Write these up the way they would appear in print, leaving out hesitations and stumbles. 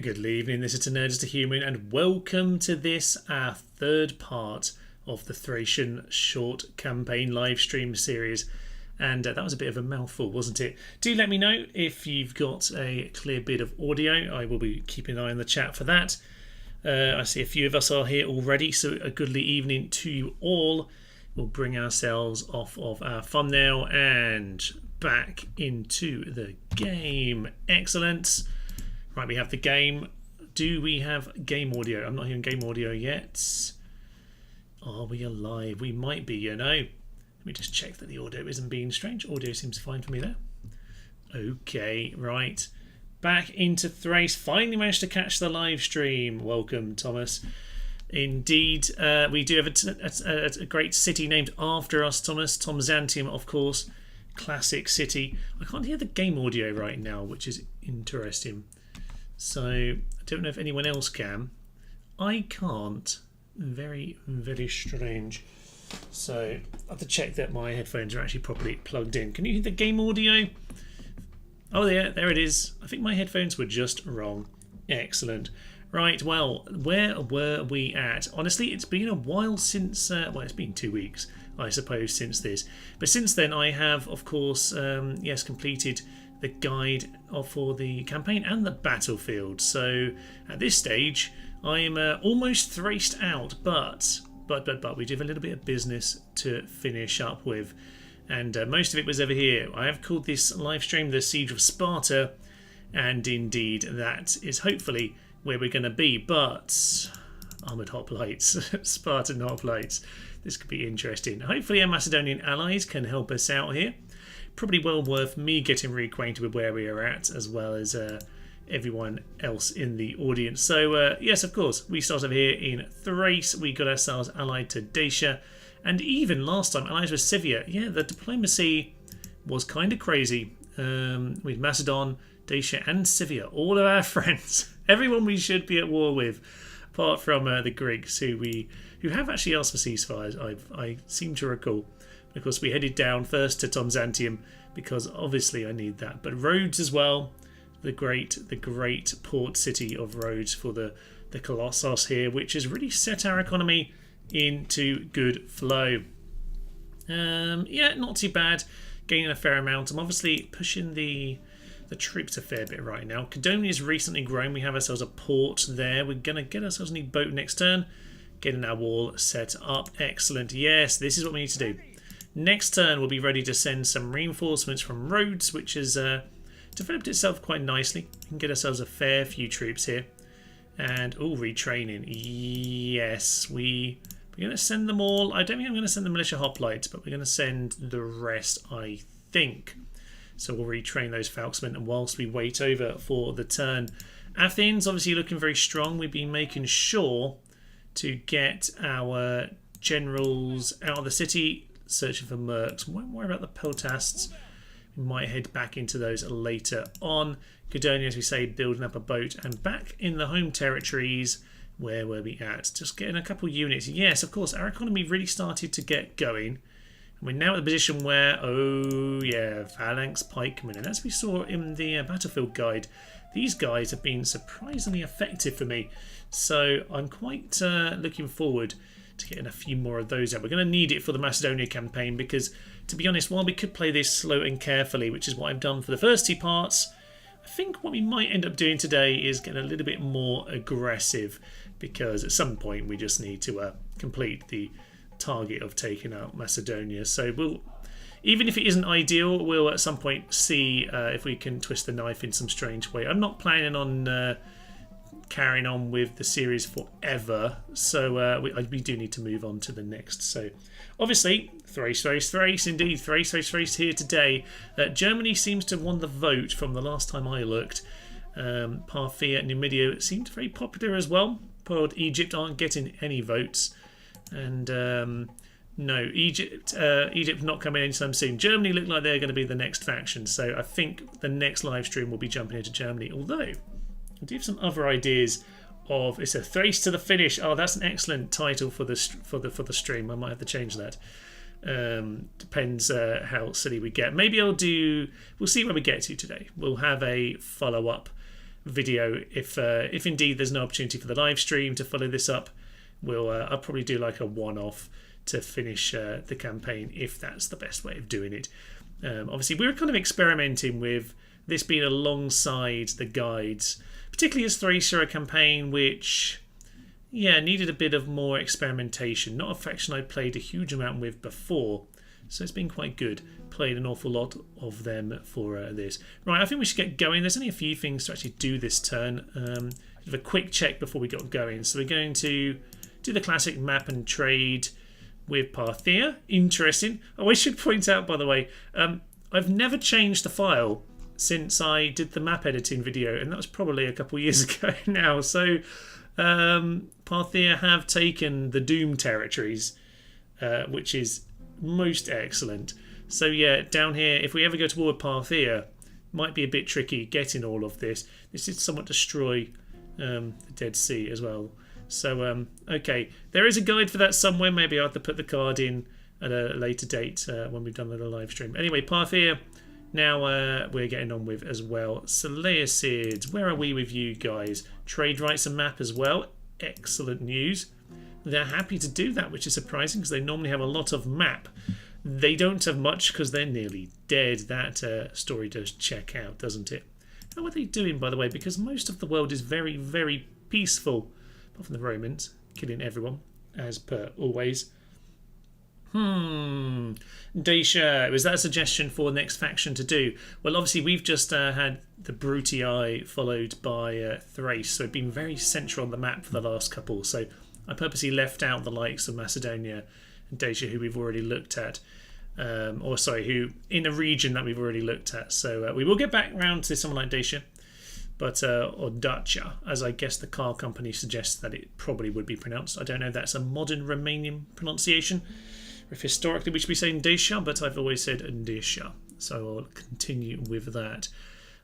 Good evening, this is To Nerd is to Human, and welcome to this, our third part of the Thracian short campaign live stream series. And that was a bit of a mouthful, wasn't it? Do let me know if you've got a clear bit of audio. I will be keeping an eye on the chat for that. I see a few of us are here already, so a goodly evening to you all. We'll bring ourselves off of our thumbnail and back into the game. Excellent. Right, we have the game. Do we have game audio? I'm not hearing game audio yet. Are we alive? We might be, you know. Let me just check that the audio isn't being strange. Audio seems fine for me there. Okay, right. Back into Thrace. Finally managed to catch the live stream. Welcome, Thomas. Indeed, we do have a great city named after us, Thomas. Tomzantium, of course. Classic city. I can't hear the game audio right now, which is interesting. So, I don't know if anyone else can. I can't. Very, very strange. So, I have to check that my headphones are actually properly plugged in. Can you hear the game audio? Oh, yeah, there it is. I think my headphones were just wrong. Excellent. Right, well, where were we at? Honestly, it's been a while since... well, it's been 2 weeks, I suppose, since this. But since then, I have, of course, yes, completed the guide for the campaign and the battlefield. So at this stage, I am almost thraced out, but we do have a little bit of business to finish up with, and most of it was over here. I have called this live stream the Siege of Sparta, and indeed that is hopefully where we're going to be. But armoured hoplites, Spartan hoplites. This could be interesting. Hopefully our Macedonian allies can help us out here. Probably well worth me getting reacquainted with where we are at, as well as everyone else in the audience. So yes, of course, we start over here in Thrace. We got ourselves allied to Dacia, and even last time allied with Scythia. Yeah, the diplomacy was kind of crazy with Macedon, Dacia and Scythia, all of our friends, everyone we should be at war with, apart from the Greeks, who have actually asked for ceasefires, I seem to recall. Of course, we headed down first to Tomzantium because obviously I need that. But Rhodes as well, the great port city of Rhodes for the Colossus here, which has really set our economy into good flow. Yeah, not too bad. Gaining a fair amount. I'm obviously pushing the troops a fair bit right now. Cadonia's recently grown. We have ourselves a port there. We're going to get ourselves a new boat next turn. Getting our wall set up. Excellent. Yes, this is what we need to do. Next turn, we'll be ready to send some reinforcements from Rhodes, which has developed itself quite nicely. We can get ourselves a fair few troops here. And, oh, retraining. Yes, we're going to send them all. I don't think I'm going to send the militia hoplites, but we're going to send the rest, I think. So we'll retrain those falxmen, and whilst we wait over for the turn. Athens, obviously looking very strong. We've been making sure to get our generals out of the city, searching for mercs. We won't worry about the peltasts. We might head back into those later on. Gudonia, as we say, building up a boat, and back in the home territories. Where were we at? Just getting a couple units. Yes, of course, our economy really started to get going. And we're now at the position where, oh yeah, phalanx pikemen. And as we saw in the battlefield guide, these guys have been surprisingly effective for me. So I'm quite looking forward to getting a few more of those out. We're going to need it for the Macedonia campaign because, to be honest, while we could play this slow and carefully, which is what I've done for the first two parts, I think what we might end up doing today is getting a little bit more aggressive, because at some point we just need to complete the target of taking out Macedonia. So we'll, even if it isn't ideal, we'll at some point see if we can twist the knife in some strange way. I'm not planning on carrying on with the series forever, so we do need to move on to the next. So obviously Thrace, indeed, Thrace here today. Germany seems to have won the vote from the last time I looked. Parthia, Numidia seemed very popular as well. Poor old Egypt aren't getting any votes, and no, Egypt not coming anytime soon. Germany look like they're going to be the next faction, so I think the next live stream will be jumping into Germany, although I do have some other ideas of. It's a Thrace to the finish. Oh, that's an excellent title for the stream. I might have to change that. Depends how silly we get. Maybe we'll see where we get to today. We'll have a follow-up video. If indeed there's no opportunity for the live stream to follow this up, I'll probably do like a one-off to finish the campaign, if that's the best way of doing it. Obviously, we were kind of experimenting with this being alongside the guides, particularly as Thrace, a campaign which, needed a bit of more experimentation. Not a faction I'd played a huge amount with before, so it's been quite good. Played an awful lot of them for this. Right, I think we should get going. There's only a few things to actually do this turn. Have a quick check before we get going. So we're going to do the classic map and trade with Parthia. Interesting. Oh, I should point out, by the way, I've never changed the file since I did the map editing video, and that was probably a couple of years ago now. So Parthia have taken the Doom territories, which is most excellent. So yeah, down here, if we ever go to war with Parthia, might be a bit tricky getting all of this. This did somewhat destroy the Dead Sea as well. So, okay, there is a guide for that somewhere. Maybe I'll have to put the card in at a later date when we've done the live stream. Anyway, Parthia, now we're getting on with as well. Seleucids, where are we with you guys? Trade rights and map as well. Excellent news. They're happy to do that, which is surprising because they normally have a lot of map. They don't have much because they're nearly dead. That story does check out, doesn't it? How are they doing, by the way? Because most of the world is very, very peaceful. Apart from the Romans, killing everyone, as per always. Dacia, was that a suggestion for the next faction to do? Well, obviously, we've just had the Brutii followed by Thrace, so we've been very central on the map for the last couple. So I purposely left out the likes of Macedonia and Dacia, who we've already looked at. Who in a region that we've already looked at. So we will get back round to someone like Dacia. But or Dacia, as I guess the car company suggests that it probably would be pronounced. I don't know if that's a modern Romanian pronunciation, or if historically we should be saying Dacia, but I've always said Dacia. So I'll continue with that.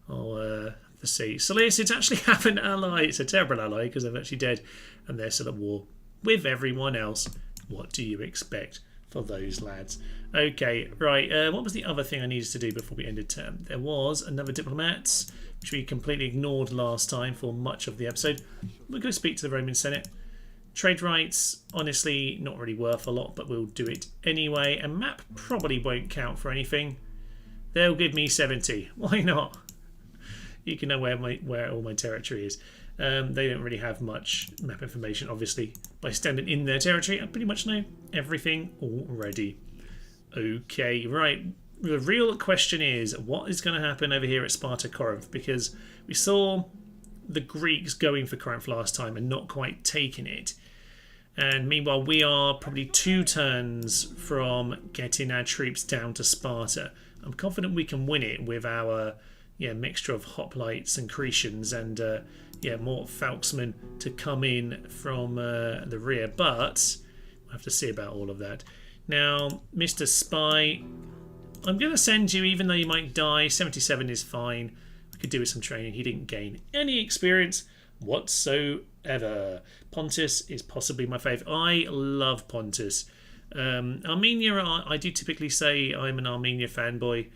Let's see. Seleucids actually have an ally. It's a terrible ally because they're actually dead and they're still at war with everyone else. What do you expect for those lads? Okay, right. What was the other thing I needed to do before we ended term? There was another diplomat, which we completely ignored last time for much of the episode. We're going to speak to the Roman Senate. Trade rights, honestly, not really worth a lot, but we'll do it anyway. And map probably won't count for anything. They'll give me 70. Why not? You can know where all my territory is. They don't really have much map information, obviously. By standing in their territory, I pretty much know everything already. Okay, right. The real question is, what is going to happen over here at Sparta Corinth? Because we saw the Greeks going for Corinth last time and not quite taking it. And meanwhile, we are probably 2 turns from getting our troops down to Sparta. I'm confident we can win it with our mixture of hoplites and Cretians and more Falksmen to come in from the rear. But we'll have to see about all of that. Now, Mr. Spy, I'm going to send you, even though you might die. 77 is fine. We could do with some training. He didn't gain any experience whatsoever. Pontus is possibly my favourite. I love Pontus. Armenia, I do typically say I'm an Armenia fanboy.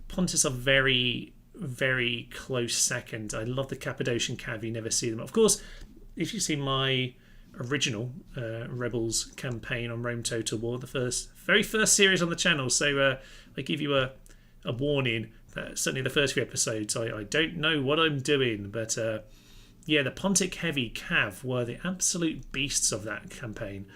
Pontus are very, very close second. I love the Cappadocian Cav. You never see them. Of course, if you see my original Rebels campaign on Rome Total War, the very first series on the channel, so I give you a warning that certainly the first few episodes I don't know what I'm doing, but the Pontic Heavy Cav were the absolute beasts of that campaign.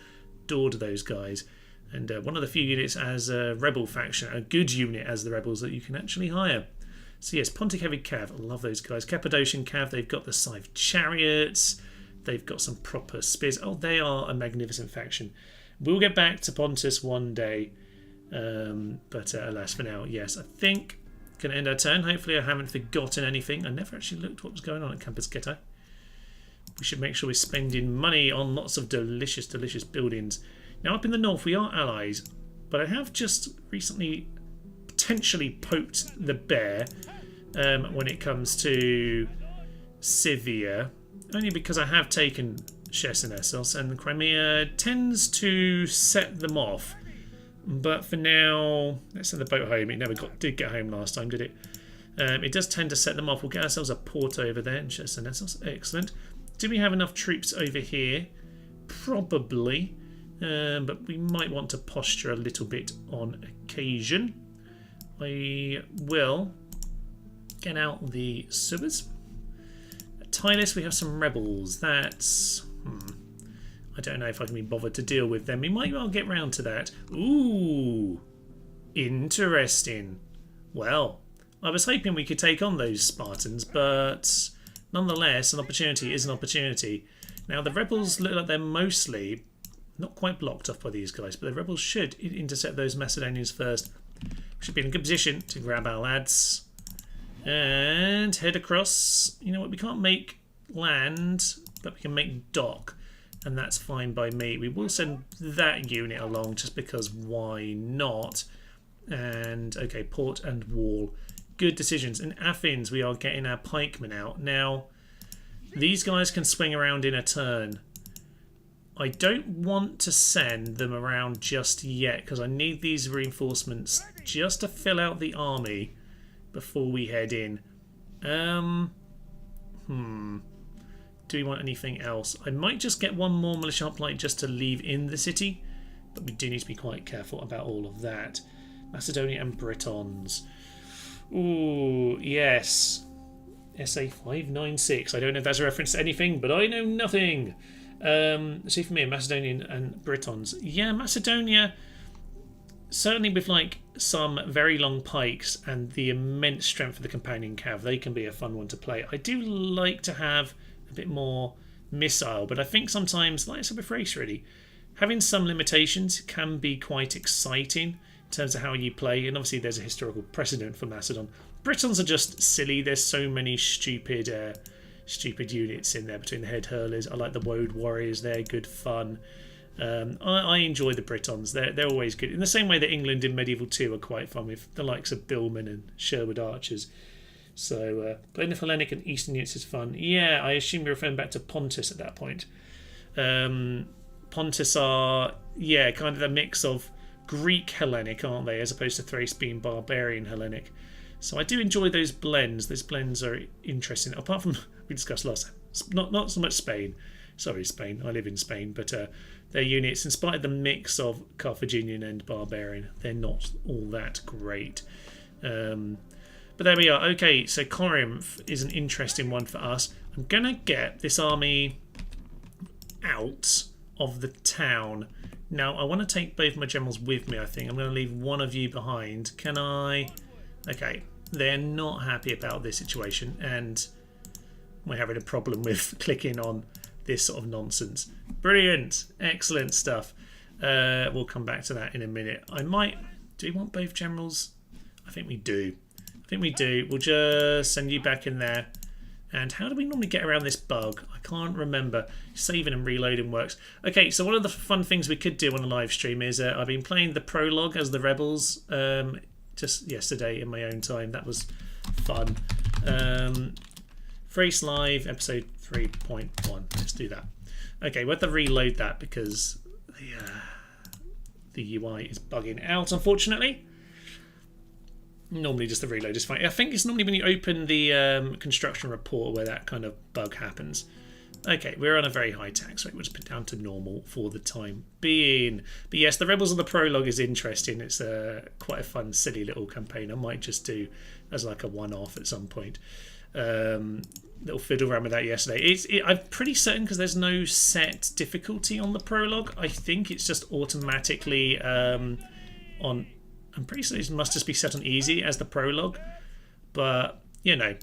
Adored those guys, and one of the few units as a Rebel faction, a good unit as the Rebels that you can actually hire. So yes, Pontic Heavy Cav, I love those guys. Cappadocian Cav, they've got the Scythe Chariots, they've got some proper spears. Oh, they are a magnificent faction. We'll get back to Pontus one day, but alas, for now, yes, I think going to end our turn. Hopefully I haven't forgotten anything. I never actually looked what was going on at Campus Ghetto. We should make sure we're spending money on lots of delicious, delicious buildings. Now, up in the north, we are allies, but I have just recently potentially poked the bear when it comes to Scythia, only because I have taken Chersonesos, and Crimea tends to set them off. But for now, let's send the boat home. It never did get home last time, did it? It does tend to set them off. We'll get ourselves a port over there. So that's excellent. Do we have enough troops over here? Probably. But we might want to posture a little bit on occasion. I will get out the sewers. At Tylus we have some rebels. That's... I don't know if I can be bothered to deal with them. We might well get round to that. Ooh, interesting. Well, I was hoping we could take on those Spartans, but nonetheless, an opportunity is an opportunity. Now, the rebels look like they're mostly not quite blocked off by these guys, but the rebels should intercept those Macedonians first. We should be in a good position to grab our lads and head across. You know what? We can't make land, but we can make dock. And that's fine by me. We will send that unit along just because why not? And okay, port and wall. Good decisions. In Athens, we are getting our pikemen out. Now, these guys can swing around in a turn. I don't want to send them around just yet because I need these reinforcements just to fill out the army before we head in. Do we want anything else? I might just get one more militia hoplite just to leave in the city, but we do need to be quite careful about all of that. Macedonia and Britons. Ooh, yes. SA 596. I don't know if that's a reference to anything, but I know nothing. See, for me, Macedonian and Britons. Yeah, Macedonia, certainly with like some very long pikes and the immense strength of the companion cav, they can be a fun one to play. I do like to have a bit more missile, but I think sometimes, like I said with Thrace really, having some limitations can be quite exciting in terms of how you play, and obviously there's a historical precedent for Macedon. Britons are just silly. There's so many stupid units in there between the head hurlers. I like the Woad warriors. They're good fun. I enjoy the Britons. They're always good. In the same way that England in Medieval 2 are quite fun with the likes of Billman and Sherwood archers. So, blend of Hellenic and Eastern units is fun. Yeah, I assume you're referring back to Pontus at that point. Pontus are, yeah, kind of a mix of Greek Hellenic, aren't they, as opposed to Thrace being barbarian Hellenic. So I do enjoy those blends. Those blends are interesting. Apart from, we discussed last time, not so much Spain. Sorry, Spain. I live in Spain. But their units, in spite of the mix of Carthaginian and barbarian, they're not all that great. But there we are. Okay, so Corinth is an interesting one for us. I'm going to get this army out of the town. Now, I want to take both my generals with me, I think. I'm going to leave one of you behind. Can I? Okay, they're not happy about this situation, and we're having a problem with clicking on this sort of nonsense. Brilliant. Excellent stuff. We'll come back to that in a minute. I might... Do we want both generals? I think we do. We'll just send you back in there. And how do we normally get around this bug? I can't remember. Saving and reloading works. Okay, so one of the fun things we could do on a live stream is I've been playing the prologue as the rebels just yesterday in my own time. That was fun. Thrace Live, episode 3.1. Let's do that. Okay, we'll have to reload that because the UI is bugging out, unfortunately. Normally just the reload is fine. I think it's normally when you open the construction report where that kind of bug happens. Okay, we're on a very high tax rate. We'll just put it down to normal for the time being. But yes, the Rebels on the prologue is interesting. It's quite a fun, silly little campaign. I might just do as like a one-off at some point. Little fiddle around with that yesterday. I'm pretty certain because there's no set difficulty on the prologue. I think it's just automatically on... I'm pretty certain it must just be set on easy as the prologue. But, you know,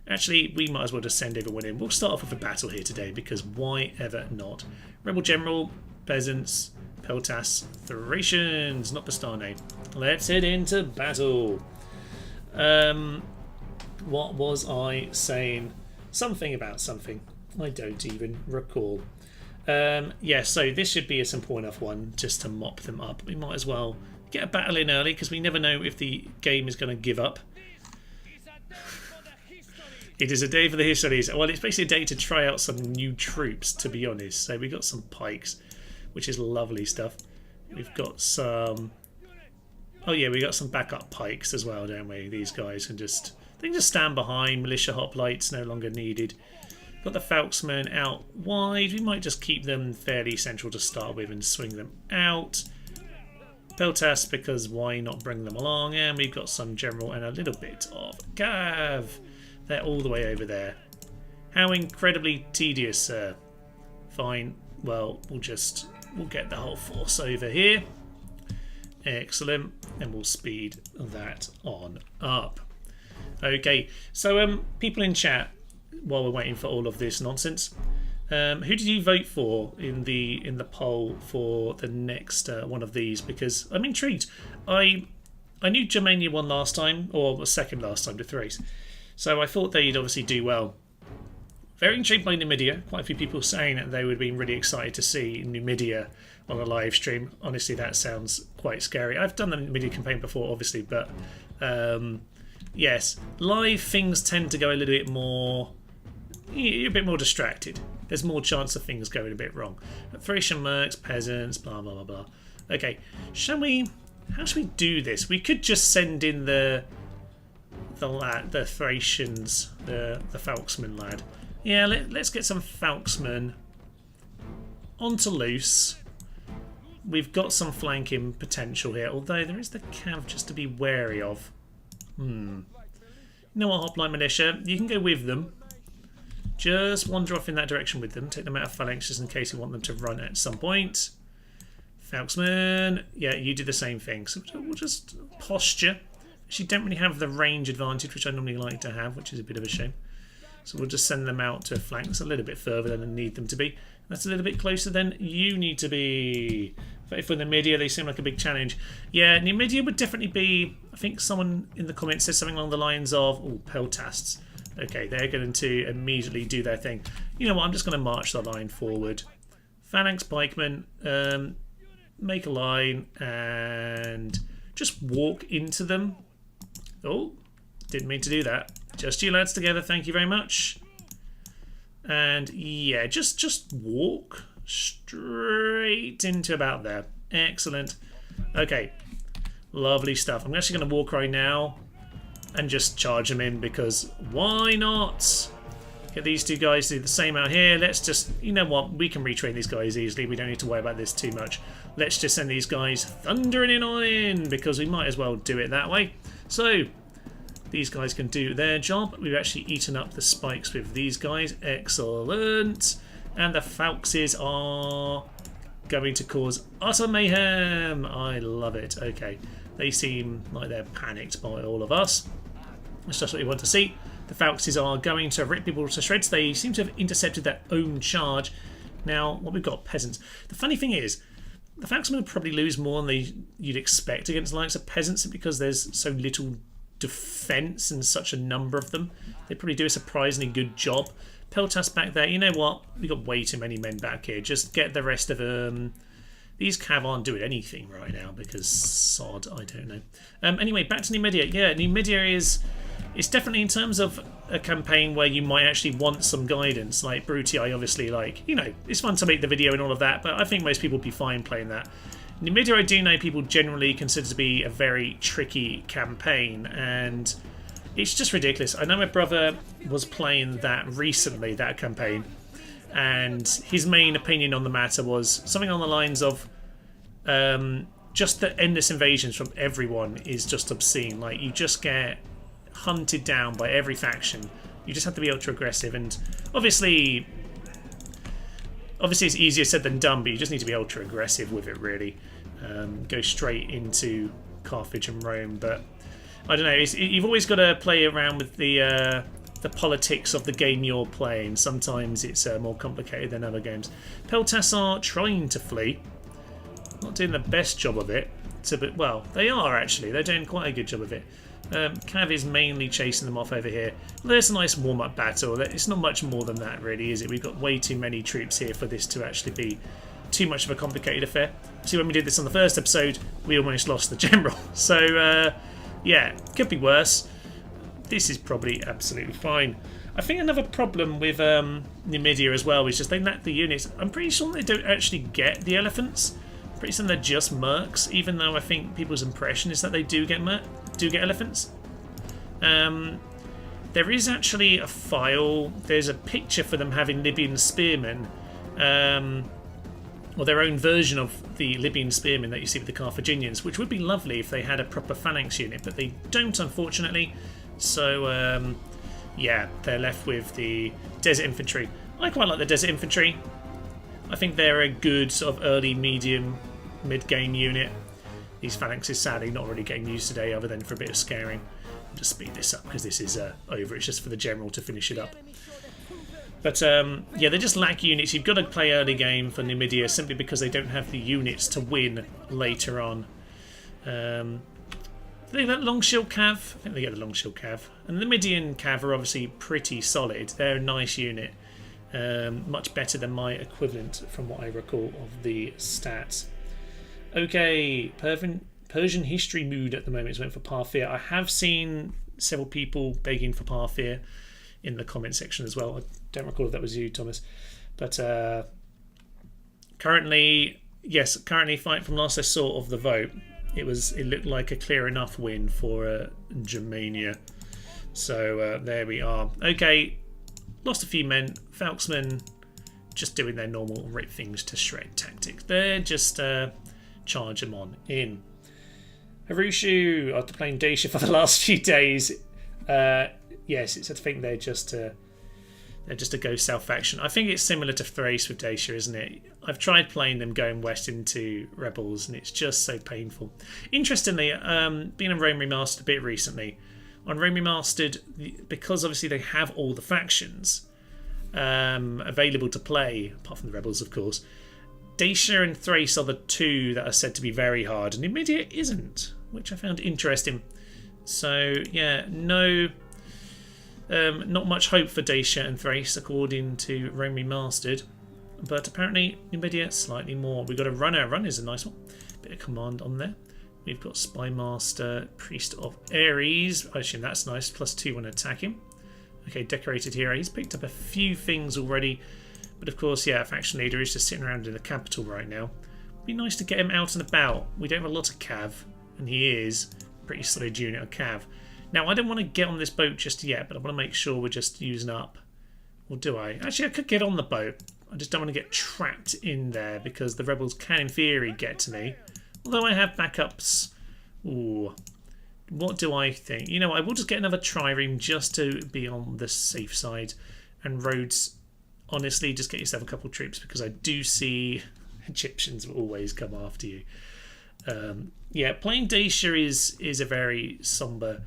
actually, we might as well just send everyone in. We'll start off with a battle here today because why ever not? Rebel General, Peasants, Peltas, Thracians, not Bastane. Let's head into battle. What was I saying? Something about something. I don't even recall. Yeah, so this should be a simple enough one just to mop them up. We might as well get a battle in early because we never know if the game is going to give up. It is a day for the histories. Well, it's basically a day to try out some new troops, to be honest. So we got some pikes, which is lovely stuff. We've got some... Oh yeah, we got some backup pikes as well, don't we? These guys can just They can just stand behind. Militia hoplites no longer needed. Got the Falksmen out wide. We might just keep them fairly central to start with and swing them out. Peltas, because why not bring them along? And we've got some general and a little bit of Cav. They're all the way over there. How incredibly tedious, sir. Fine. Well, we'll get the whole force over here. Excellent. And we'll speed that on up. Okay. So, people in chat, while we're waiting for all of this nonsense, who did you vote for in the poll for the next one of these? Because I'm intrigued. I knew Germania won last time, or was second last time to Thrace, so I thought they'd obviously do well. Very intrigued by Numidia. Quite a few people saying that they would be really excited to see Numidia on a live stream. Honestly, that sounds quite scary. I've done the Numidia campaign before, obviously, but yes, live things tend to go a little bit more. You're a bit more distracted. There's more chance of things going a bit wrong. Thracian mercs, peasants, blah blah blah blah. Okay, shall we? How should we do this? We could just send in the Thracians, the Falksman lad. Yeah, let's get some Falksmen onto loose. We've got some flanking potential here, although there is the Cav just to be wary of. You know what, Hoplite Militia? You can go with them. Just wander off in that direction with them. Take them out of phalanx just in case you want them to run at some point. Falksman, yeah, you do the same thing. So we'll just posture. Actually, don't really have the range advantage, which I normally like to have, which is a bit of a shame. So we'll just send them out to flanks a little bit further than I need them to be. That's a little bit closer than you need to be. For Numidia, they seem like a big challenge. Yeah, Numidia would definitely be. I think someone in the comments said something along the lines of, oh, Peltasts. Okay, they're going to immediately do their thing. You know what, I'm just going to march the line forward. Phalanx pikemen, make a line and just walk into them. Oh, didn't mean to do that. Just you lads together, thank you very much. And yeah, just walk straight into about there. Excellent. Okay, lovely stuff. I'm actually going to walk right now and just charge them in, because why not? Get these two guys to do the same out here. Let's just, you know what, we can retrain these guys easily. We don't need to worry about this too much. Let's just send these guys thundering in, because we might as well do it that way. So these guys can do their job. We've actually eaten up the spikes with these guys. Excellent. And the Falkses are going to cause utter mayhem. I love it. Okay, they seem like they're panicked by all of us. That's just what we want to see. The Falkses are going to rip people to shreds. They seem to have intercepted their own charge. Now, what we've got, peasants. The funny thing is, the Falksmen would probably lose more than you'd expect against the likes of peasants, because there's so little defence and such a number of them. They probably do a surprisingly good job. Peltas back there. You know what? We've got way too many men back here. Just get the rest of them. These Cav aren't doing anything right now because sod, I don't know. Anyway, back to Numidia. Yeah, Numidia is... It's definitely in terms of a campaign where you might actually want some guidance. Like Brutii, obviously, like, you know, it's fun to make the video and all of that, but I think most people would be fine playing that. Numidia, I do know people generally consider to be a very tricky campaign, and it's just ridiculous. I know my brother was playing that recently, that campaign, and his main opinion on the matter was something on the lines of just the endless invasions from everyone is just obscene. Like, you just get hunted down by every faction. You just have to be ultra aggressive, and obviously it's easier said than done, but you just need to be ultra aggressive with it, really. Go straight into Carthage and Rome, but I don't know, you've always got to play around with the politics of the game you're playing. Sometimes it's more complicated than other games. Peltas are trying to flee, not doing the best job of it. Well, they are actually. They're doing quite a good job of it. Cav is mainly chasing them off over here. There's a nice warm-up battle. It's not much more than that, really, is it? We've got way too many troops here for this to actually be too much of a complicated affair. See, when we did this on the first episode, we almost lost the general. So, yeah, could be worse. This is probably absolutely fine. I think another problem with Numidia as well is just they lack the units. I'm pretty sure they don't actually get the elephants. Pretty certain they're just mercs, even though I think people's impression is that they do get elephants. There is actually a file. There's a picture for them having Libyan spearmen, or their own version of the Libyan spearmen that you see with the Carthaginians, which would be lovely if they had a proper phalanx unit, but they don't, unfortunately. So, yeah, they're left with the desert infantry. I quite like the desert infantry. I think they're a good sort of early, medium, mid-game unit. These phalanxes, sadly, not really getting used today other than for a bit of scaring. I'll just speed this up because this is over. It's just for the general to finish it up. But, yeah, they just lack units. You've got to play early game for Numidia simply because they don't have the units to win later on. Do they get long shield cav? I think they get the long shield cav. And the Numidian cav are obviously pretty solid. They're a nice unit. Much better than my equivalent from what I recall of the stats. Okay, Persian history mood at the moment is went for Parthia. I have seen several people begging for Parthia in the comment section as well. I don't recall if that was you, Thomas. But currently fight from last I saw of the vote, it looked like a clear enough win for Germania. So there we are. Okay, lost a few men. Falksmen just doing their normal rip things to shred tactics. They're just charge them on in. Harushu, after playing Dacia for the last few days, yes, it's I think they're just a go south faction. I think it's similar to Thrace with Dacia, isn't it? I've tried playing them going west into Rebels, and it's just so painful. Interestingly, been on Rome Remastered a bit recently. On Rome Remastered, because obviously they have all the factions available to play, apart from the Rebels, of course. Dacia and Thrace are the two that are said to be very hard, and Numidia isn't, which I found interesting. So, yeah, no... not much hope for Dacia and Thrace according to Rome Remastered, but apparently Numidia slightly more. We've got a runner. Run is a nice one. Bit of command on there. We've got Spymaster, Priest of Ares. I assume that's nice. +2 when attacking. Okay, Decorated Hero. He's picked up a few things already, but of course, yeah, Faction Leader is just sitting around in the capital right now. It'd be nice to get him out and about. We don't have a lot of cav, and he is a pretty solid unit of cav. Now, I don't want to get on this boat just yet, but I want to make sure we're just using up. Or do I? Actually, I could get on the boat. I just don't want to get trapped in there because the rebels can, in theory, get to me. Although I have backups. Ooh. What do I think? You know, I will just get another trireme just to be on the safe side. And Rhodes, honestly, just get yourself a couple of troops because I do see Egyptians will always come after you. Yeah, playing Dacia is a very somber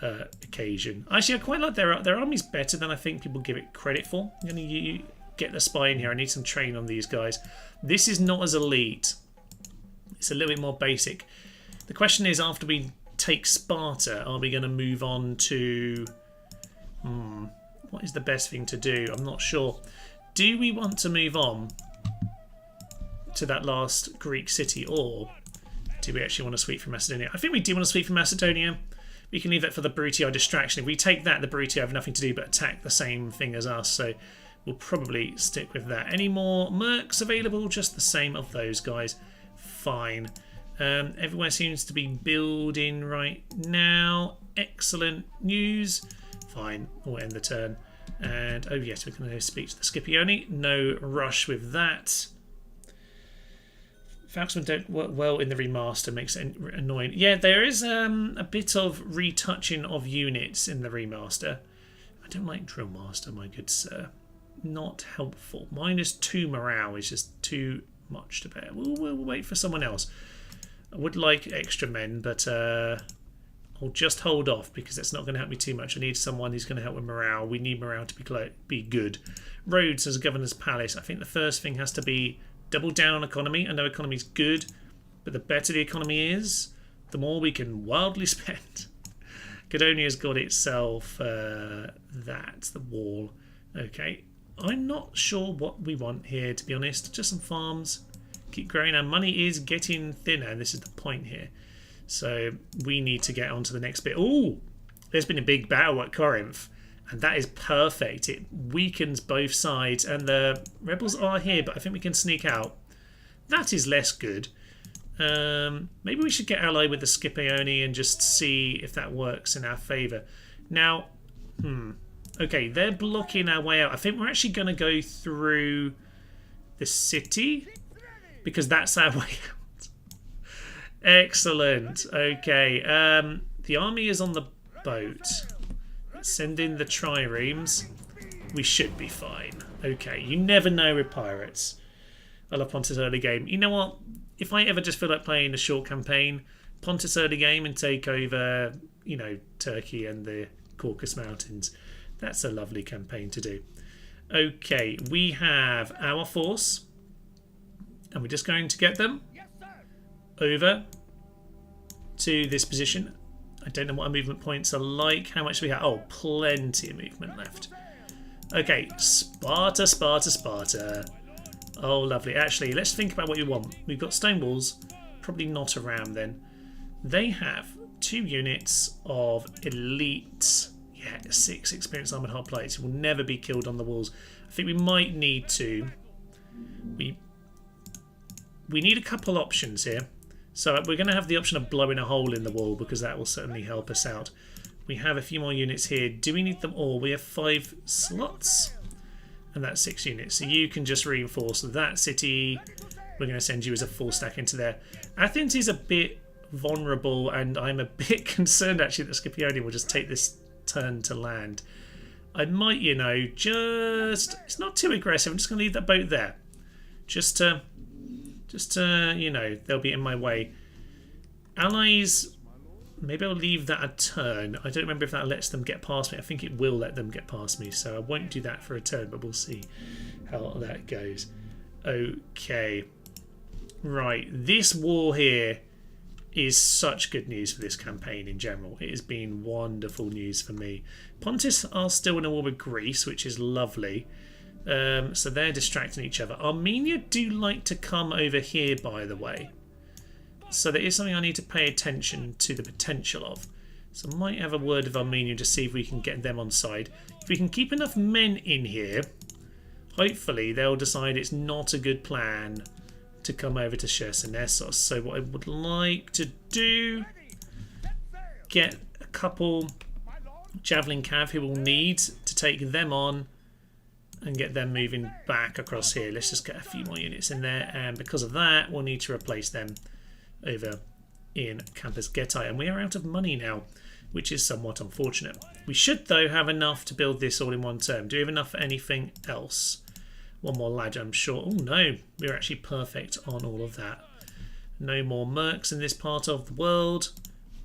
occasion. Actually, I quite like their army's better than I think people give it credit for. I'm going to get the spy in here. I need some training on these guys. This is not as elite. It's a little bit more basic. The question is, after we take Sparta, are we going to move on to... what is the best thing to do? I'm not sure. Do we want to move on to that last Greek city, or do we actually want to sweep from Macedonia? I think we do want to sweep from Macedonia. We can leave that for the Brutii distraction. If we take that, the Brutii have nothing to do but attack the same thing as us, so we'll probably stick with that. Any more mercs available? Just the same of those guys. Fine. Everywhere seems to be building right now. Excellent news. Fine. We'll end the turn. And, oh yes, we're going to speak to the Scipioni. No rush with that. Falksmen don't work well in the remaster, makes it annoying. Yeah, there is a bit of retouching of units in the remaster. I don't like Drillmaster, my good sir. Not helpful. -2 morale is just too much to bear. We'll wait for someone else. I would like extra men, but I'll just hold off because that's not going to help me too much. I need someone who's going to help with morale. We need morale to be good. Rhodes as a governor's palace. I think the first thing has to be double down on economy. I know economy's good, but the better the economy is, the more we can wildly spend. Cadonia's got itself that, the wall. Okay, I'm not sure what we want here, to be honest. Just some farms. Keep growing. Our money is getting thinner, and this is the point here. So we need to get on to the next bit. Ooh, there's been a big battle at Corinth, and that is perfect. It weakens both sides, and the rebels are here, but I think we can sneak out. That is less good. Maybe we should get allied with the Scipioni and just see if that works in our favour. Now, Okay, they're blocking our way out. I think we're actually going to go through the city because that's our way out. Excellent. Okay, the army is on the boat. Send in the triremes. We should be fine. Okay, you never know with pirates. I love Pontus early game. You know what? If I ever just feel like playing a short campaign, Pontus early game and take over, you know, Turkey and the Caucasus Mountains. That's a lovely campaign to do. Okay, we have our force. And we're just going to get them over to this position. I don't know what our movement points are like. How much do we have? Oh, plenty of movement left. Okay, Sparta, Sparta, Sparta. Oh, lovely. Actually, let's think about what we want. We've got stone walls. Probably not around then. They have 2 units of elite... Yeah, 6 experienced armoured hard plates who will never be killed on the walls. I think we might need to... We need a couple options here. So we're going to have the option of blowing a hole in the wall because that will certainly help us out. We have a few more units here. Do we need them all? We have 5 slots. And that's 6 units. So you can just reinforce that city. We're going to send you as a full stack into there. Athens is a bit vulnerable and I'm a bit concerned actually that Scipione will just take this turn to land. I might, you know, it's not too aggressive. I'm just going to leave that boat there. Just to, you know, they'll be in my way. Allies, maybe I'll leave that a turn. I don't remember if that lets them get past me. I think it will let them get past me, so I won't do that for a turn, but we'll see how that goes. Okay. Right, this war here is such good news for this campaign in general. It has been wonderful news for me. Pontus are still in a war with Greece, which is lovely. So they're distracting each other. Armenia do like to come over here, by the way. So there is something I need to pay attention to the potential of. So I might have a word with Armenia to see if we can get them on side. If we can keep enough men in here, hopefully they'll decide it's not a good plan to come over to Chersonesos. So what I would like to do, get a couple Javelin Cav who will need to take them on and get them moving back across here. Let's just get a few more units in there, and because of that we'll need to replace them over in Campus Getae, and we are out of money now, which is somewhat unfortunate. We should though have enough to build this all in one term. Do we have enough for anything else? One more ladder, I'm sure. Oh no, we're actually perfect on all of that. No more mercs in this part of the world.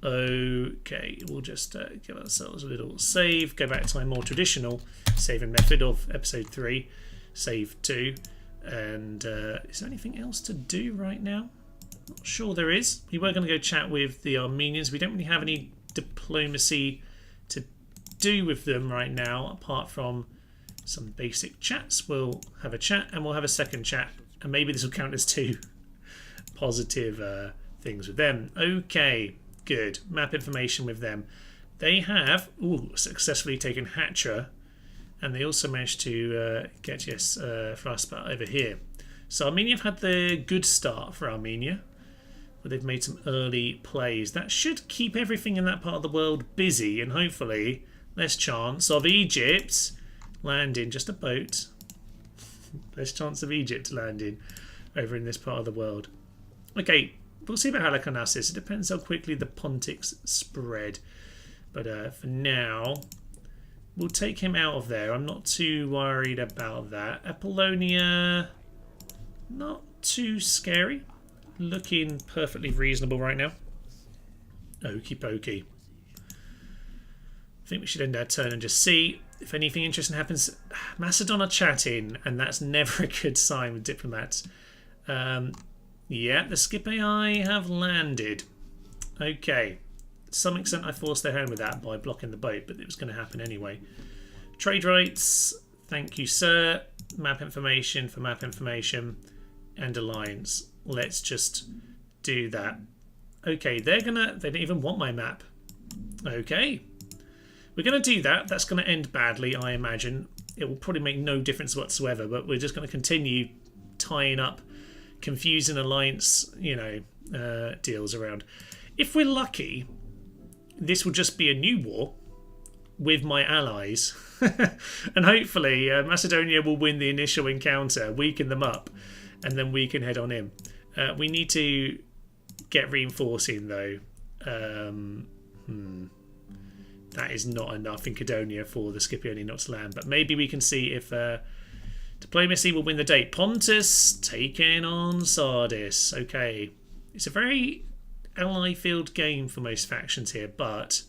Okay, we'll just give ourselves a little save, go back to my more traditional saving method of episode 3, save 2, and is there anything else to do right now? Not sure there is. We were going to go chat with the Armenians. We don't really have any diplomacy to do with them right now, apart from some basic chats. We'll have a chat and we'll have a second chat, and maybe this will count as 2 positive things with them. Okay. Good. Map information with them. They have successfully taken Hatra, and they also managed to get Fraspa over here. So Armenia have had the good start for Armenia, where they've made some early plays. That should keep everything in that part of the world busy, and hopefully less chance of Egypt landing, just a boat, less chance of Egypt landing over in this part of the world. Okay. We'll see about Halicarnassus. It depends how quickly the Pontics spread. But for now, we'll take him out of there. I'm not too worried about that. Apollonia, not too scary. Looking perfectly reasonable right now. Okie dokie. I think we should end our turn and just see if anything interesting happens. Macedon are chatting, and that's never a good sign with diplomats. Yeah, the Scipii have landed. Okay. To some extent I forced their hand with that by blocking the boat, but it was going to happen anyway. Trade rights. Thank you, sir. Map information for map information. And alliance. Let's just do that. Okay, they don't even want my map. Okay. We're going to do that. That's going to end badly, I imagine. It will probably make no difference whatsoever, but we're just going to continue tying up confusing alliance, you know, deals around. If we're lucky, this will just be a new war with my allies. And hopefully Macedonia will win the initial encounter, weaken them up, and then we can head on in. We need to get reinforcing though. That is not enough in Cadonia for the Scipioni not to land, but maybe we can see if diplomacy will win the day. Pontus taking on Sardis. Okay, it's a very ally-filled game for most factions here, but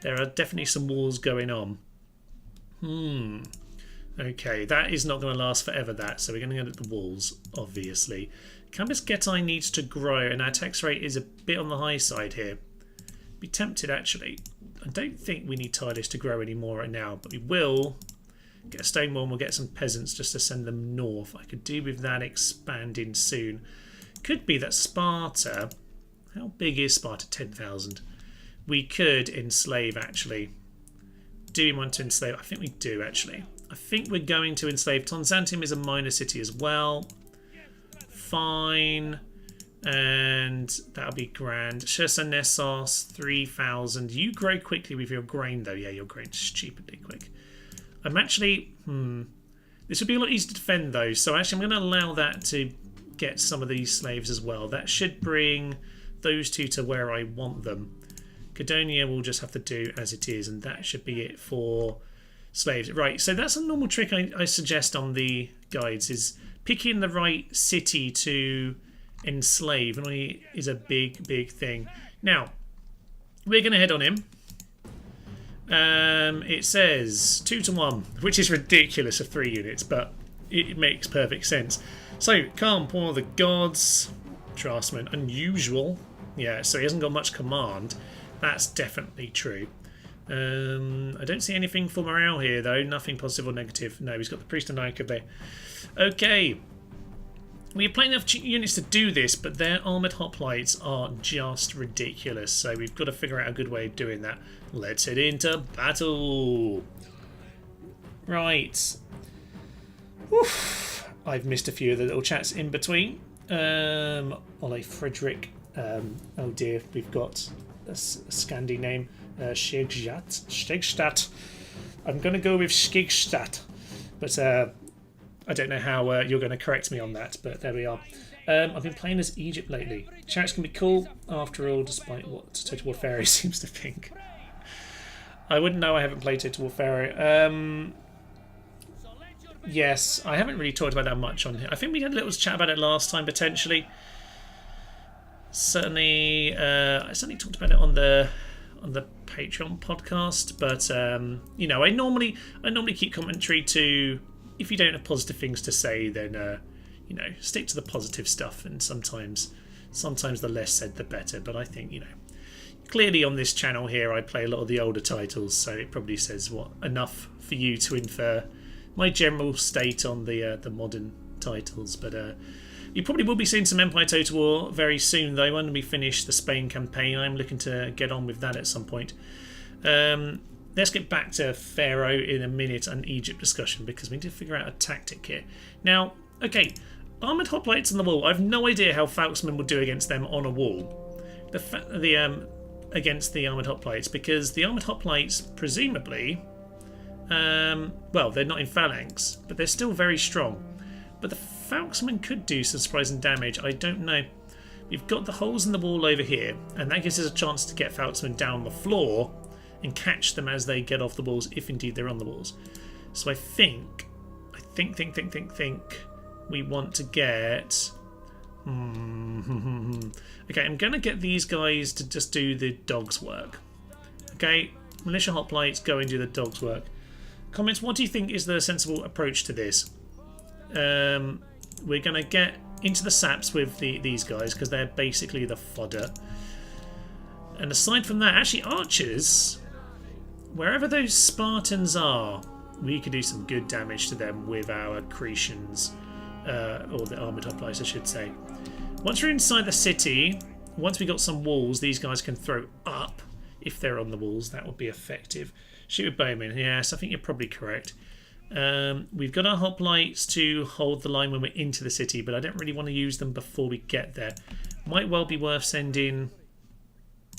there are definitely some wars going on. Okay, that is not going to last forever, that, so we're going to get at the walls, obviously. Campus Getae needs to grow, and our tax rate is a bit on the high side here. Be tempted, actually. I don't think we need Tilis to grow anymore right now, but we will get a stone wall and we'll get some peasants just to send them north. I could do with that expanding soon. Could be that Sparta... How big is Sparta? 10,000. We could enslave, actually. Do we want to enslave? I think we do, actually. I think we're going to enslave. Tonsantium is a minor city as well. Fine. And that'll be grand. Chersonesos, 3,000. You grow quickly with your grain, though. Yeah, you're growing stupidly quick. I'm actually... This would be a lot easier to defend, though. So actually, I'm going to allow that to get some of these slaves as well. That should bring those two to where I want them. Cadonia will just have to do as it is, and that should be it for slaves. Right, so that's a normal trick I suggest on the guides, is picking the right city to enslave, and is a big thing. Now, we're going to head on in. It says 2-1, which is ridiculous of 3 units, but it makes perfect sense. So, calm, pour the gods. Draftsman, unusual. Yeah, so he hasn't got much command. That's definitely true. I don't see anything for morale here, though. Nothing positive or negative. No, he's got the priest and Nike there. Okay. We have plenty enough units to do this, but their armoured hoplites are just ridiculous. So we've got to figure out a good way of doing that. Let's head into battle. Right. Oof. I've missed a few of the little chats in between. Ole Frederick. Oh dear, we've got a Scandi name. Stegstadt. I'm going to go with Stegstadt. But I don't know how you're going to correct me on that, but there we are. I've been playing as Egypt lately. Chariots can be cool, after all, despite what Total War Pharaoh seems to think. I wouldn't know, I haven't played Total War Pharaoh. Yes, I haven't really talked about that much on here. I think we had a little chat about it last time, potentially. Certainly, I certainly talked about it on the Patreon podcast, but you know, I normally keep commentary to, if you don't have positive things to say, then you know, stick to the positive stuff, and sometimes the less said the better. But I think, you know, clearly on this channel here I play a lot of the older titles, so it probably says enough for you to infer my general state on the modern titles. But you probably will be seeing some Empire Total War very soon, though, when we finish the Spain campaign. I'm looking to get on with that at some point. Let's get back to Pharaoh in a minute and Egypt discussion, because we need to figure out a tactic here. Now, okay, armoured hoplites on the wall. I've no idea how Falxmen would do against them on a wall. Against the armoured hoplites, because the armoured hoplites, presumably, well, they're not in phalanx, but they're still very strong. But the Falxmen could do some surprising damage. I don't know. We've got the holes in the wall over here, and that gives us a chance to get Falxmen down the floor and catch them as they get off the walls, if indeed they're on the walls. So I think we want to get... Okay, I'm going to get these guys to just do the dog's work. Okay, militia hoplites, go and do the dog's work. Comments, what do you think is the sensible approach to this? We're going to get into the saps with these guys, because they're basically the fodder. And aside from that, actually archers, wherever those Spartans are, we could do some good damage to them with our Cretians, or the armoured hoplites, I should say. Once we're inside the city, once we got some walls, these guys can throw up. If they're on the walls, that would be effective. Shoot with bowmen, yes, I think you're probably correct. We've got our hoplites to hold the line when we're into the city, but I don't really want to use them before we get there. Might well be worth sending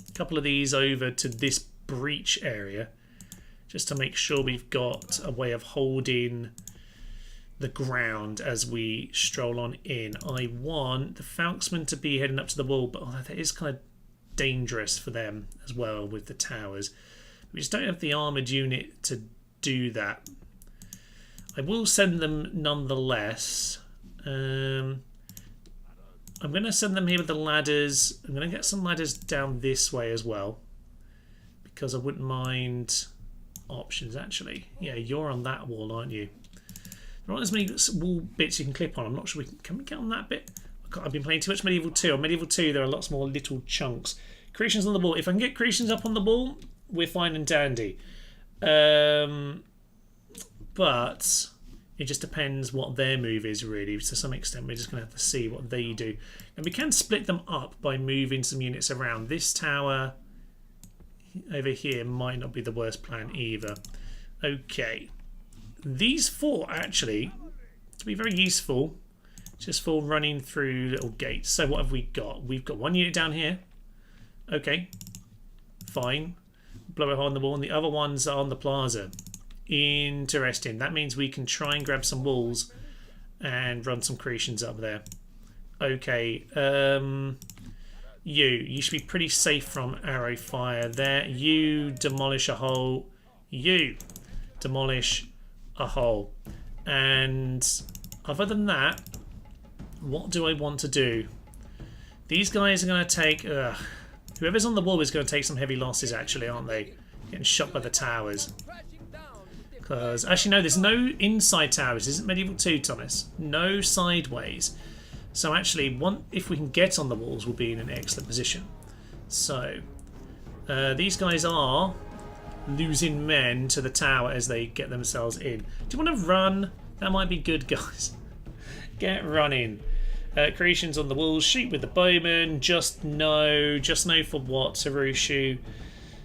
a couple of these over to this breach area just to make sure we've got a way of holding the ground as we stroll on in. I want the Falksmen to be heading up to the wall, but that is kind of dangerous for them as well with the towers. We just don't have the armoured unit to do that. I will send them nonetheless. I'm going to send them here with the ladders. I'm going to get some ladders down this way as well, because I wouldn't mind options actually. Yeah, you're on that wall, aren't you? There aren't as many wall bits you can clip on. I'm not sure can we get on that bit? I've been playing too much Medieval 2. On Medieval 2 there are lots more little chunks. Creations on the wall. If I can get creations up on the wall, we're fine and dandy. But it just depends what their move is really. To some extent we're just going to have to see what they do. And we can split them up by moving some units around. This tower over here might not be the worst plan either. Okay. These four actually to be very useful just for running through little gates. So what have we got? We've got one unit down here. Okay, fine. Blow a hole in the wall, and the other ones are on the plaza. Interesting. That means we can try and grab some walls and run some creations up there. Okay, you should be pretty safe from arrow fire there. You demolish a hole. You demolish a hole. And other than that, what do I want to do? These guys are going to take... whoever's on the wall is going to take some heavy losses actually, aren't they? Getting shot by the towers. Because actually no, there's no inside towers. Isn't Medieval 2, Thomas? No sideways. So actually, if we can get on the walls, we'll be in an excellent position. So these guys are losing men to the tower as they get themselves in. Do you want to run? That might be good, guys. Get running. Creations on the walls. Shoot with the bowman. Just no for what? Sarushu.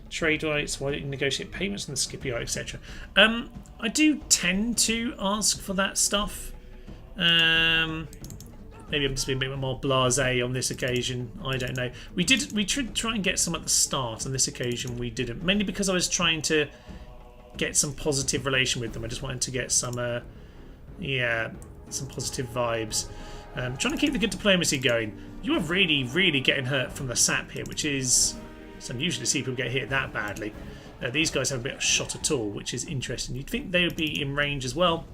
Trade rights. Why don't you negotiate payments from the Scipio, etc. I do tend to ask for that stuff. Maybe I'm just being a bit more blasé on this occasion. I don't know. We tried try and get some at the start. On this occasion, we didn't. Mainly because I was trying to get some positive relation with them. I just wanted to get some, some positive vibes. Trying to keep the good diplomacy going. You are really, really getting hurt from the sap here, which is... It's unusual to see people get hit that badly. These guys have a bit of shot at all, which is interesting. You'd think they would be in range as well.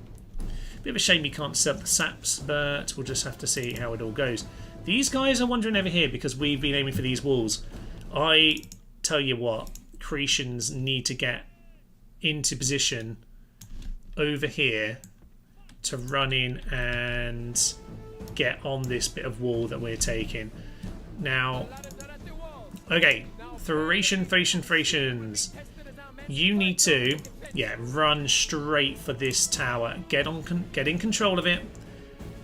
Bit of a shame you can't set up the saps, but we'll just have to see how it all goes. These guys are wandering over here because we've been aiming for these walls. I tell you what, Cretians need to get into position over here to run in and get on this bit of wall that we're taking. Now, okay, Thracians. You need to, run straight for this tower. Get in control of it.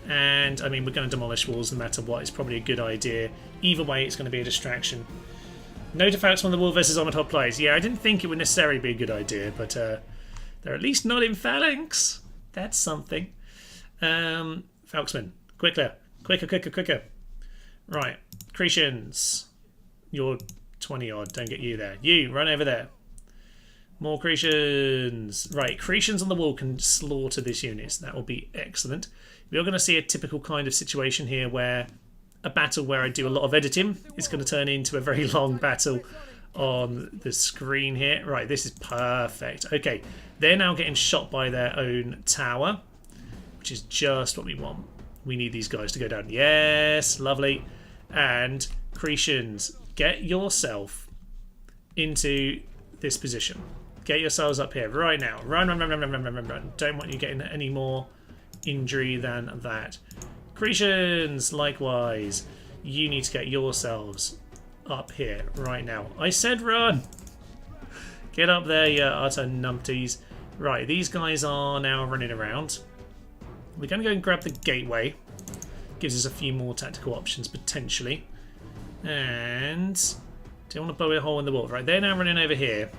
And, I mean, we're going to demolish walls no matter what. It's probably a good idea. Either way, it's going to be a distraction. No defense on the wall versus armoured hog players. Yeah, I didn't think it would necessarily be a good idea, but they're at least not in phalanx. That's something. Falksmen, quicker. Right, Cretians. You're 20 odd, don't get you there. You, run over there. More Cretians. Right, Cretians on the wall can slaughter this unit. That will be excellent. We are going to see a typical kind of situation here where a battle where I do a lot of editing is going to turn into a very long battle on the screen here. Right, this is perfect. Okay, they're now getting shot by their own tower, which is just what we want. We need these guys to go down. Yes, lovely. And Cretians, get yourself into this position. Get yourselves up here right now. Run. Don't want you getting any more injury than that. Cretians, likewise. You need to get yourselves up here right now. I said run. Get up there, you utter numpties. Right, these guys are now running around. We're going to go and grab the gateway. Gives us a few more tactical options, potentially. And... do you want to blow a hole in the wall? Right, they're now running over here.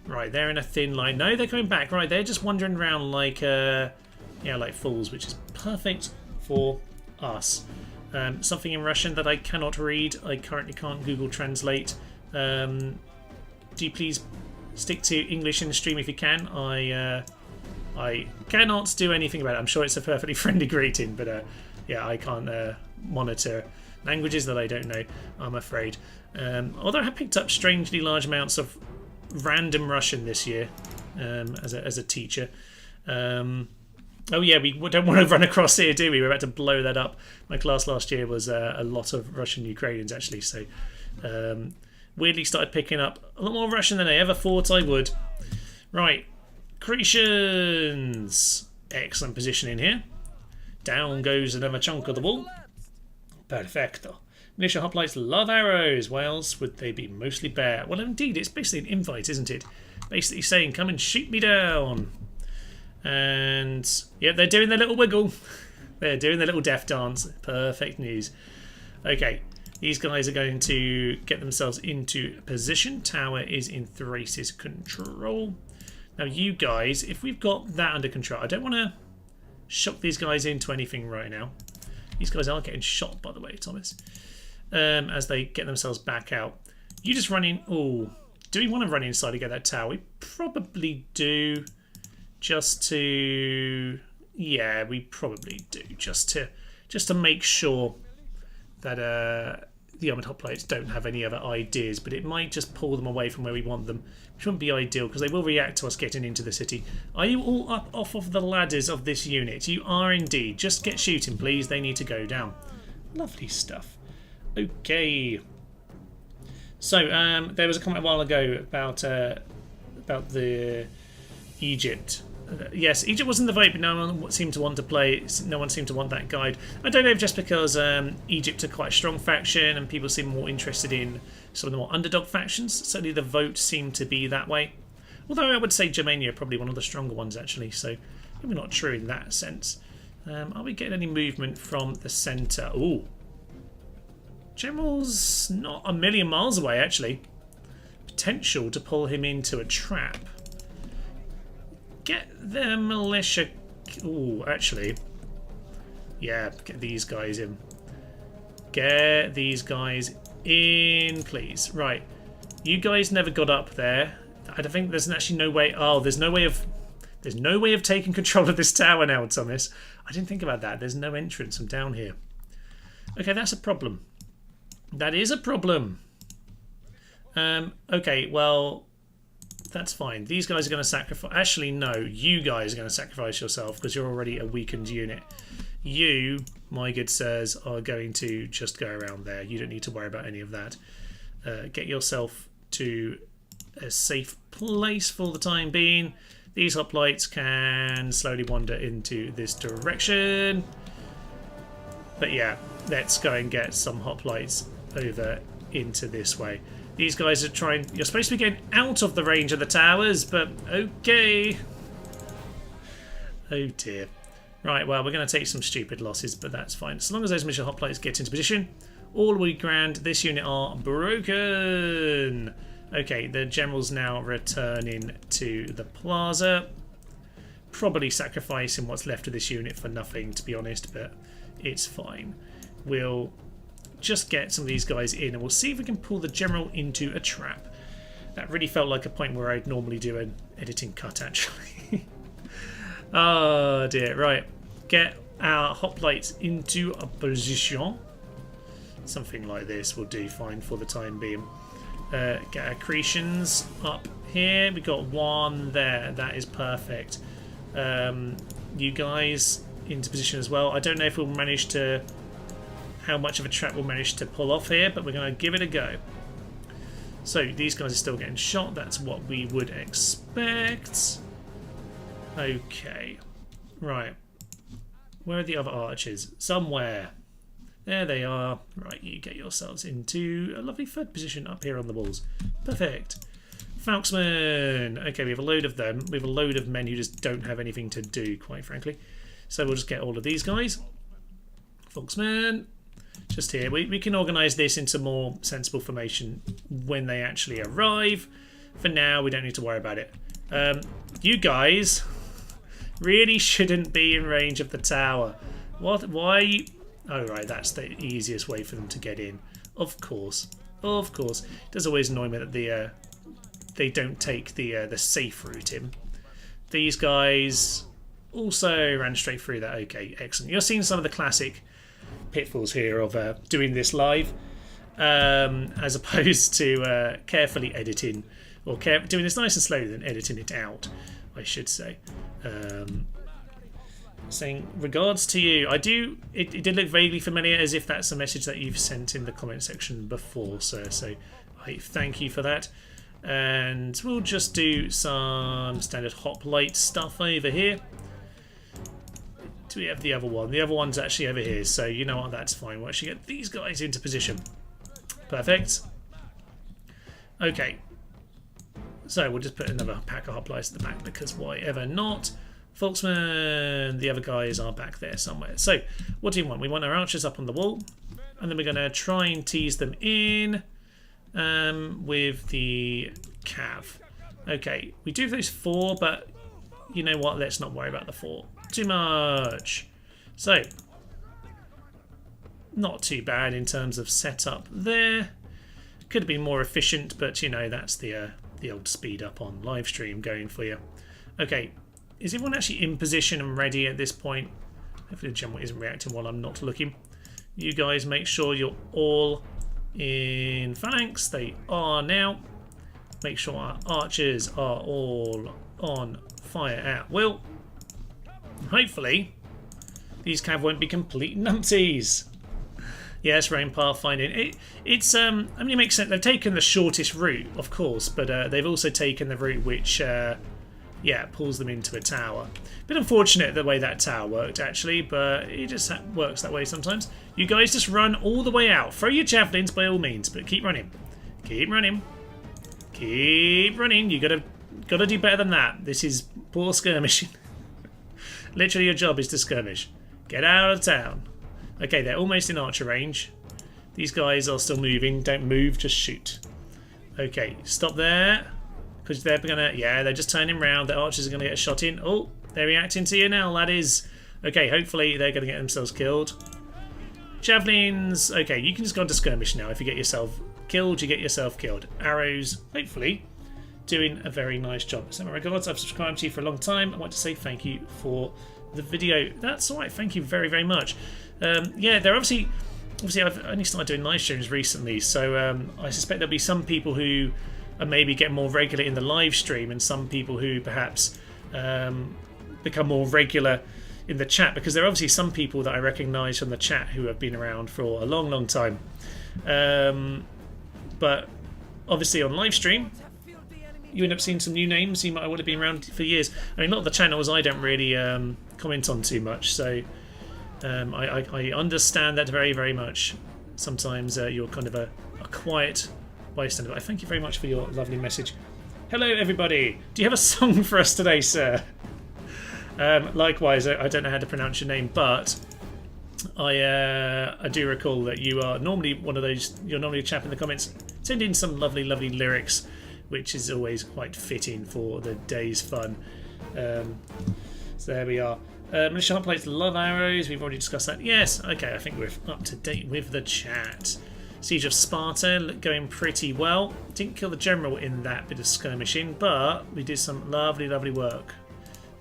Right, they're in a thin line. No, they're coming back. Right, they're just wandering around like, like fools, which is perfect for us. Something in Russian that I cannot read. I currently can't Google Translate. Do you please Stick to English in the stream if you can. I cannot do anything about it. I'm sure it's a perfectly friendly greeting, but yeah, I can't monitor languages that I don't know, I'm afraid. Although I have picked up strangely large amounts of random Russian this year as a teacher. Oh yeah, we don't want to run across here, do we? We're about to blow that up. My class last year was a lot of Russian Ukrainians, actually, so weirdly started picking up a lot more Russian than I ever thought I would. Right, Cretians. Excellent positioning here. Down goes another chunk of the wall. Perfecto. Militia hoplites love arrows. Why else would they be mostly bare? Well, indeed, it's basically an invite, isn't it? Basically saying, come and shoot me down. And, yeah, they're doing their little wiggle. They're doing their little death dance. Perfect news. Okay, these guys are going to get themselves into position. Tower is in Thrace's control. Now, you guys, if we've got that under control, I don't want to shock these guys into anything right now. These guys are getting shot, by the way, Thomas, as they get themselves back out. You just run in. Oh, do we want to run inside to get that tower? We probably do. Just to, yeah, we probably do. Just to make sure that the armoured hoplites don't have any other ideas, but it might just pull them away from where we want them, which wouldn't be ideal because they will react to us getting into the city. Are you all up off of the ladders of this unit? You are indeed. Just get shooting, please. They need to go down. Lovely stuff. Okay. So there was a comment a while ago about the Egypt. Yes, Egypt wasn't the vote, but no one seemed to want to play. No one seemed to want that guide. I don't know if just because Egypt are quite a strong faction and people seem more interested in some of the more underdog factions. Certainly the vote seemed to be that way. Although I would say Germania are probably one of the stronger ones, actually. So maybe not true in that sense. Are we getting any movement from the centre? Ooh. General's not a million miles away, actually. Potential to pull him into a trap. Get the militia. Ooh, actually. Yeah, get these guys in. Get these guys in, please. Right. You guys never got up there. I don't think there's actually no way. Oh, there's no way of taking control of this tower now, Thomas. I didn't think about that. There's no entrance from down here. Okay, that's a problem. That is a problem. Okay, well, that's fine. These guys are going to sacrifice. Actually, no. You guys are going to sacrifice yourself because you're already a weakened unit. You, my good sirs, are going to just go around there. You don't need to worry about any of that. Get yourself to a safe place for the time being. These hoplites can slowly wander into this direction. But yeah, let's go and get some hoplites over into this way. These guys are trying. You're supposed to be getting out of the range of the towers, but okay. Oh dear. Right, well, we're going to take some stupid losses, but that's fine. As long as those militia hoplites get into position, all will be grand. This unit are broken. Okay, the general's now returning to the plaza. Probably sacrificing what's left of this unit for nothing, to be honest, but it's fine. We'll just get some of these guys in and we'll see if we can pull the general into a trap. That really felt like a point where I'd normally do an editing cut, actually. Oh dear, right. Get our hoplites into a position. Something like this will do fine for the time being. Get our Cretians up here. We got one there. That is perfect. You guys into position as well. I don't know if we'll manage to... how much of a trap we'll manage to pull off here, but we're going to give it a go. So these guys are still getting shot. That's what we would expect. Okay. Right. Where are the other archers? Somewhere. There they are. Right, you get yourselves into a lovely third position up here on the walls. Perfect. Falksmen. Okay, we have a load of them. We have a load of men who just don't have anything to do, quite frankly. So we'll just get all of these guys. Falksmen. Just here. We can organise this into more sensible formation when they actually arrive. For now, we don't need to worry about it. You guys really shouldn't be in range of the tower. What? Why? Oh, right, that's the easiest way for them to get in. Of course. Of course. It does always annoy me that the they don't take the safe route in. These guys also ran straight through that. Okay, excellent. You're seeing some of the classic pitfalls here of doing this live, as opposed to carefully editing, or doing this nice and slowly, then editing it out, I should say. Saying regards to you. It did look vaguely familiar, as if that's a message that you've sent in the comment section before, sir. So I thank you for that. And we'll just do some standard hoplite stuff over here. Do we have the other one? The other one's actually over here, so you know what, that's fine. We'll actually get these guys into position. Perfect. Okay. So we'll just put another pack of hoplites at the back, because why ever not? Volksman, the other guys are back there somewhere. So what do we want? We want our archers up on the wall, and then we're going to try and tease them in with the cav. Okay, we do those 4, but you know what? Let's not worry about the 4 too much. So, not too bad in terms of setup there. Could have been more efficient, but you know, that's the old speed up on live stream going for you. Okay, is everyone actually in position and ready at this point? Hopefully the general isn't reacting while I'm not looking. You guys make sure you're all in phalanx. They are now. Make sure our archers are all on fire at will. Hopefully these cav won't be complete numpties. Yes, rain pathfinding. It's I mean, it makes sense. They've taken the shortest route, of course, but they've also taken the route which yeah, pulls them into a tower. Bit unfortunate the way that tower worked, actually, but it just works that way sometimes. You guys just run all the way out. Throw your javelins by all means, but keep running. Keep running. Keep running. You gotta do better than that. This is poor skirmishing. Literally, your job is to skirmish. Get out of town. Okay, they're almost in archer range. These guys are still moving. Don't move, just shoot. Okay, stop there. Because they're gonna, yeah, they're just turning round. The archers are gonna get a shot in. Oh, they're reacting to you now, laddies. Okay, hopefully they're gonna get themselves killed. Javelins. Okay, you can just go into skirmish now. If you get yourself killed, you get yourself killed. Arrows, hopefully, doing a very nice job. So my regards, I've subscribed to you for a long time. I want to say thank you for the video. That's all right. Thank you very, very much. Yeah, they're obviously I've only started doing live streams recently, so I suspect there'll be some people who are maybe get more regular in the live stream, and some people who perhaps become more regular in the chat, because there are obviously some people that I recognise from the chat who have been around for a long, long time. But obviously on live stream, you end up seeing some new names you might would have been around for years. I mean, a lot of the channels I don't really comment on too much, so I understand that very, very much. Sometimes you're kind of a quiet bystander, but I thank you very much for your lovely message. Hello, everybody. Do you have a song for us today, sir? Likewise, I don't know how to pronounce your name, but I do recall that you are normally one of those. You're normally a chap in the comments. Send in some lovely, lovely lyrics, which is always quite fitting for the day's fun. So there we are. Militia hoplites, love arrows. We've already discussed that. Yes. Okay. I think we're up to date with the chat. Siege of Sparta going pretty well. Didn't kill the general in that bit of skirmishing, but we did some lovely, lovely work.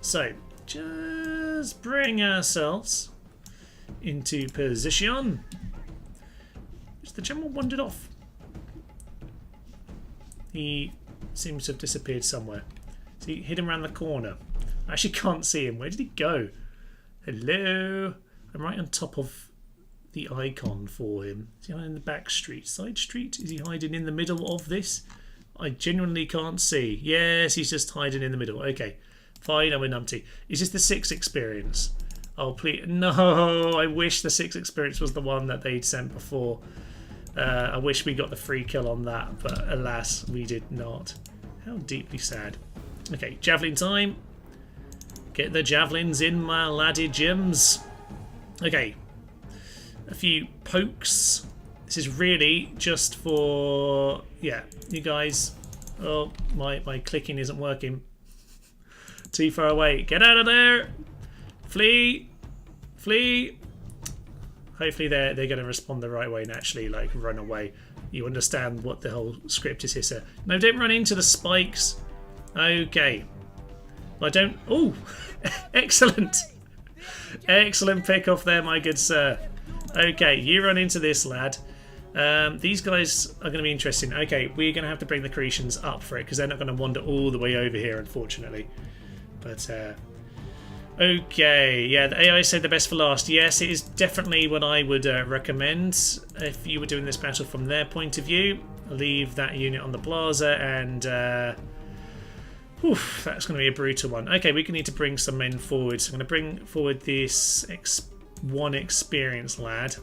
So just bring ourselves into position. The general wandered off. He seems to have disappeared somewhere. So he hid him around the corner. I actually can't see him. Where did he go? Hello? I'm right on top of the icon for him. Is he hiding in the back street? Side street? Is he hiding in the middle of this? I genuinely can't see. Yes, he's just hiding in the middle. Okay. Fine, I'm a numpty. Is this the 6 experience? Oh, please. No, I wish the 6 experience was the one that they'd sent before. I wish we got the free kill on that, but alas, we did not. How deeply sad. Okay, javelin time. Get the javelins in, my laddie Jims. Okay, a few pokes. This is really just for, yeah, you guys. Oh, my clicking isn't working. Too far away. Get out of there. Flee. Flee. Hopefully they're going to respond the right way and actually like run away. you understand what the whole script is here, sir. No, don't run into the spikes. Okay. I don't... Oh! Excellent! Excellent pick off there, my good sir. Okay, you run into this, lad. These guys are going to be interesting. Okay, we're going to have to bring the Cretians up for it because they're not going to wander all the way over here, unfortunately. But, okay, yeah, the AI said the best for last. Yes, it is definitely what I would recommend if you were doing this battle from their point of view. Leave that unit on the plaza and... oof, that's going to be a brutal one. Okay, we're going to need to bring some men forward. So I'm going to bring forward this one experienced lad.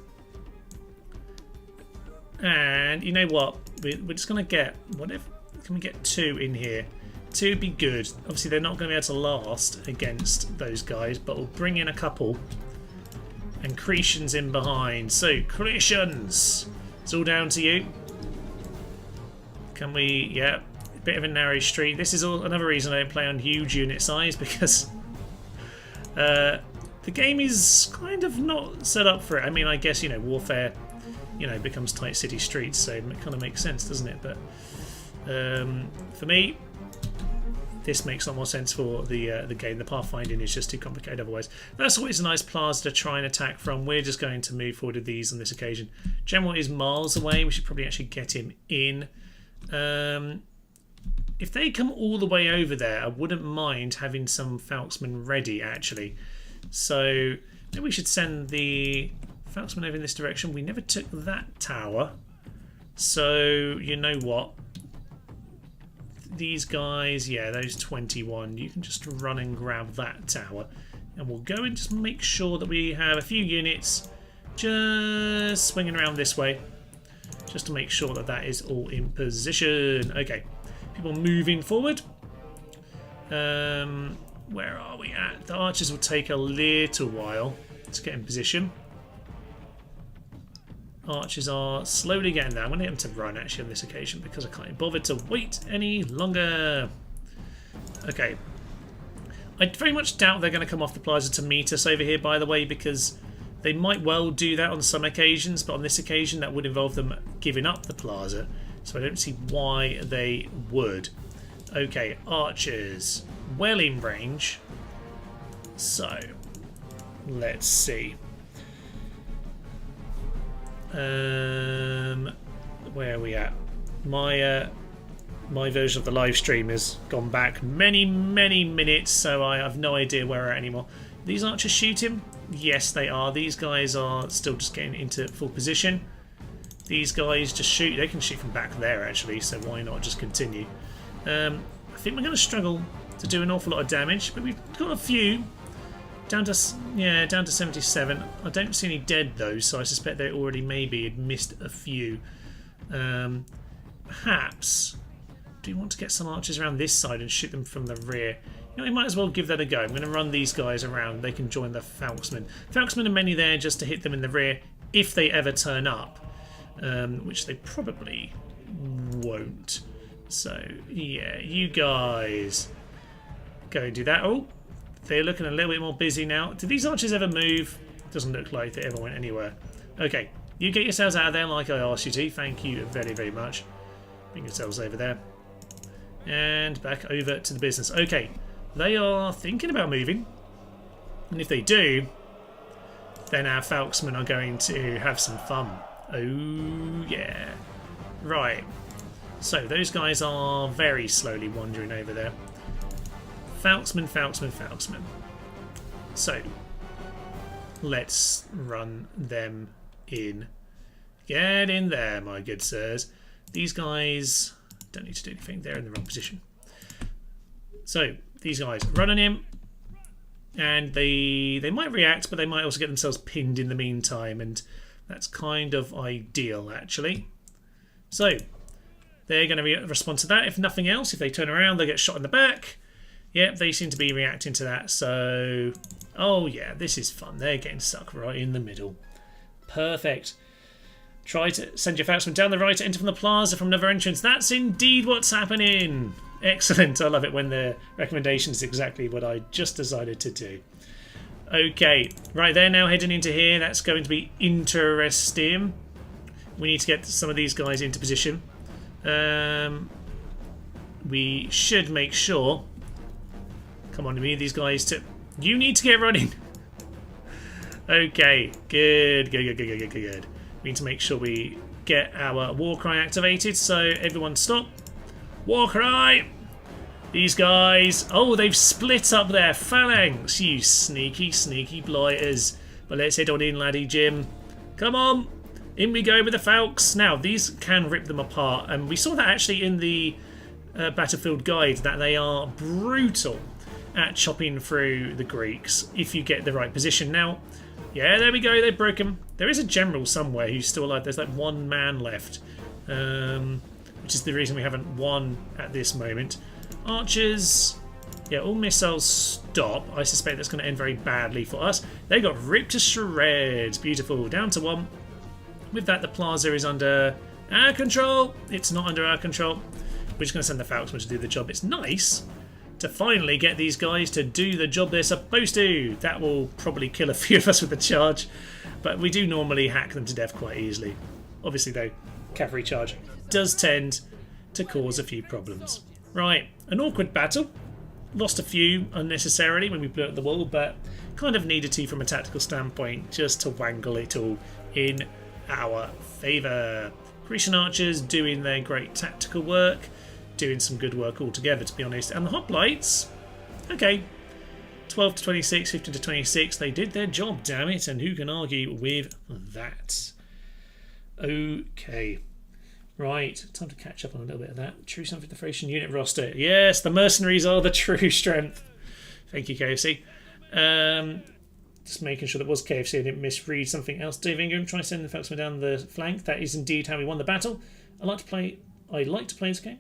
And you know what? We're just going to get... Whatever. Can we get 2 in here? 2 would be good. Obviously, they're not going to be able to last against those guys, but we'll bring in a couple. And Cretians in behind. So, Cretians! It's all down to you. Can we... Yeah. Bit of a narrow street. This is another reason I don't play on huge unit size, because the game is kind of not set up for it. I mean, I guess, you know, warfare, you know, becomes tight city streets, so it kind of makes sense, doesn't it? But for me, this makes a lot more sense for the game. The pathfinding is just too complicated otherwise. That's always a nice plaza to try and attack from. We're just going to move forward with these on this occasion. General is miles away. We should probably actually get him in. If they come all the way over there, I wouldn't mind having some Falksmen ready, actually. So maybe we should send the Falksmen over in this direction. We never took that tower. So, you know what? These guys, yeah, those 21. You can just run and grab that tower. And we'll go and just make sure that we have a few units just swinging around this way. Just to make sure that that is all in position. Okay. People moving forward. Where are we at? The archers will take a little while to get in position. Archers are slowly getting there. I'm going to get them to run actually on this occasion because I can't be bothered to wait any longer. Okay. I very much doubt they're going to come off the plaza to meet us over here, by the way, because they might well do that on some occasions, but on this occasion that would involve them giving up the plaza. So I don't see why they would. Okay, archers. Well in range. So, let's see. Where are we at? My version of the live stream has gone back many minutes, so I have no idea where we're at anymore. These archers shooting? Yes, they are. These guys are still just getting into full position. These guys just shoot. They can shoot from back there, actually, so why not just continue? I think we're going to struggle to do an awful lot of damage, but we've got a few. Down to 77. I don't see any dead, though, so I suspect they already maybe had missed a few. Perhaps... Do we want to get some archers around this side and shoot them from the rear? You know, we might as well give that a go. I'm going to run these guys around. They can join the Falksmen. Falksmen are mainly there just to hit them in the rear if they ever turn up. Which they probably won't. So, yeah, you guys go and do that. Oh, they're looking a little bit more busy now. Did these archers ever move? Doesn't look like they ever went anywhere. Okay, you get yourselves out of there like I asked you to. Thank you very much. Bring yourselves over there. And back over to the business. Okay, they are thinking about moving. And if they do, then our Falksmen are going to have some fun. Oh, yeah. Right. So, those guys are very slowly wandering over there. Falksmen. So, let's run them in. Get in there, my good sirs. These guys don't need to do anything. They're in the wrong position. So, these guys running in. And they might react, but they might also get themselves pinned in the meantime. And that's kind of ideal, actually. So, they're going to respond to that. If nothing else, if they turn around, they get shot in the back. Yep, they seem to be reacting to that. So, oh yeah, this is fun. They're getting stuck right in the middle. Perfect. Try to send your Falksmen down the right to enter from the plaza from another entrance. That's indeed what's happening. Excellent. I love it when the recommendation is exactly what I just decided to do. Okay, right, they're now heading into here. That's going to be interesting. We need to get some of these guys into position. We should make sure... Come on, we need these guys to... You need to get running! Okay, good. We need to make sure we get our war cry activated, so everyone stop. War cry! These guys... Oh, they've split up their phalanx, you sneaky blighters. But let's head on in, laddie Jim. Come on! In we go with the Falks. Now, these can rip them apart, and we saw that actually in the Battlefield Guide, that they are brutal at chopping through the Greeks if you get the right position. Now, yeah, there we go, they broke them. There is a general somewhere who's still alive. There's like one man left, which is the reason we haven't won at this moment. Archers, yeah, all missiles stop. I suspect that's going to end very badly for us. They got ripped to shreds. Beautiful. Down to one. With that, the plaza is under our control. It's not under our control. We're just going to send the Falcons to do the job. It's nice to finally get these guys to do the job they're supposed to. That will probably kill a few of us with the charge, but we do normally hack them to death quite easily. Obviously, though, cavalry charge does tend to cause a few problems. Right, an awkward battle. Lost a few unnecessarily when we blew up the wall, but kind of needed to from a tactical standpoint just to wangle it all in our favour. Grecian archers doing their great tactical work, doing some good work altogether, to be honest. And the hoplites, okay, 12 to 26, 15 to 26, they did their job, damn it, and who can argue with that? Okay, right, time to catch up on a little bit of that. True Something Thracian unit roster. Yes, the mercenaries are the true strength. Thank you, KFC. Just making sure that was KFC. I didn't misread something else. Dave Ingram, try to send the Falcons down the flank. That is indeed how we won the battle. I like to play this game.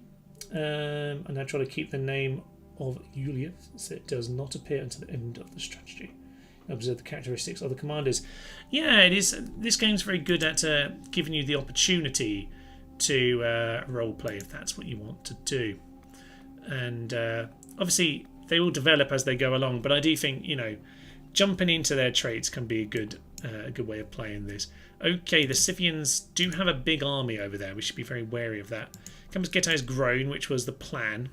And I try to keep the name of Julius, so it does not appear until the end of the strategy. Observe the characteristics of the commanders. Yeah, it is. This game's very good at giving you the opportunity to roleplay if that's what you want to do. And obviously, they will develop as they go along. But I do think, you know, jumping into their traits can be a good way of playing this. Okay, the Scythians do have a big army over there. We should be very wary of that. Comes Ghetto has grown, which was the plan.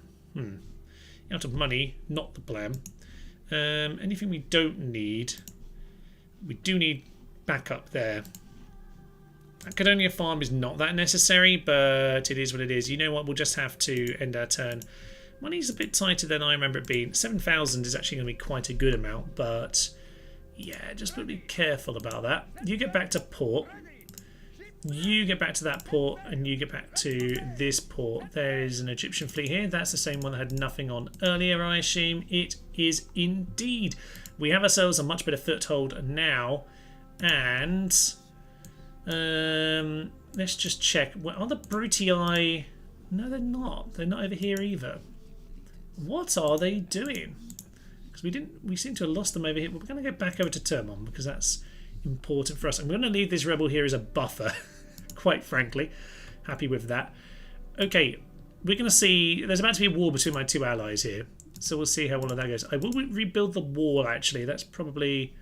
Out of money, not the plan. Anything we don't need? We do need backup there. Macedonia farm is not that necessary, but it is what it is. You know what? We'll just have to end our turn. Money's a bit tighter than I remember it being. 7,000 is actually going to be quite a good amount, but yeah, just be careful about that. You get back to port. You get back to that port, and you get back to this port. There is an Egyptian fleet here. That's the same one that had nothing on earlier, I assume. It is indeed. We have ourselves a much better foothold now, and let's just check. Well, are the Brutii? No, they're not. They're not over here either. What are they doing? Because we seem to have lost them over here. We're going to go back over to Termon because that's important for us. I'm going to leave this rebel here as a buffer, quite frankly. Happy with that. Okay, we're going to see... There's about to be a war between my two allies here. So we'll see how all of that goes. I will rebuild the wall, actually. That's probably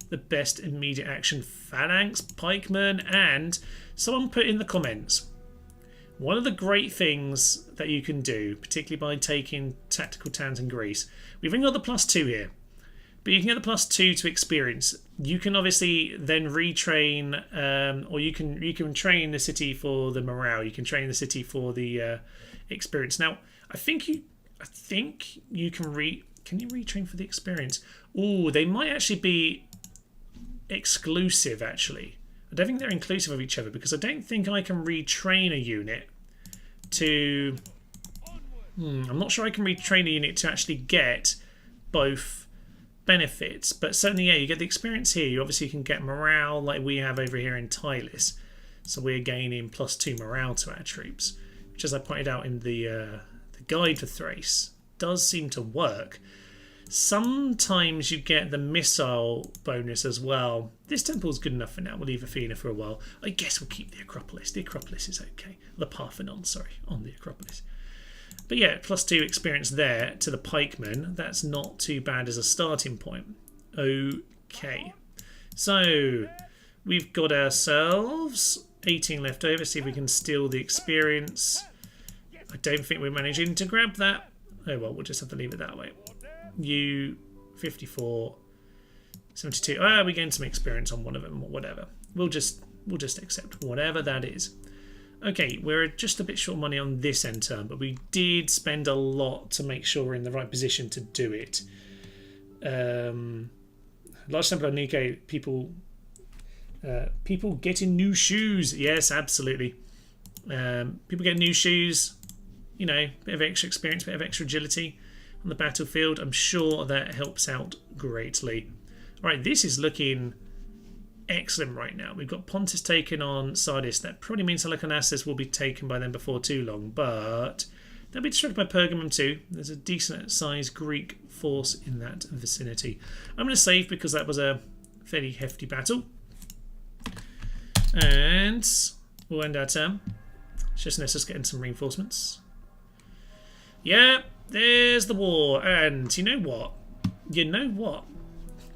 the best immediate action. Phalanx, pikemen, and someone put in the comments... One of the great things that you can do, particularly by taking tactical towns in Greece, we've only got the +2 here, but you can get the +2 to experience. You can obviously then retrain, or you can train the city for the morale. You can train the city for the experience. Now, I think you can you retrain for the experience? Oh, they might actually be exclusive. Actually. I don't think they're inclusive of each other because I don't think I can retrain a unit to... I'm not sure I can retrain a unit to actually get both benefits. But certainly, yeah, you get the experience here. You obviously can get morale like we have over here in Tylis. So we're gaining +2 morale to our troops, which, as I pointed out in the guide for Thrace, does seem to work. Sometimes you get the missile bonus as well. This temple's good enough for now. We'll leave Athena for a while. I guess we'll keep the Acropolis. The Acropolis is okay. The Parthenon, sorry, on the Acropolis. But yeah, +2 experience there to the pikemen. That's not too bad as a starting point. Okay. So, we've got ourselves 18 left over. See if we can steal the experience. I don't think we're managing to grab that. Oh well, we'll just have to leave it that way. You 54, 72. We gained some experience on one of them or whatever. We'll just accept whatever that is. Okay, we're just a bit short of money on this end turn, but we did spend a lot to make sure we're in the right position to do it. Large sample of Nico, people getting new shoes. Yes, absolutely. People get new shoes. You know, bit of extra experience, bit of extra agility on the battlefield. I'm sure that helps out greatly. All right, this is looking excellent right now. We've got Pontus taken on Sardis. That probably means Halicarnassus will be taken by them before too long, but they'll be distracted by Pergamum too. There's a decent sized Greek force in that vicinity. I'm going to save because that was a fairly hefty battle. And we'll end our turn. It's just us getting some reinforcements. Yeah, there's the war. And you know what? You know what?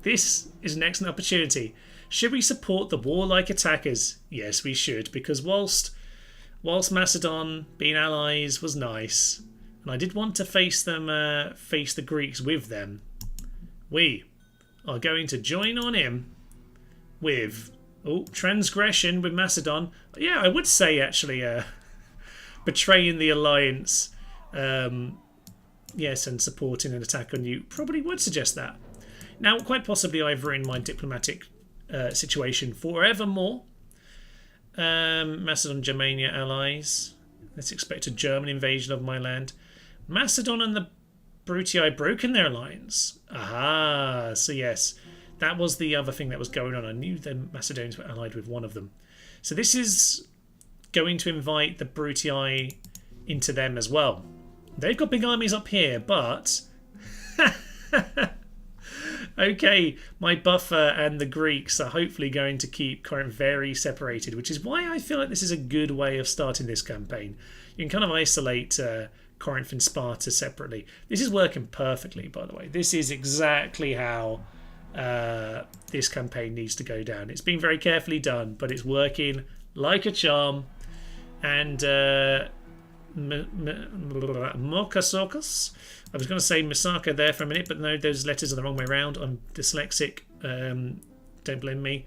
This is an excellent opportunity. Should we support the warlike attackers? Yes, we should, because whilst Macedon being allies was nice, and I did want to face them, face the Greeks with them, we are going to join on in with transgression with Macedon. Yeah, I would say actually betraying the alliance. Yes, and supporting an attack on you probably would suggest that. Now, quite possibly I've ruined my diplomatic situation forevermore. Macedon, Germania allies. Let's expect a German invasion of my land. Macedon and the Brutii broken their alliance. Aha, so yes, that was the other thing that was going on. I knew the Macedonians were allied with one of them. So this is going to invite the Brutii into them as well. They've got big armies up here, but okay, my buffer and the Greeks are hopefully going to keep Corinth very separated, which is why I feel like this is a good way of starting this campaign. You can kind of isolate Corinth and Sparta separately. This is working perfectly, by the way. This is exactly how this campaign needs to go down. It's been very carefully done, but it's working like a charm. And Mokasokos. I was going to say Misaka there for a minute, but no, those letters are the wrong way around. I'm dyslexic. Don't blame me.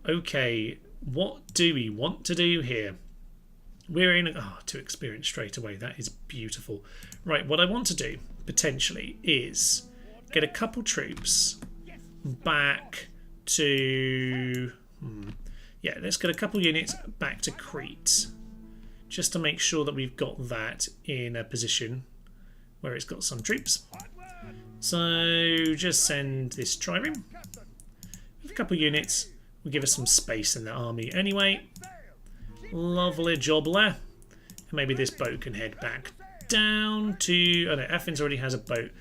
Okay, what do we want to do here? We're in... to experience straight away. That is beautiful. Right, what I want to do, potentially, is get a couple troops back to... Yeah, let's get a couple units back to Crete. Just to make sure that we've got that in a position where it's got some troops. So just send this trireme with a couple units. Will give us some space in the army anyway. Lovely job there. And maybe this boat can head back down to... Oh no, Athens already has a boat.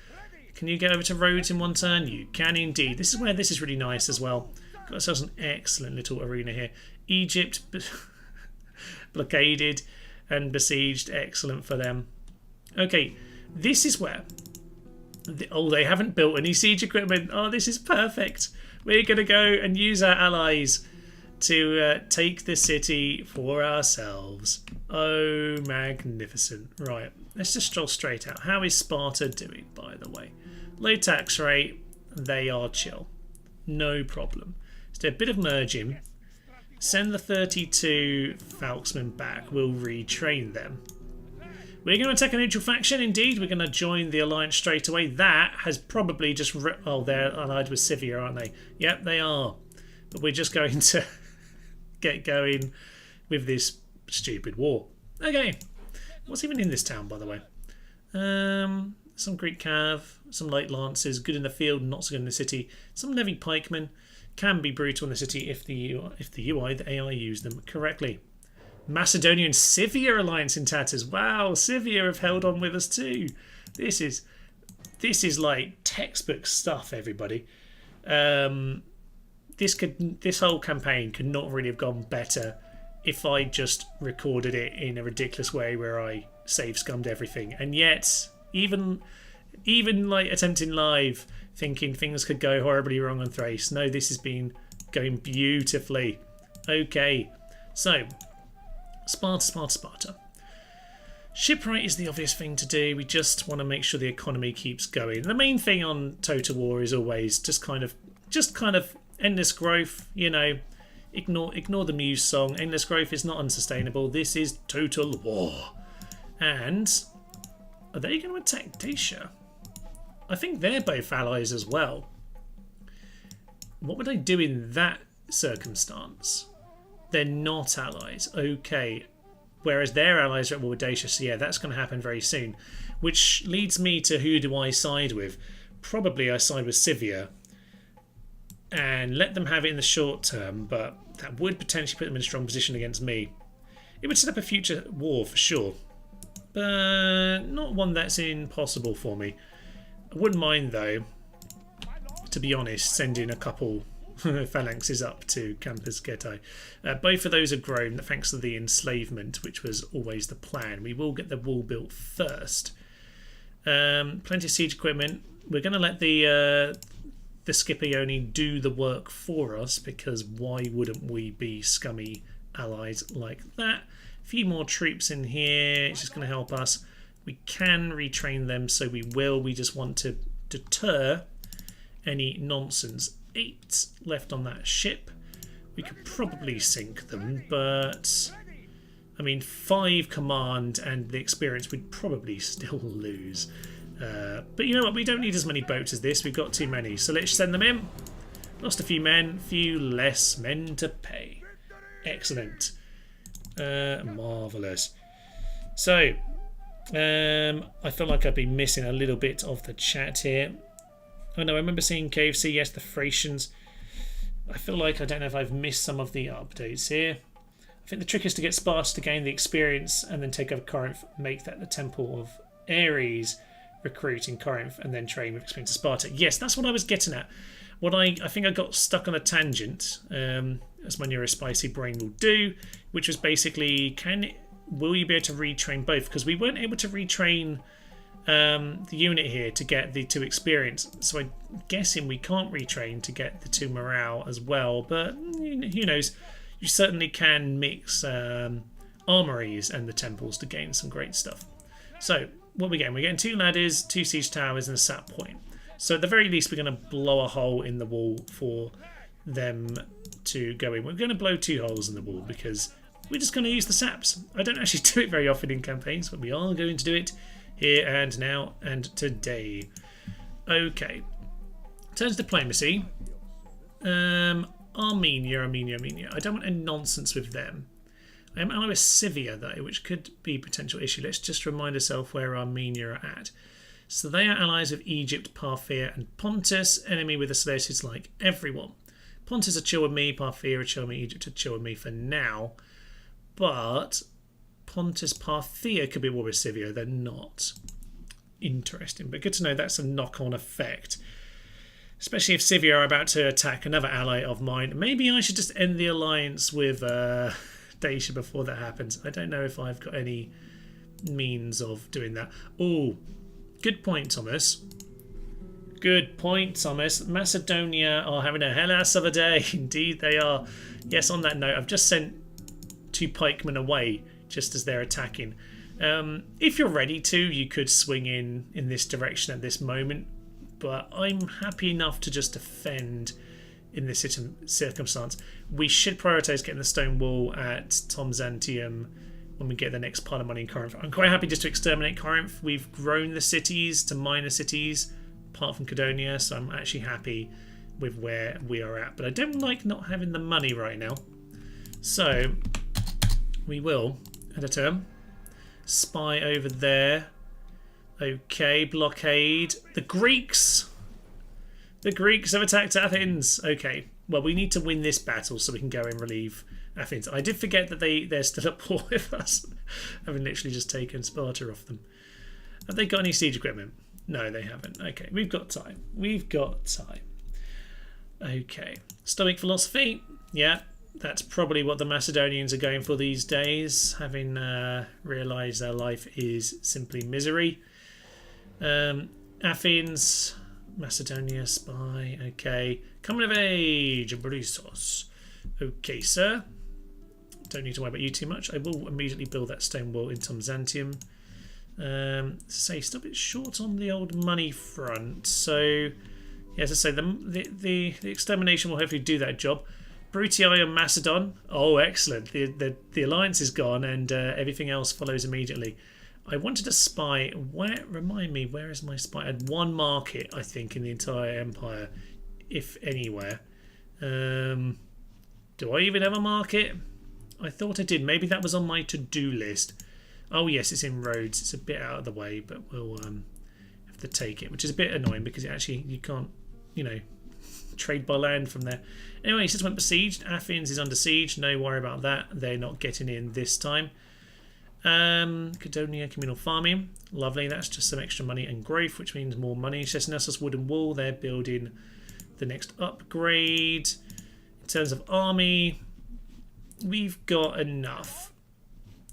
Can you get over to Rhodes in one turn? You can indeed. This is where this is really nice as well. Got ourselves an excellent little arena here. Egypt blockaded and besieged. Excellent for them. Okay, this is where... they haven't built any siege equipment. Oh, this is perfect. We're going to go and use our allies to take the city for ourselves. Oh, magnificent. Right, let's just stroll straight out. How is Sparta doing, by the way? Low tax rate. They are chill. No problem. Let's do a bit of merging. Send the 32 Falksmen back. We'll retrain them. We're going to attack a neutral faction, indeed. We're going to join the alliance straight away. That has probably just... Oh, they're allied with Scythia, aren't they? Yep, they are. But we're just going to get going with this stupid war. Okay. What's even in this town, by the way? Some Greek cav, some light lances, good in the field, not so good in the city. Some levy pikemen can be brutal in the city if the UI, the AI, use them correctly. Macedonian Scythia alliance in tatters. Wow, Scythia have held on with us too. This is like textbook stuff, everybody. This whole campaign could not really have gone better if I just recorded it in a ridiculous way where I save scummed everything. And yet, even like attempting live, thinking things could go horribly wrong on Thrace. No, this has been going beautifully. Okay, so Sparta, Sparta, Sparta. Shipwright is the obvious thing to do. We just want to make sure the economy keeps going. The main thing on Total War is always just kind of endless growth. You know, ignore the Muse song. Endless growth is not unsustainable. This is Total War. And are they going to attack Dacia? I think they're both allies as well. What would I do in that circumstance? They're not allies. Okay. Whereas their allies are at war with Dacia. So yeah, that's going to happen very soon. Which leads me to who do I side with? Probably I side with Scythia. And let them have it in the short term. But that would potentially put them in a strong position against me. It would set up a future war for sure. But not one that's impossible for me. I wouldn't mind though, to be honest, sending a couple phalanxes up to Campus Ghetto. Both of those are grown thanks to the enslavement, which was always the plan. We will get the wall built first. Plenty of siege equipment. We're going to let the Scipioni do the work for us, because why wouldn't we be scummy allies like that? A few more troops in here. It's just going to help us. We can retrain them, so we will. We just want to deter any nonsense. 8 left on that ship. We could probably sink them, but I mean 5 command and the experience we'd probably still lose. But you know what? We don't need as many boats as this. We've got too many, so let's send them in. Lost a few men, few less men to pay. Excellent. Marvellous. So I feel like I've been missing a little bit of the chat here. Oh no, I remember seeing KFC, yes, the Thracians. I feel like I don't know if I've missed some of the updates here. I think the trick is to get Sparta to gain the experience and then take over Corinth, make that the Temple of Ares, recruit in Corinth, and then train with experience of Sparta. Yes, that's what I was getting at. What I think I got stuck on a tangent, as my neurospicy brain will do, which was basically, will you be able to retrain both? Because we weren't able to retrain the unit here to get the 2 experience, so I'm guessing we can't retrain to get the 2 morale as well, but who knows. You certainly can mix armories and the temples to gain some great stuff. So what are we getting? We're getting 2 ladders, 2 siege towers, and a sap point. So at the very least we're going to blow a hole in the wall for them to go in. We're going to blow 2 holes in the wall because we're just going to use the saps. I don't actually do it very often in campaigns, but we are going to do it here and now and today. Okay. Turns diplomacy. Armenia. I don't want any nonsense with them. I am allied with Scythia though, which could be a potential issue. Let's just remind ourselves where Armenia are at. So they are allies with Egypt, Parthia and Pontus. Enemy with the Seleucids like everyone. Pontus are chill with me, Parthia are chill with me, Egypt are chill with me for now. But Pontus, Parthia could be war with Scythia. They're not. Interesting, but good to know that's a knock-on effect. Especially if Scythia are about to attack another ally of mine. Maybe I should just end the alliance with Dacia before that happens. I don't know if I've got any means of doing that. Oh, good point, Thomas. Good point, Thomas. Macedonia are having a hellas of a day. Indeed they are. Yes, on that note, I've just sent 2 pikemen away just as they're attacking. If you're ready to, you could swing in this direction at this moment, but I'm happy enough to just defend in this circumstance. We should prioritise getting the stone wall at Tomzantium when we get the next pile of money in Corinth. I'm quite happy just to exterminate Corinth. We've grown the cities to minor cities apart from Cadonia, so I'm actually happy with where we are at, but I don't like not having the money right now. So we will add a term. Spy over there. Okay, blockade. The Greeks have attacked Athens. Okay, well, we need to win this battle so we can go and relieve Athens. I did forget that they're still at war with us, having literally just taken Sparta off them. Have they got any siege equipment? No, they haven't. Okay, we've got time. Okay, Stoic philosophy. Yeah, that's probably what the Macedonians are going for these days, having realised their life is simply misery. Athens, Macedonia, spy. Okay, coming of age, Brissos. Okay, sir. don't need to worry about you too much. I will immediately build that stone wall in Byzantium. Say still a bit short on the old money front, so yeah, as I say, the extermination will hopefully do that job. Brutii on Macedon. Oh, excellent. The alliance is gone, and everything else follows immediately. I wanted a spy. Remind me, where is my spy? I had one market, I think, in the entire empire, if anywhere. Do I even have a market? I thought I did. Maybe that was on my to-do list. Oh yes, it's in Rhodes. It's a bit out of the way, but we'll have to take it, which is a bit annoying because you can't, trade by land from there. Anyway, since went besieged, Athens is under siege. No worry about that. They're not getting in this time. Cadonia communal farming. Lovely. That's just some extra money and growth, which means more money. Nessus wooden wall. They're building the next upgrade. In terms of army, we've got enough.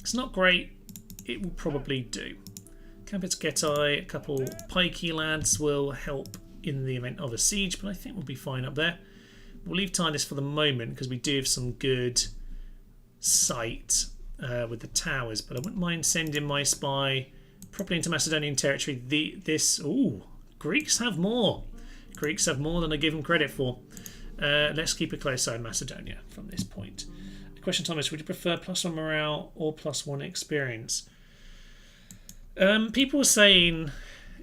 It's not great. It will probably do. Campus Getai, a couple pikey lads will help in the event of a siege, but I think we'll be fine up there. We'll leave Titus for the moment because we do have some good sight with the towers, but I wouldn't mind sending my spy properly into Macedonian territory. Greeks have more. Greeks have more than I give them credit for. Let's keep a close eye on Macedonia from this point. Question, Thomas, would you prefer +1 morale or +1 experience? People were saying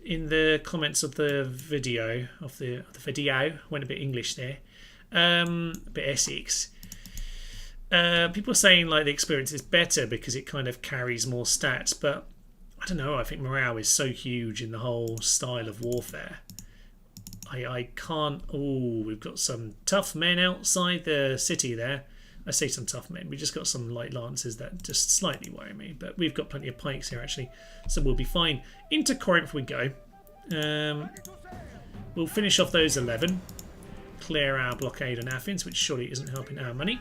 in the comments of the video, went a bit English there, a bit Essex. People are saying like the experience is better because it kind of carries more stats, but I don't know. I think morale is so huge in the whole style of warfare. I can't. Oh, we've got some tough men outside the city there. I say some tough men. We just got some light lancers that just slightly worry me, but we've got plenty of pikes here actually, so we'll be fine. Into Corinth we go. We'll finish off those 11. Clear our blockade on Athens, which surely isn't helping our money.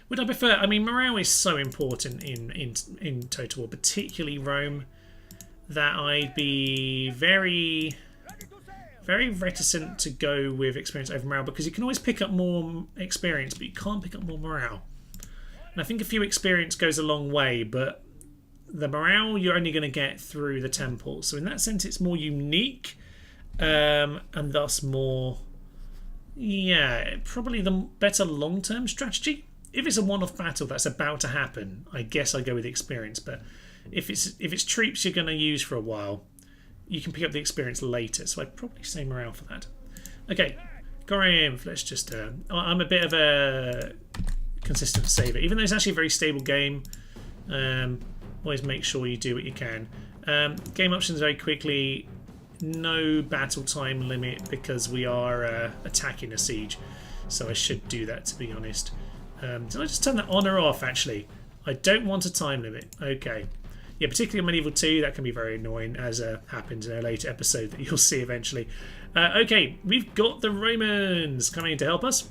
Would I prefer? I mean, morale is so important in Total War, particularly Rome, that I'd be very reticent to go with experience over morale, because you can always pick up more experience, but you can't pick up more morale. And I think a few experience goes a long way, but the morale you're only going to get through the temple. So in that sense, it's more unique, and thus more, probably the better long-term strategy. If it's a one-off battle that's about to happen, I guess I go with experience. But if it's troops you're going to use for a while, you can pick up the experience later, so I'd probably say morale for that. Okay, Corinth, let's just... I'm a bit of a consistent saver. Even though it's actually a very stable game, always make sure you do what you can. Game options very quickly. No battle time limit because we are attacking a siege, so I should do that, to be honest. Did I just turn that on or off, actually? I don't want a time limit. Okay. Yeah, particularly in Medieval 2, that can be very annoying, as happens in a later episode that you'll see eventually. Okay, we've got the Romans coming in to help us.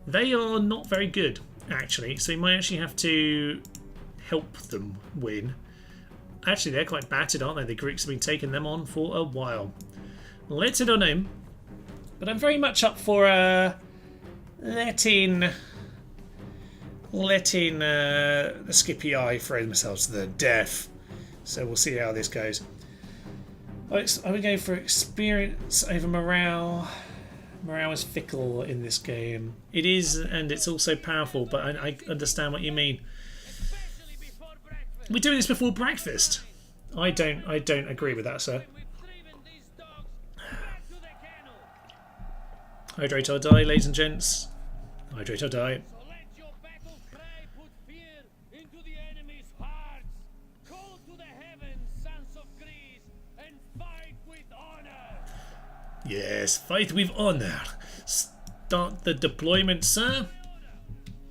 They are not very good, actually, so we might actually have to help them win. Actually, they're quite battered, aren't they? The Greeks have been taking them on for a while. Let's head on in. But I'm very much up for letting the Scipii throw themselves to their death. So we'll see how this goes. Are we going for experience over morale? Morale is fickle in this game. It is, and it's also powerful, but I understand what you mean. We're doing this before breakfast. I don't agree with that, sir. Hydrate or die, ladies and gents. Hydrate or die. Yes, fight with honour. Start the deployment, sir.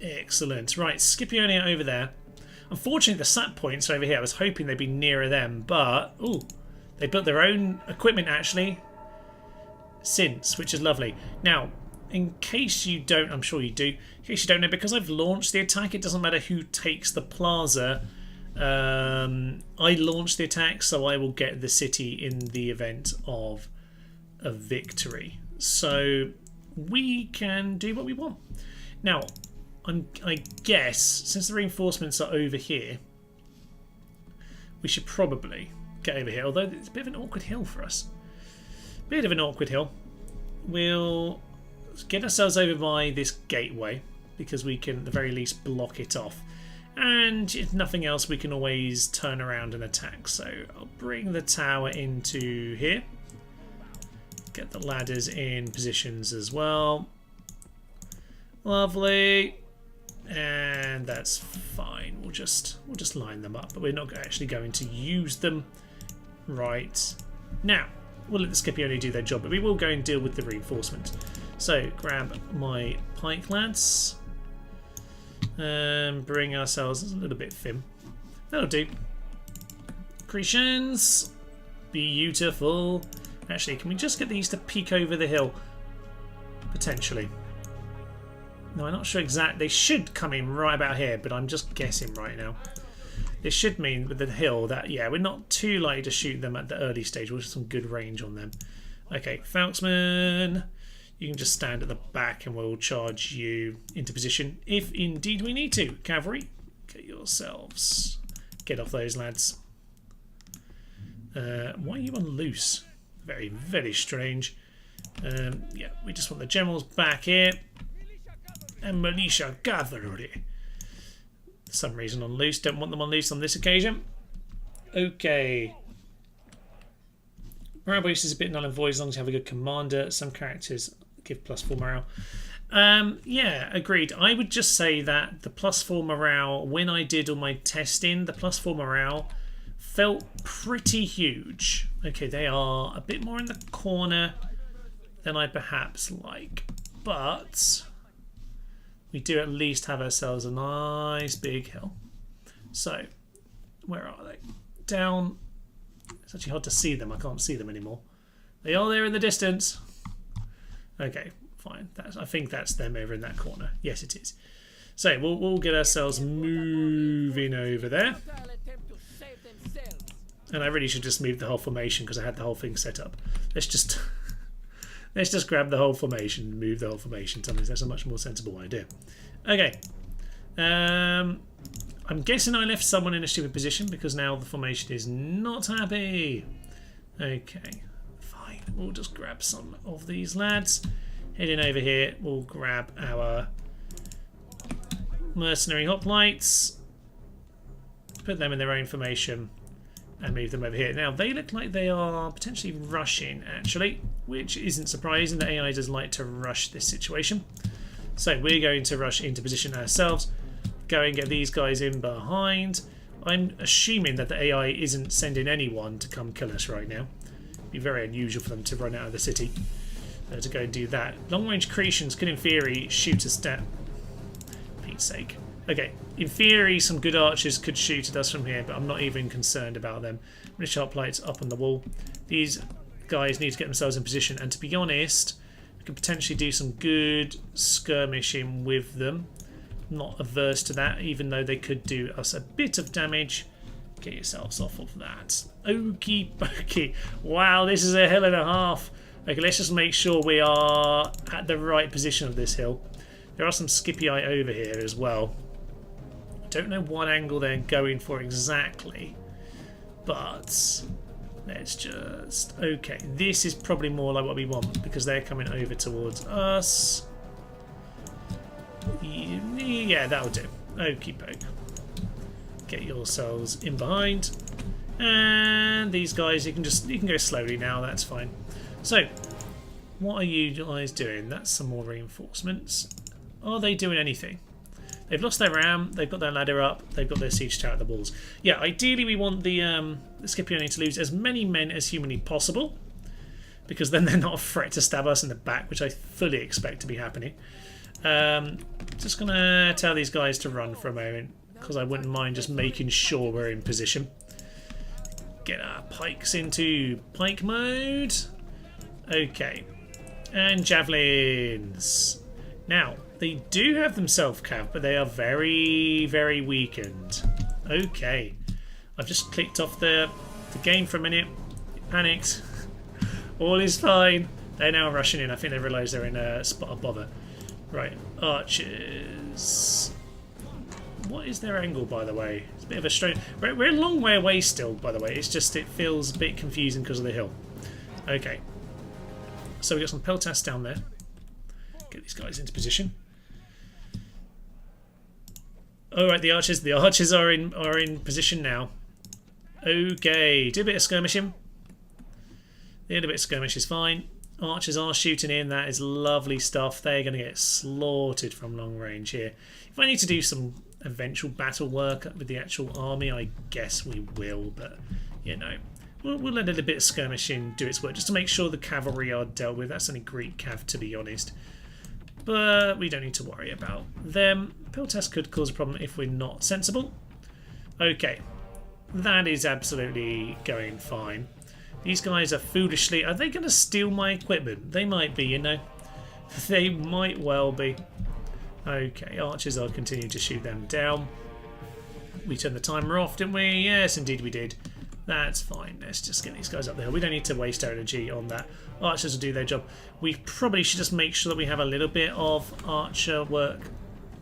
Excellent. Right, Scipionia over there. Unfortunately, the sat points are over here. I was hoping they'd be nearer them, but... Ooh, they built their own equipment, actually, since, which is lovely. Now, in case you don't... I'm sure you do. In case you don't know, because I've launched the attack, it doesn't matter who takes the plaza. I launched the attack, so I will get the city in the event of a victory. So we can do what we want. Now, I guess, since the reinforcements are over here, we should probably get over here, although it's a bit of an awkward hill for us. Bit of an awkward hill. We'll get ourselves over by this gateway, because we can at the very least block it off. And if nothing else, we can always turn around and attack. So I'll bring the tower into here. Get the ladders in positions as well. Lovely. And that's fine. We'll just line them up, but we're not actually going to use them right now. We'll let the Scipioni do their job, but we will go and deal with the reinforcement. So grab my pike lads. Bring ourselves a little bit thin. That'll do. Cretans. Beautiful. Actually, can we just get these to peek over the hill? Potentially. No, I'm not sure exactly. They should come in right about here, but I'm just guessing right now. This should mean with the hill that, yeah, we're not too likely to shoot them at the early stage. We'll have some good range on them. Okay, Falksman, you can just stand at the back and we'll charge you into position if indeed we need to. Cavalry, get yourselves. Get off those lads. Why are you on loose? Very, very strange. Yeah, we just want the generals back here. And militia cavalry. For some reason on loose. Don't want them on loose on this occasion. Okay. Morale boost is a bit null and void as long as you have a good commander. Some characters give +4 morale. Yeah, agreed. I would just say that the +4 morale, when I did all my testing, the +4 morale felt pretty huge. Okay, they are a bit more in the corner than I perhaps like. But we do at least have ourselves a nice big hill. So, where are they? Down. It's actually hard to see them. I can't see them anymore. They are there in the distance. Okay, fine. I think that's them over in that corner. Yes, it is. So, we'll get ourselves moving over there. And I really should just move the whole formation because I had the whole thing set up. Let's just grab the whole formation and move the whole formation. That's a much more sensible idea. Okay. I'm guessing I left someone in a stupid position because now the formation is not happy. Okay, fine. We'll just grab some of these lads. Heading over here, we'll grab our mercenary hoplites. Put them in their own formation. And move them over here. Now, they look like they are potentially rushing, actually, which isn't surprising. The AI does like to rush this situation. So we're going to rush into position ourselves, go and get these guys in behind. I'm assuming that the AI isn't sending anyone to come kill us right now. It'd be very unusual for them to run out of the city to go and do that. Long-range Cretans could, in theory, shoot us down. Pete's sake. Okay, in theory, some good archers could shoot at us from here, but I'm not even concerned about them. British hoplites up on the wall. These guys need to get themselves in position, and to be honest, we could potentially do some good skirmishing with them. Not averse to that, even though they could do us a bit of damage. Get yourselves off of that. Okie dokie. Wow, this is a hill and a half. Okay, let's just make sure we are at the right position of this hill. There are some Scipii over here as well. Don't know what angle they're going for exactly, but let's just... Okay, this is probably more like what we want because they're coming over towards us. Yeah, that'll do. Okie poke. Get yourselves in behind, and these guys you can go slowly now. That's fine. So, what are you guys doing? That's some more reinforcements. Are they doing anything? They've lost their ram, they've got their ladder up, they've got their siege tower at the walls. Yeah, ideally we want the Scipioni to lose as many men as humanly possible, because then they're not a threat to stab us in the back, which I fully expect to be happening. Just going to tell these guys to run for a moment, because I wouldn't mind just making sure we're in position. Get our pikes into pike mode. Okay. And javelins. Now, they do have them self-cav, but they are very, very weakened. Okay. I've just clicked off the game for a minute. Panicked. All is fine. They're now rushing in. I think they realise they're in a spot of bother. Right, archers. What is their angle, by the way? It's a bit of a strange... We're a long way away still, by the way. It's just it feels a bit confusing because of the hill. Okay. So we got some peltasts down there. Get these guys into position. All right, the archers. The archers are in position now. Okay, do a bit of skirmishing. A little bit of skirmish is fine. Archers are shooting in. That is lovely stuff. They're going to get slaughtered from long range here. If I need to do some eventual battle work with the actual army, I guess we will. But you know, we'll let a little bit of skirmishing do its work just to make sure the cavalry are dealt with. That's only Greek cav, to be honest. But we don't need to worry about them. Peltast could cause a problem if we're not sensible. Okay, that is absolutely going fine. These guys are foolishly... Are they going to steal my equipment? They might be, you know. They might well be. Okay, archers are continuing to shoot them down. We turned the timer off, didn't we? Yes, indeed we did. That's fine. Let's just get these guys up there. We don't need to waste our energy on that. Archers will do their job. We probably should just make sure that we have a little bit of archer work.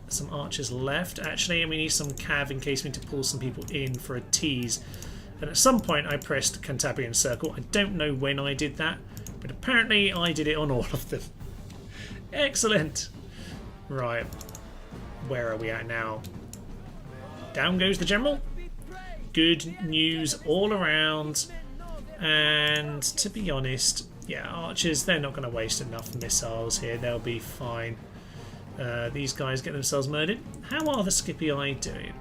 Some archers left, actually, and we need some cav in case we need to pull some people in for a tease. And at some point I pressed Cantabrian Circle. I don't know when I did that, but apparently I did it on all of them. Excellent. Right. Where are we at now? Down goes the general. Good news all around. And to be honest, yeah, archers, they're not going to waste enough missiles here. They'll be fine. These guys get themselves murdered. How are the Scipii doing?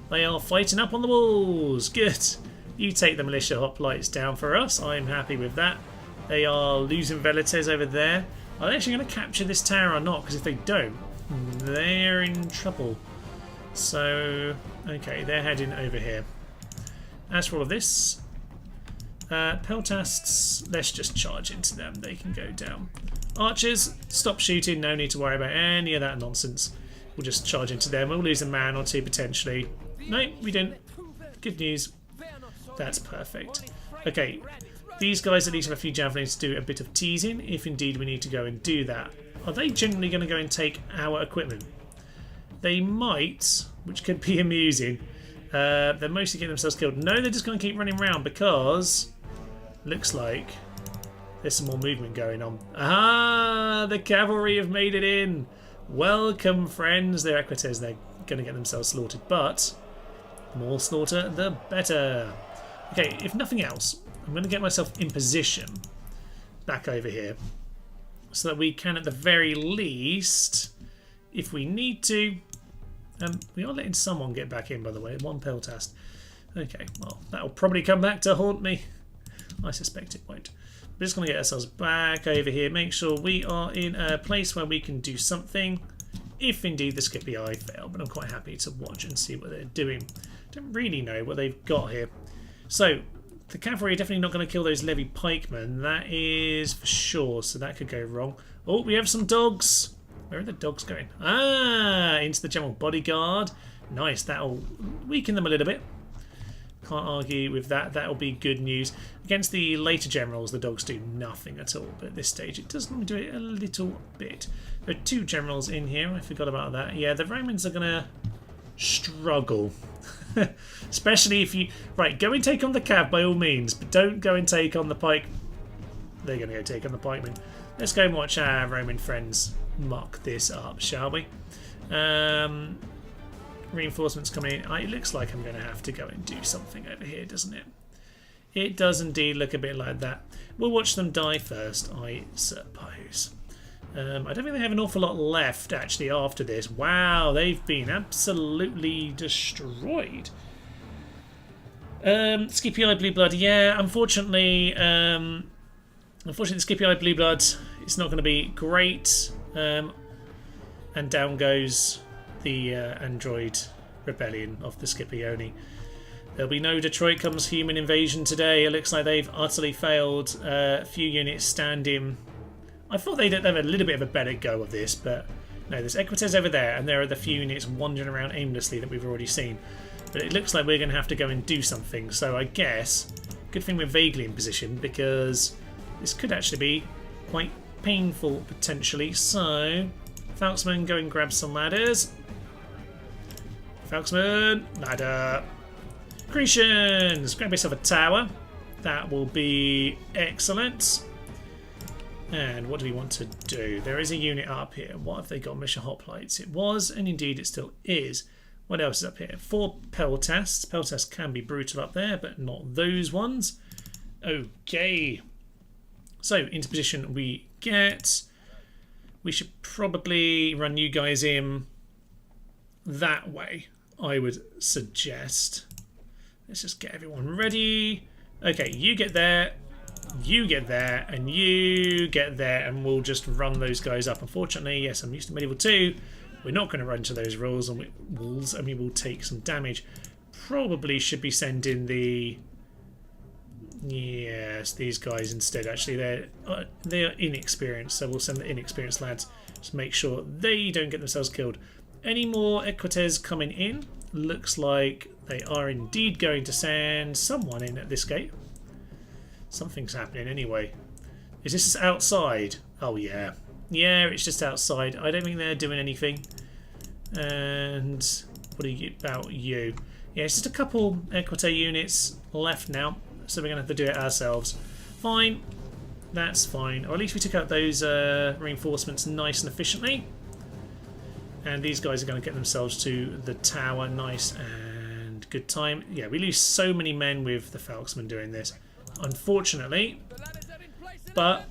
They are fighting up on the walls. Good. You take the militia hoplites down for us. I'm happy with that. They are losing velites over there. Are they actually going to capture this tower or not? Because if they don't, they're in trouble. So, okay, they're heading over here. As for all of this, peltasts, let's just charge into them. They can go down. Archers, stop shooting. No need to worry about any of that nonsense. We'll just charge into them. We'll lose a man or two potentially. No, we didn't. Good news. That's perfect. Okay, these guys at least have a few javelins to do a bit of teasing, if indeed we need to go and do that. Are they generally going to go and take our equipment? They might, which could be amusing. They're mostly getting themselves killed. No, they're just going to keep running around because looks like there's some more movement going on. Ah, the cavalry have made it in. Welcome, friends. They're equites. They're going to get themselves slaughtered, but the more slaughter, the better. Okay, if nothing else, I'm going to get myself in position back over here so that we can, at the very least, if we need to, we are letting someone get back in, by the way, one peltast. Okay, well, that'll probably come back to haunt me. I suspect it won't. We're just going to get ourselves back over here, make sure we are in a place where we can do something, if indeed the Scipii fail, but I'm quite happy to watch and see what they're doing. Don't really know what they've got here. So, the cavalry are definitely not going to kill those levy pikemen, that is for sure, so that could go wrong. Oh, we have some dogs. Where are the dogs going? Ah, into the general bodyguard. Nice, that'll weaken them a little bit. Can't argue with that, that'll be good news. Against the later generals, the dogs do nothing at all, but at this stage it does do it a little bit. There are two generals in here, I forgot about that. Yeah, the Romans are going to struggle. Especially if you... Right, go and take on the cav by all means, but don't go and take on the pike. They're going to go take on the pikemen. Let's go and watch our Roman friends muck this up, shall we? Reinforcements coming in. It looks like I'm going to have to go and do something over here, doesn't it? It does indeed look a bit like that. We'll watch them die first, I suppose. I don't think they have an awful lot left, actually, after this. Wow, they've been absolutely destroyed. Scipii Blue Blood, yeah, unfortunately, the Scipii Blue Blood, it's not going to be great. And down goes the android rebellion of the Scipioni. There'll be no Detroit comes human invasion today. It looks like they've utterly failed. A few units standing. I thought they'd have a little bit of a better go of this, but no, there's equites over there, and there are the few units wandering around aimlessly that we've already seen. But it looks like we're going to have to go and do something, so I guess good thing we're vaguely in position, because this could actually be quite painful, potentially. So, Falksman, go and grab some ladders. Falksman, ladder. Grecians, grab yourself a tower. That will be excellent. And what do we want to do? There is a unit up here. What have they got? Mission hoplites. It was, and indeed it still is. What else is up here? 4 peltasts. Peltasts can be brutal up there, but not those ones. Okay. So, into position we get. We should probably run you guys in that way, I would suggest. Let's just get everyone ready. Okay, you get there, and you get there, and we'll just run those guys up. Unfortunately, yes, I'm used to medieval 2. We're not going to run to those walls, and we will take some damage. Probably should be sending the... Yes, these guys instead. Actually, they're inexperienced, so we'll send the inexperienced lads to make sure they don't get themselves killed. Any more equites coming in? Looks like they are indeed going to send someone in at this gate. Something's happening anyway. Is this outside? Oh yeah. Yeah, it's just outside. I don't think they're doing anything. And what about you? Yeah, it's just a couple equite units left now, so we're going to have to do it ourselves. Fine. That's fine. Or at least we took out those reinforcements nice and efficiently. And these guys are going to get themselves to the tower. Nice and good time. Yeah, we lose so many men with the Falksmen doing this, unfortunately. But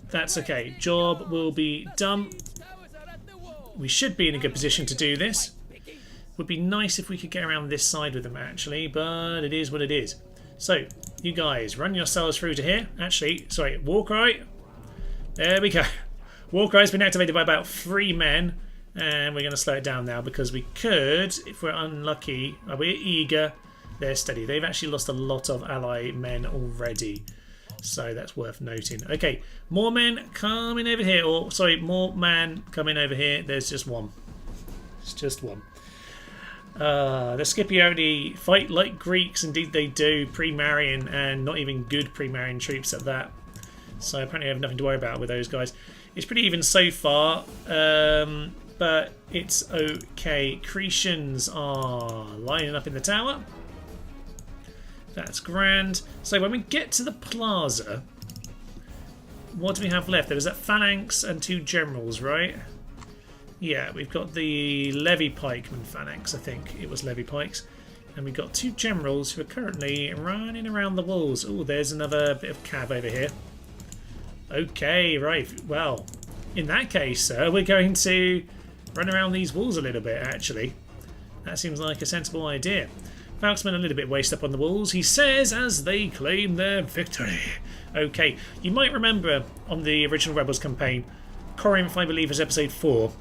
that's okay. Job will be done. We should be in a good position to do this. Would be nice if we could get around this side with them, actually. But it is what it is. So, you guys, run yourselves through to here. Actually, sorry, Warcry. There we go. Warcry's been activated by about 3 men. And we're going to slow it down now because we could, if we're unlucky, we're eager, they're steady. They've actually lost a lot of ally men already. So that's worth noting. Okay, more men coming over here. Or, sorry, more man coming over here. There's just one. It's just one. The Scipioni fight like Greeks. Indeed they do. Pre-Marian and not even good pre-Marian troops at that. So apparently I have nothing to worry about with those guys. It's pretty even so far. But it's okay. Cretians are lining up in the tower. That's grand. So when we get to the plaza, what do we have left? There was that phalanx and 2 generals, right? Yeah, we've got the levy pikemen phalanx, I think it was levy pikes. And we've got 2 generals who are currently running around the walls. Oh, there's another bit of cav over here. Okay, right. Well, in that case, sir, we're going to run around these walls a little bit, actually. That seems like a sensible idea. Falksman a little bit waist up on the walls, he says, as they claim their victory. Okay, you might remember on the original Rebels campaign, Corinth, I believe, is episode 4.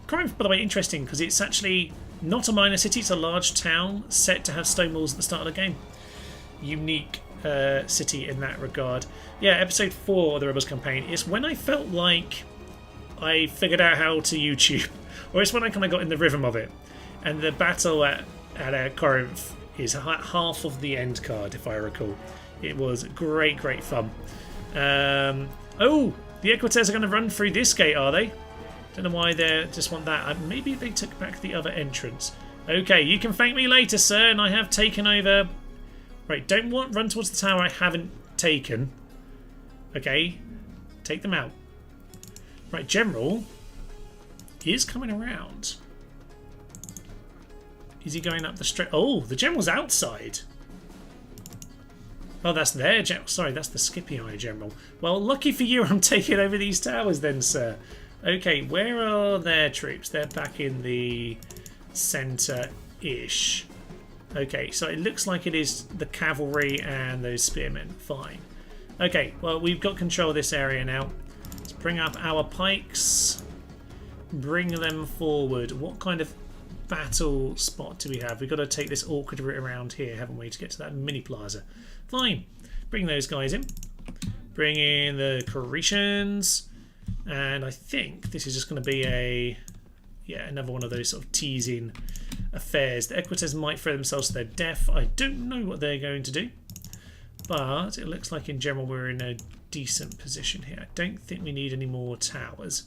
Corinth, by the way, interesting, because it's actually not a minor city, it's a large town set to have stone walls at the start of the game. Unique city in that regard. Yeah, episode 4 of the Rebels campaign is when I felt like I figured out how to YouTube. Or it's when I kind of got in the rhythm of it. And the battle at Corinth is half of the end card, if I recall. It was great, great fun. Oh, the Equites are going to run through this gate, are they? Don't know why they just want that. Maybe they took back the other entrance. Okay, you can thank me later, sir, and I have taken over... Right, don't run towards the tower I haven't taken. Okay, take them out. Right, General is coming around. Is he going up the street? Oh, the General's outside. Oh, that's their General. Sorry, that's the Scipio General. Well, lucky for you, I'm taking over these towers then, sir. Okay, where are their troops? They're back in the centre-ish. Okay, so it looks like it is the cavalry and those spearmen. Fine. Okay, well, we've got control of this area now. Let's bring up our pikes. Bring them forward. What kind of battle spot do we have? We've got to take this awkward route around here, haven't we, to get to that mini plaza. Fine. Bring those guys in. Bring in the Cretians. And I think this is just going to be another one of those sort of teasing affairs. The Equites might throw themselves to their death. I don't know what they're going to do. But it looks like in general we're in a decent position here. I don't think we need any more towers.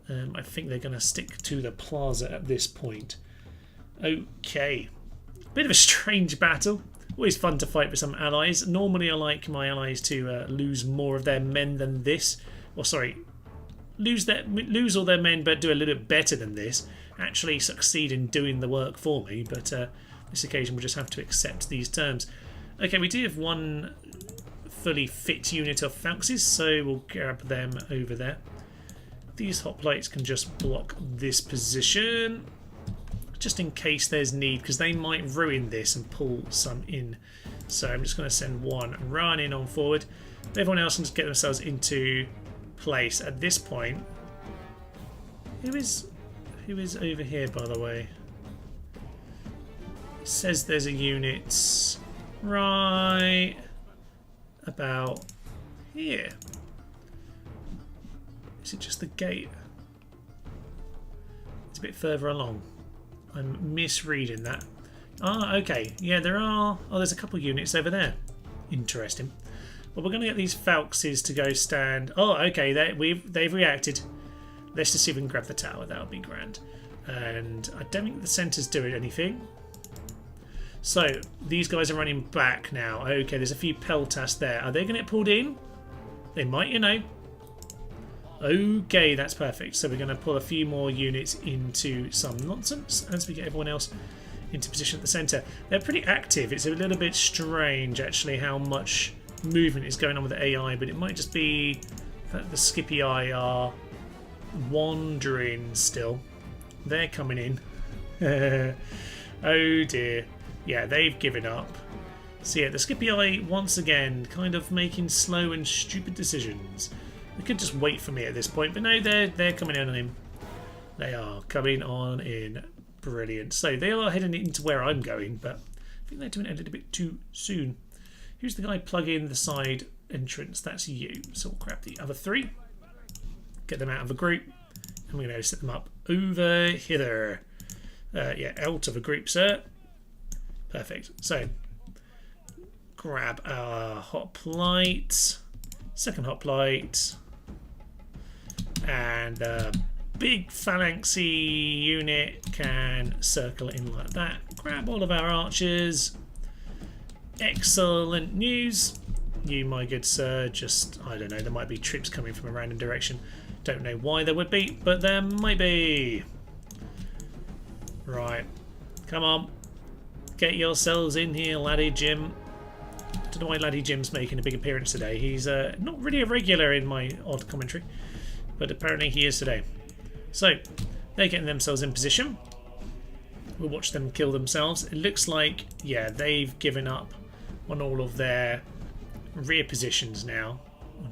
I think they're going to stick to the plaza at this point. Okay. Bit of a strange battle. Always fun to fight with some allies. Normally I like my allies to lose more of their men than this. Or sorry, lose all their men but do a little bit better than this. Actually succeed in doing the work for me. But this occasion we'll just have to accept these terms. Okay, we do have one fully fit unit of Falxes, so we'll grab them over there. These hoplites can just block this position, just in case there's need, because they might ruin this and pull some in. So I'm just going to send one running on forward. Everyone else can just get themselves into place at this point. Who is over here, by the way? It says there's a unit right about here. Is it just the gate? It's a bit further along. I'm misreading that. Ah, okay. Yeah, there are... Oh, there's a couple of units over there. Interesting. Well, we're going to get these Falxes to go stand... Oh, okay. They've reacted. Let's just see if we can grab the tower. That would be grand. And I don't think the centre's doing anything. So, these guys are running back now. Okay, there's a few Peltas there. Are they going to get pulled in? They might, you know. Okay, that's perfect. So we're going to pull a few more units into some nonsense as we get everyone else into position at the centre. They're pretty active. It's a little bit strange, actually, how much movement is going on with the AI, but it might just be that the Skippy Eye are wandering still. They're coming in. Oh dear. Yeah, they've given up. So yeah, the Skippy Eye once again kind of making slow and stupid decisions. They could just wait for me at this point, but no, they're coming in on him. They are coming on in. Brilliant. So they are heading into where I'm going, but I think they're doing it a little bit too soon. Who's the guy plugging the side entrance? That's you. So we'll grab the other three, get them out of a group, and we're going to set them up over hither. Yeah, out of a group, sir. Perfect. So grab our hoplite, second hoplite, and the big phalanxy unit can circle in like that. Grab all of our archers. Excellent news. You, my good sir, just, I don't know, there might be troops coming from a random direction. Don't know why there would be, but there might be. Right. Come on. Get yourselves in here, Laddie Jim. Don't know why Laddie Jim's making a big appearance today. He's not really a regular in my odd commentary, but apparently he is today. So, they're getting themselves in position. We'll watch them kill themselves. It looks like, yeah, they've given up on all of their rear positions now.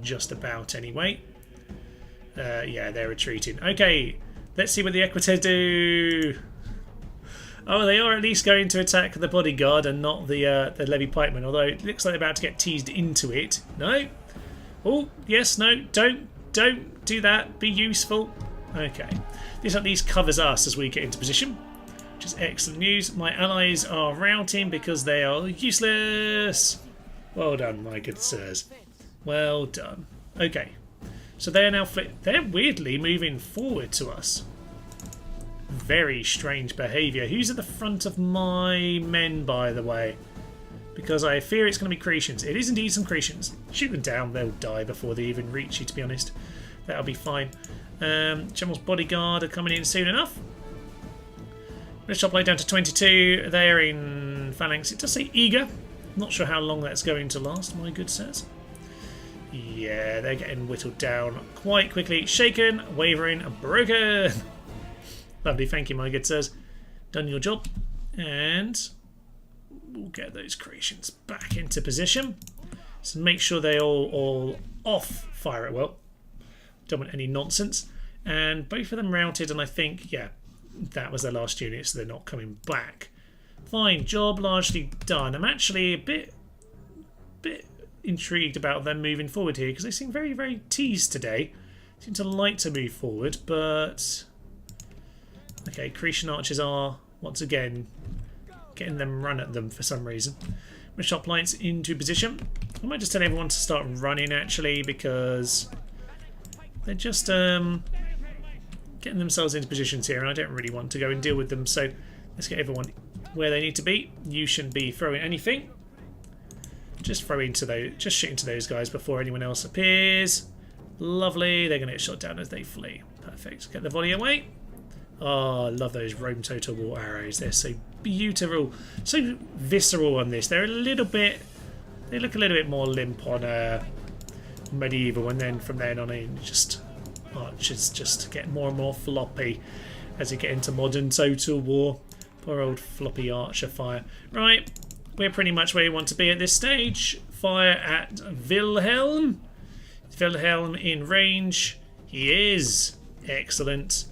Just about, anyway. Yeah, they're retreating. Okay, let's see what the Equites do. Oh, they are at least going to attack the bodyguard and not the levy pikeman, although it looks like they're about to get teased into it. No? Oh, yes, no, don't do that. Be useful. Okay. This at least covers us as we get into position, which is excellent news. My allies are routing because they are useless. Well done, my good sirs. Well done. Okay. So they are now they're weirdly moving forward to us. Very strange behaviour. Who's at the front of my men, by the way? Because I fear it's going to be Cretians. It is indeed some Cretians. Shoot them down. They'll die before they even reach you, to be honest. That'll be fine. General's bodyguard are coming in soon enough. British hoplite down to 22. They're in phalanx. It does say eager. Not sure how long that's going to last, my good sirs. Yeah, they're getting whittled down quite quickly. Shaken, wavering, broken. Lovely, thank you, my good sirs. Done your job. And we'll get those creations back into position. So make sure they all off fire at will. Don't want any nonsense. And both of them routed, and I think, yeah, that was their last unit, so they're not coming back. Fine, job largely done. I'm actually a bit intrigued about them moving forward here, because they seem very, very teased today. Seem to like to move forward, but... Okay, Cretan archers are, once again, getting them run at them for some reason. British hoplites into position. I might just tell everyone to start running, actually, because they're just getting themselves into positions here, and I don't really want to go and deal with them, so let's get everyone where they need to be. You shouldn't be throwing anything. Just throw into those, just shoot into those guys before anyone else appears. Lovely. They're going to get shot down as they flee. Perfect. Get the volley away. Oh, I love those Rome Total War arrows. They're so beautiful, so visceral on this. They're a little bit. They look a little bit more limp on medieval, and then from then on in, just archers just get more and more floppy as you get into modern Total War. Poor old floppy archer fire. Right, we're pretty much where we want to be at this stage. Fire at Wilhelm. Wilhelm in range. He is. Excellent.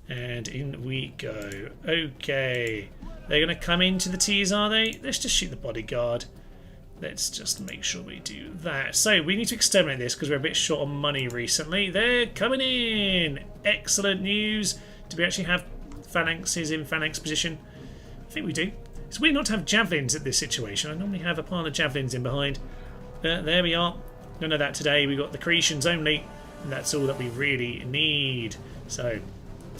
And in we go. Okay. They're going to come into the T's, are they? Let's just shoot the bodyguard. Let's just make sure we do that. So we need to exterminate this because we're a bit short on money recently. They're coming in. Excellent news. Do we actually have phalanxes in phalanx position? I think we do. It's weird not to have javelins at this situation. I normally have a pile of javelins in behind. There we are. None of that today. We've got the Cretians only. And that's all that we really need. So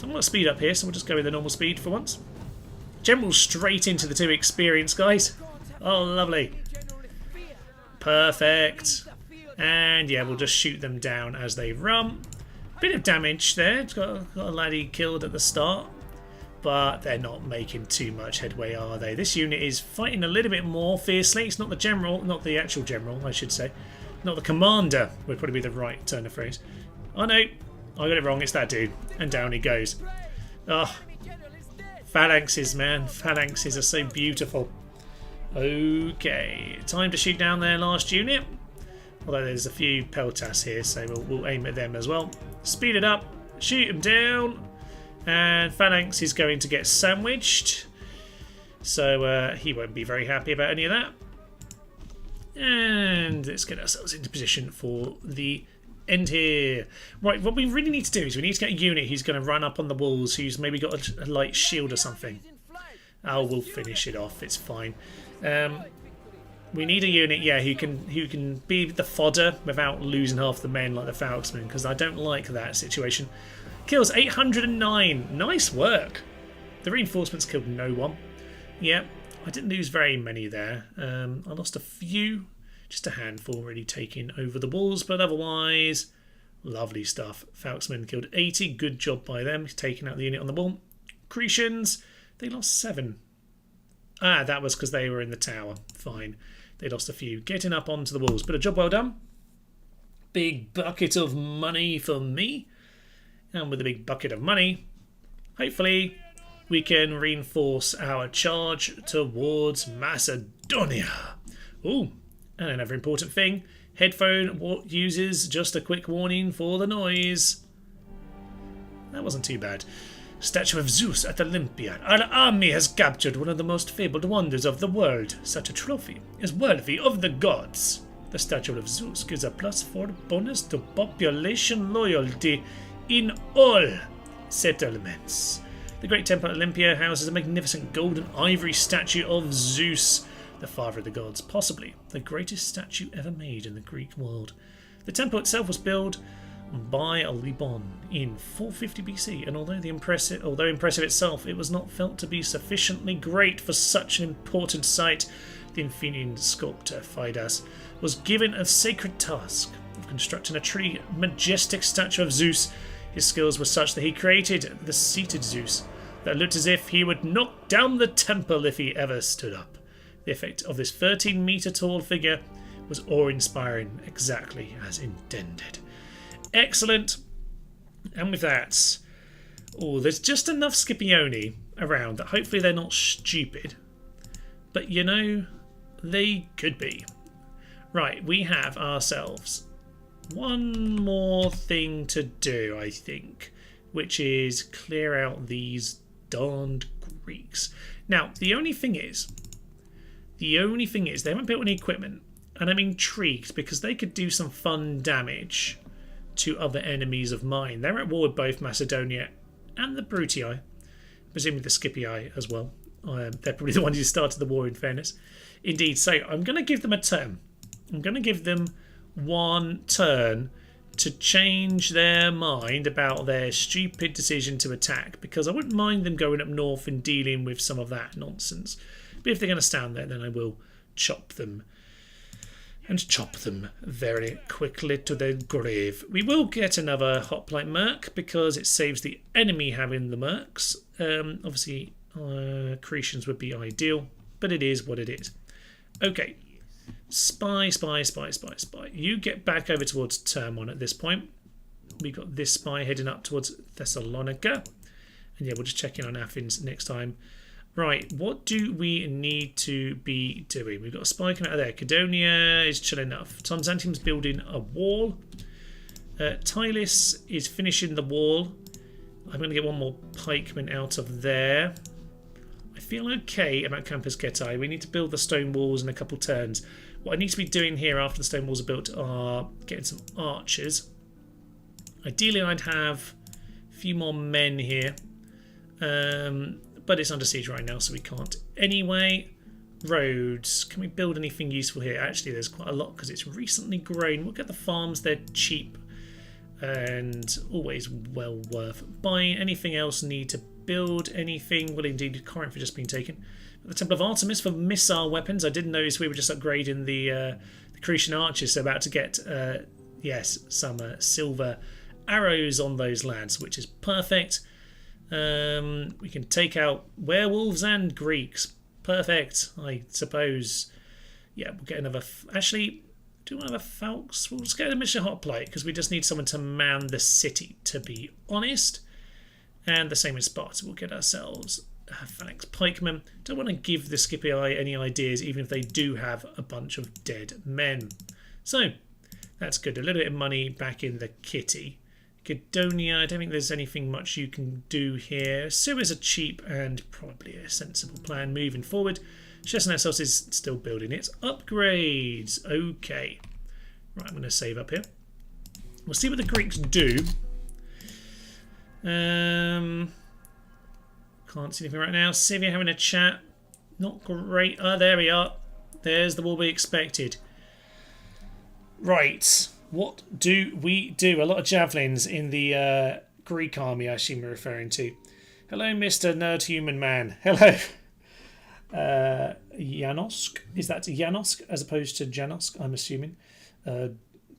I'm going to speed up here, so we'll just go with the normal speed for once. General straight into the two experienced guys. Oh, lovely. Perfect. And yeah, we'll just shoot them down as they run. Bit of damage there. It's got a laddie killed at the start. But they're not making too much headway, are they? This unit is fighting a little bit more fiercely. It's not the general, not the actual general, I should say. Not the commander would probably be the right turn of phrase. Oh no, I got it wrong. It's that dude. And down he goes. Oh, phalanxes, man. Phalanxes are so beautiful. Okay, time to shoot down their last unit. Although there's a few peltas here, so we'll aim at them as well. Speed it up. Shoot them down. And Phalanx is going to get sandwiched. So he won't be very happy about any of that. And let's get ourselves into position for the end here. Right, what we really need to do is we need to get a unit who's going to run up on the walls, who's maybe got a light shield or something. Oh, we'll finish it off. It's fine. We need a unit, yeah, who can be the fodder without losing half the men like the Falxmen, because I don't like that situation. Kills 809. Nice work. The reinforcements killed no one. Yeah, I didn't lose very many there. I lost a few, just a handful really taking over the walls, but otherwise, lovely stuff. Falxmen killed 80. Good job by them, taking out the unit on the wall. Cretians, they lost 7. Ah, that was because they were in the tower. Fine. They lost a few. Getting up onto the walls, but a job well done. Big bucket of money for me. And with a big bucket of money, hopefully we can reinforce our charge towards Macedonia. Ooh, and another important thing. Headphone users, just a quick warning for the noise. That wasn't too bad. Statue of Zeus at Olympia. Our army has captured one of the most fabled wonders of the world. Such a trophy is worthy of the gods. The Statue of Zeus gives a +4 bonus to population loyalty in all settlements. The Great Temple at Olympia houses a magnificent gold and ivory statue of Zeus, the father of the gods, possibly the greatest statue ever made in the Greek world. The temple itself was built by Liban in 450 BC, and although impressive itself, it was not felt to be sufficiently great for such an important site. The Athenian sculptor Phidias was given a sacred task of constructing a truly majestic statue of Zeus. His skills were such that he created the seated Zeus that looked as if he would knock down the temple if he ever stood up. The effect of this 13-metre tall figure was awe-inspiring, exactly as intended. Excellent. And with that, there's just enough Scipioni around that hopefully they're not stupid. But you know, they could be. Right, we have ourselves one more thing to do, I think, which is clear out these darned Greeks. Now, the only thing is they haven't built any equipment, and I'm intrigued because they could do some fun damage to other enemies of mine. They're at war with both Macedonia and the Brutii, presumably the Scipii as well. They're probably the ones who started the war, in fairness. Indeed, so I'm going to give them a turn. I'm going to give them one turn to change their mind about their stupid decision to attack, because I wouldn't mind them going up north and dealing with some of that nonsense. But if they're going to stand there, then I will chop them. And chop them very quickly to their grave. We will get another hoplite merc because it saves the enemy having the mercs. Obviously, accretions would be ideal, but it is what it is. Okay, spy. You get back over towards Termon at this point. We've got this spy heading up towards Thessalonica. And yeah, we'll just check in on Athens next time. Right, what do we need to be doing? We've got a spy coming out of there. Cadonia is chill enough. Byzantium's building a wall. Tylis is finishing the wall. I'm going to get one more pikeman out of there. I feel okay about Campus Getae. We need to build the stone walls in a couple turns. What I need to be doing here after the stone walls are built are getting some archers. Ideally, I'd have a few more men here. But it's under siege right now, so we can't. Anyway, roads. Can we build anything useful here? Actually, there's quite a lot because it's recently grown. Look at the farms. They're cheap and always well worth buying. Anything else need to build anything? Well, indeed, Corinth has just been taken. The Temple of Artemis for missile weapons. I didn't notice we were just upgrading the Cretan archers. So about to get, yes, some silver arrows on those lands, which is perfect. We can take out werewolves and Greeks. Perfect, I suppose. Yeah, we'll get another... Actually, do we want another Falx? We'll just get a mission hoplite because we just need someone to man the city, to be honest. And the same with Sparta. We'll get ourselves phalanx pikemen. Don't want to give the Scipii any ideas, even if they do have a bunch of dead men. So, that's good. A little bit of money back in the kitty. Cadonia, I don't think there's anything much you can do here. Suez are cheap and probably a sensible plan moving forward. Chesnessos is still building its upgrades. Okay. Right, I'm going to save up here. We'll see what the Greeks do. Can't see anything right now. Scythia having a chat. Not great. Oh, there we are. There's the war we expected. Right. What do we do? A lot of javelins in the Greek army, I assume you're referring to. Hello, Mr. Nerd Human Man. Hello. Janosk. Is that Janosk as opposed to Janosk, I'm assuming?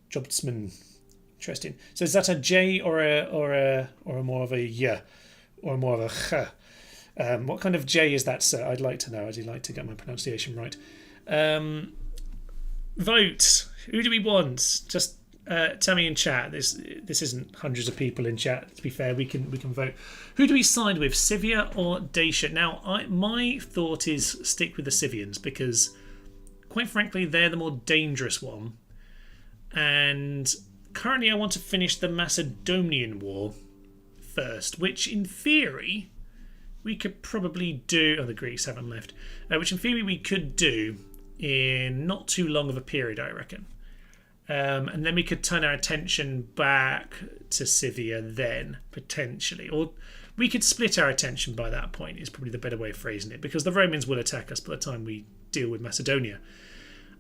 Jobsman. Interesting. So is that a J or a more of a Y? Or more of a Ch? What kind of J is that, sir? I'd like to know. I'd like to get my pronunciation right. Vote. Who do we want? Just tell me in chat. This isn't hundreds of people in chat. To be fair, we can vote. Who do we side with, Scythia or Dacia? Now, my thought is stick with the Scythians because, quite frankly, they're the more dangerous one. And currently, I want to finish the Macedonian War first, which in theory we could probably do. Oh, the Greeks haven't left. Which in theory we could do in not too long of a period, I reckon. And then we could turn our attention back to Scythia then, potentially. Or we could split our attention by that point, is probably the better way of phrasing it, because the Romans will attack us by the time we deal with Macedonia.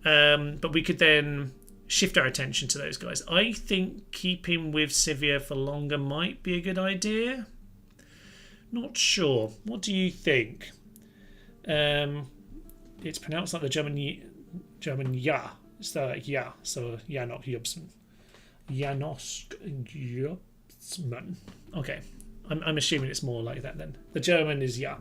But we could then shift our attention to those guys. I think keeping with Scythia for longer might be a good idea. Not sure. What do you think? It's pronounced like the German ya. It's like yeah, so Janok Jobsman. Janosk Jobsman. Okay, I'm assuming it's more like that then. The German is yeah.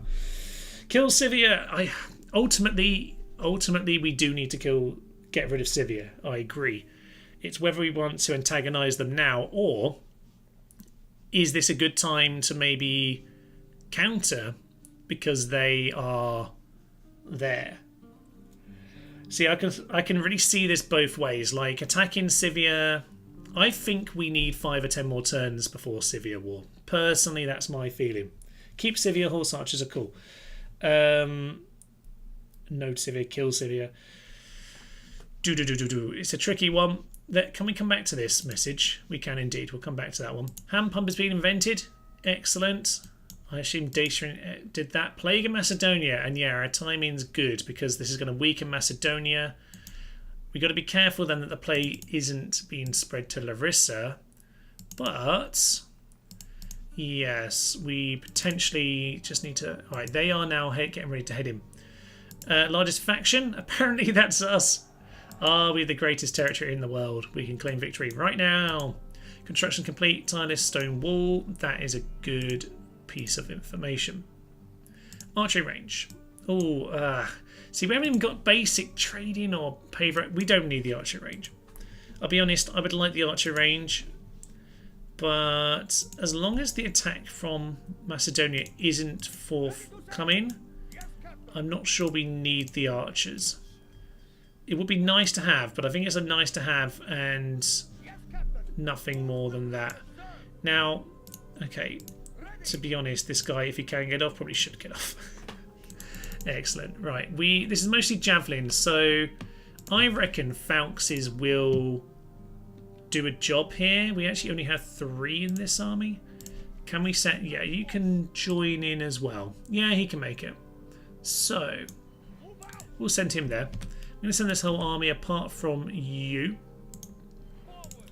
Kill Scythia. Ultimately we do need to get rid of Scythia. I agree. It's whether we want to antagonise them now, or is this a good time to maybe counter because they are there. See, I can really see this both ways. Like, attacking Scythia, I think we need 5 or 10 more turns before Scythia War. Personally, that's my feeling. Keep Scythia, horse archers are cool. Node Scythia, kill Scythia. It's a tricky one. Can we come back to this message? We can indeed. We'll come back to that one. Hand pump has been invented. Excellent. I assume Dacia did that. Plague in Macedonia. And yeah, our timing's good because this is going to weaken Macedonia. We've got to be careful then that the plague isn't being spread to Larissa. But yes, we potentially just need to... Alright, they are now getting ready to head in. Largest faction? Apparently that's us. Are we the greatest territory in the world? We can claim victory right now. Construction complete. Tireless stone wall. That is a good piece of information. Archery range. Oh, see, we haven't even got basic trading or pave. We don't need the archery range. I'll be honest, I would like the archery range. But as long as the attack from Macedonia isn't forthcoming, I'm not sure we need the archers. It would be nice to have, but I think it's a nice to have and nothing more than that. Now, okay, to be honest, this guy, if he can get off, probably should get off. Excellent. Right, this is mostly javelins, so I reckon Falxes will do a job here. We actually only have 3 in this army. Can we set... Yeah, you can join in as well. Yeah, he can make it. So, we'll send him there. I'm going to send this whole army apart from you.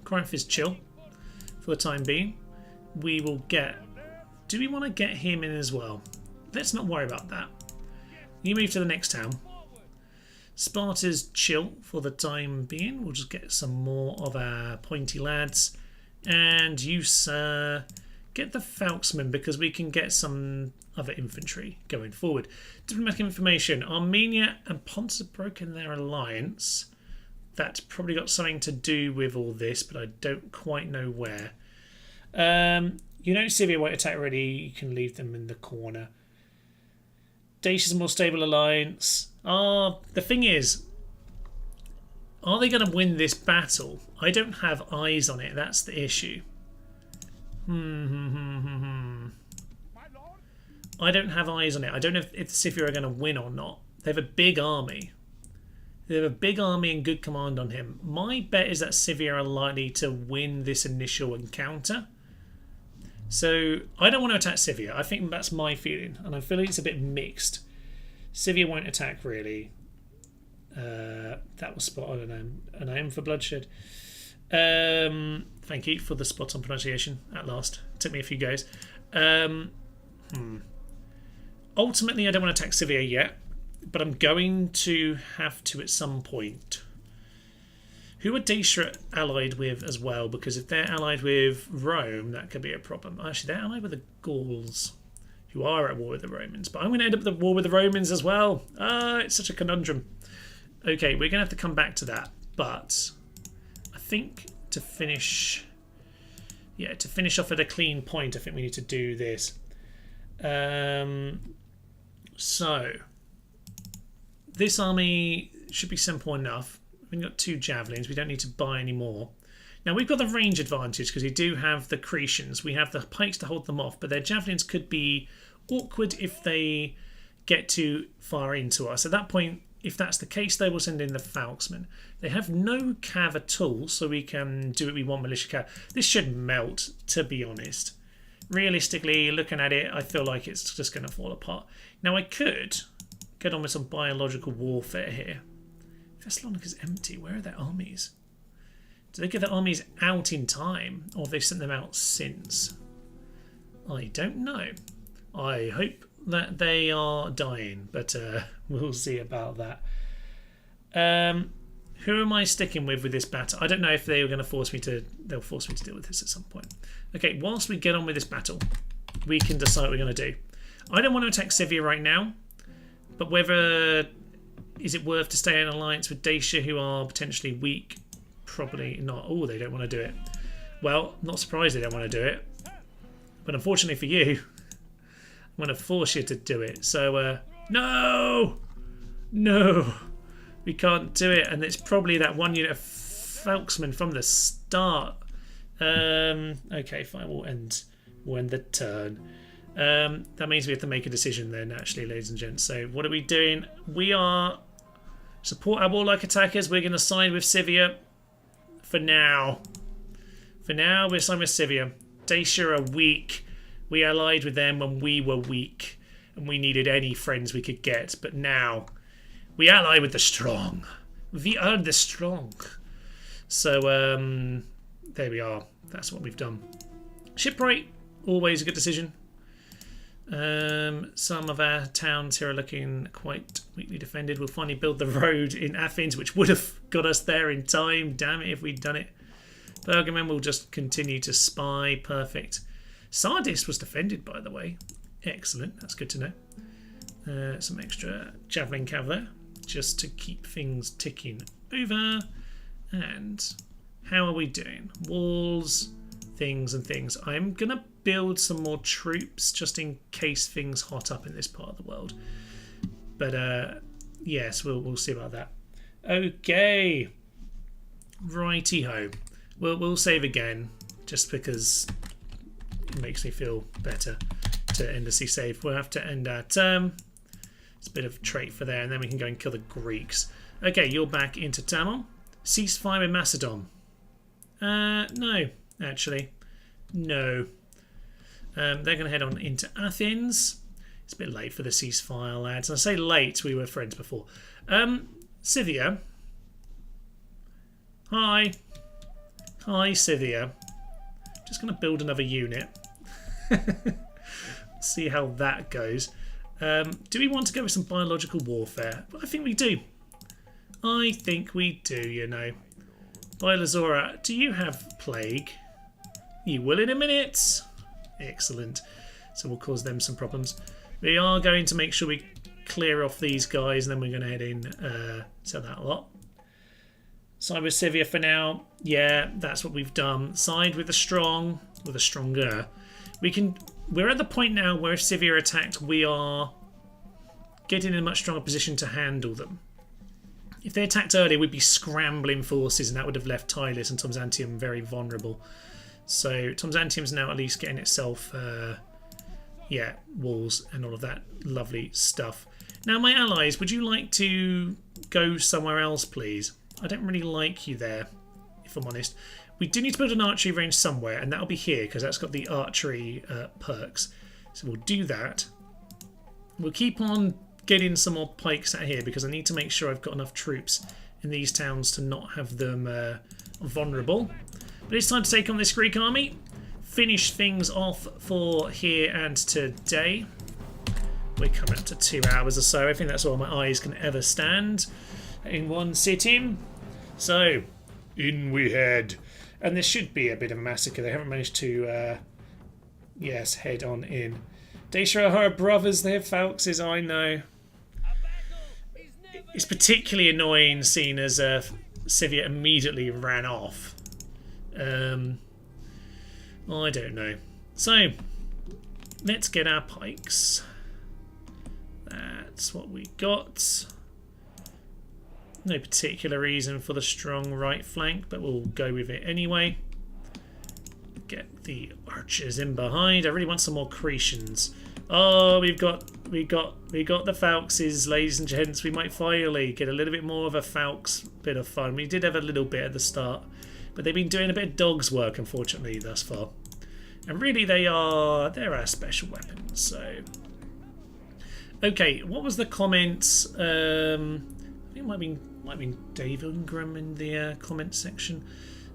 Corinth is chill for the time being. We will get... Do we want to get him in as well? Let's not worry about that. You move to the next town. Sparta's chill for the time being. We'll just get some more of our pointy lads. And you, sir, get the Falxmen because we can get some other infantry going forward. Diplomatic information. Armenia and Pontus have broken their alliance. That's probably got something to do with all this, but I don't quite know where. You know Scythia won't attack already. You can leave them in the corner. Dacia's a more stable alliance. The thing is, are they going to win this battle? I don't have eyes on it. That's the issue. I don't have eyes on it. I don't know if Scythia are going to win or not. They have a big army. They have a big army and good command on him. My bet is that Scythia are likely to win this initial encounter. So I don't want to attack Scythia. I think that's my feeling, and I feel like it's a bit mixed. Scythia won't attack really. That was spot on, an aim for bloodshed. Thank you for the spot on pronunciation. At last, it took me a few goes. Ultimately, I don't want to attack Scythia yet, but I'm going to have to at some point. Who are Dacia allied with as well? Because if they're allied with Rome, that could be a problem. Actually, they're allied with the Gauls, who are at war with the Romans. But I'm going to end up at the war with the Romans as well. It's such a conundrum. Okay, we're going to have to come back to that. But I think to finish off at a clean point, I think we need to do this. So this army should be simple enough. We've got 2 javelins. We don't need to buy any more. Now we've got the range advantage because we do have the Cretians. We have the pikes to hold them off, but their javelins could be awkward if they get too far into us. At that point, if that's the case, they will send in the Falxmen. They have no cav at all, so we can do what we want, militia cav. This should melt, to be honest. Realistically, looking at it, I feel like it's just going to fall apart. Now I could get on with some biological warfare here. Thessalonica is empty. Where are their armies? Do they get their armies out in time, or have they sent them out since? I don't know. I hope that they are dying, but we'll see about that. Who am I sticking with this battle? I don't know if they are going to force me to. They'll force me to deal with this at some point. Okay, whilst we get on with this battle, we can decide what we're going to do. I don't want to attack Scythia right now, but whether is it worth to stay in alliance with Dacia, who are potentially weak? Probably not. Oh, they don't want to do it. Well, not surprised they don't want to do it. But unfortunately for you, I'm going to force you to do it. So, no! No! We can't do it. And it's probably that one unit of Falxmen from the start. Okay, fine. We'll end the turn. That means we have to make a decision then, actually, ladies and gents. So what are we doing? We are support our warlike attackers. We're going to side with Scythia for now. For now, we're siding with Scythia. Dacia are weak. We allied with them when we were weak and we needed any friends we could get. But now we ally with the strong. We are the strong. So, there we are. That's what we've done. Shipwright, always a good decision. Some of our towns here are looking quite weakly defended. We'll finally build the road in Athens, which would have got us there in time. Damn it if we'd done it. Pergamon will just continue to spy. Perfect. Sardis was defended, by the way. Excellent. That's good to know. Some extra javelin cav there, just to keep things ticking over. And how are we doing? Walls, things and things. I'm going to build some more troops just in case things hot up in this part of the world. But yes, we'll see about that. Okay. Righty-ho. We'll save again just because it makes me feel better to endlessly save. We'll have to end our term. It's a bit of a trait for there, and then we can go and kill the Greeks. Okay, you're back into Tamil. Ceasefire in Macedon. No, actually. No. They're going to head on into Athens. It's a bit late for the ceasefire, lads. I say late, we were friends before. Scythia. Hi. Hi, Scythia. Just going to build another unit. See how that goes. Do we want to go with some biological warfare? I think we do. I think we do, you know. Bylazora, do you have plague? You will in a minute. Excellent. So we'll cause them some problems. We are going to make sure we clear off these guys, and then we're going to head in, sell that a lot. Side with Scythia for now. Yeah, that's what we've done. Side with the strong, with a stronger. We're at the point now where if Scythia are attacked, we are getting in a much stronger position to handle them. If they attacked earlier, we'd be scrambling forces, and that would have left Tylis and Tomsantium very vulnerable. So Tomsantium's now at least getting itself, walls and all of that lovely stuff. Now, my allies, would you like to go somewhere else, please? I don't really like you there, if I'm honest. We do need to build an archery range somewhere, and that'll be here because that's got the archery perks. So we'll do that. We'll keep on getting some more pikes out here because I need to make sure I've got enough troops in these towns to not have them vulnerable. But it's time to take on this Greek army. Finish things off for here and today. We're coming up to 2 hours or so. I think that's all my eyes can ever stand in one sitting. So, in we head. And this should be a bit of a massacre. They haven't managed to, head on in. Dacia are her brothers, they're Falxes, I know. It's particularly annoying seeing as Scythia immediately ran off. I don't know. So, let's get our pikes. That's what we got. No particular reason for the strong right flank, but we'll go with it anyway. Get the archers in behind. I really want some more Cretians. Oh, we got the Falxes, ladies and gents. We might finally get a little bit more of a Falx bit of fun. We did have a little bit at the start, but they've been doing a bit of dog's work, unfortunately, thus far. And really, they're our special weapons. So, okay, what was the comments? I think it might have been Dave Ingram in the comment section.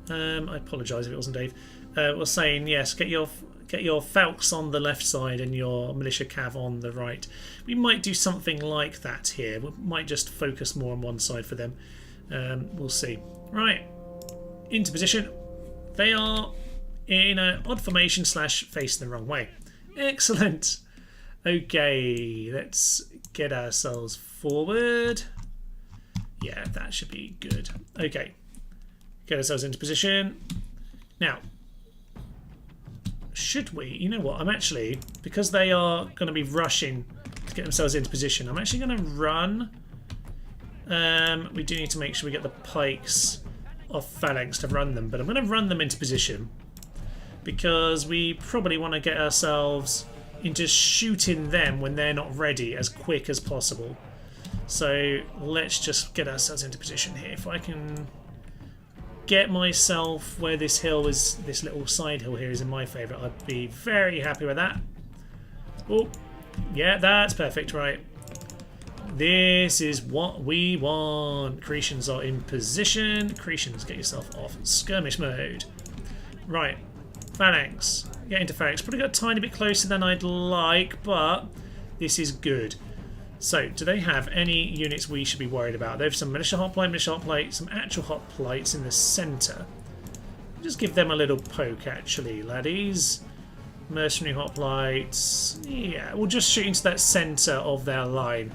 I apologise if it wasn't Dave. Was saying yes, get your Falx on the left side and your militia cav on the right. We might do something like that here. We might just focus more on one side for them. We'll see. Right, into position. They are in an odd formation / facing the wrong way. Excellent. Okay, let's get ourselves forward. Yeah, that should be good. Okay, get ourselves into position. Now, should we? You know what? I'm actually, because they are going to be rushing to get themselves into position, I'm actually going to run. We do need to make sure we get the pikes off phalanx to run them, but I'm going to run them into position because we probably want to get ourselves into shooting them when they're not ready as quick as possible. So let's just get ourselves into position here. If I can get myself where this hill is, this little side hill here is in my favour, I'd be very happy with that. Oh, yeah, that's perfect, right. This is what we want. Cretians are in position. Cretians, get yourself off skirmish mode. Right. Phalanx. Get into Phalanx. Probably got a tiny bit closer than I'd like, but this is good. So, do they have any units we should be worried about? They have some militia hoplite, some actual hoplites in the centre. Just give them a little poke, actually, laddies. Mercenary hoplites. Yeah, we'll just shoot into that centre of their line.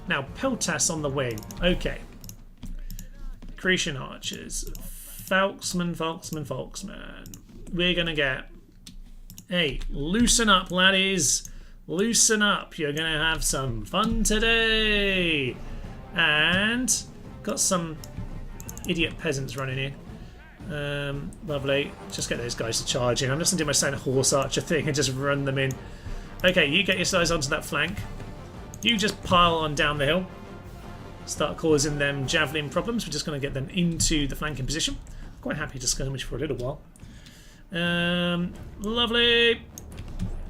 Now, Peltas on the wing. Okay. Cretan archers. Falksman. We're going to get... Hey, loosen up, laddies. Loosen up. You're going to have some fun today. And got some idiot peasants running in. Lovely. Just get those guys to charge in. I'm just going to do my standard horse archer thing and just run them in. Okay, you get your guys onto that flank. You just pile on down the hill. Start causing them javelin problems. We're just going to get them into the flanking position. Quite happy to skirmish for a little while. Lovely.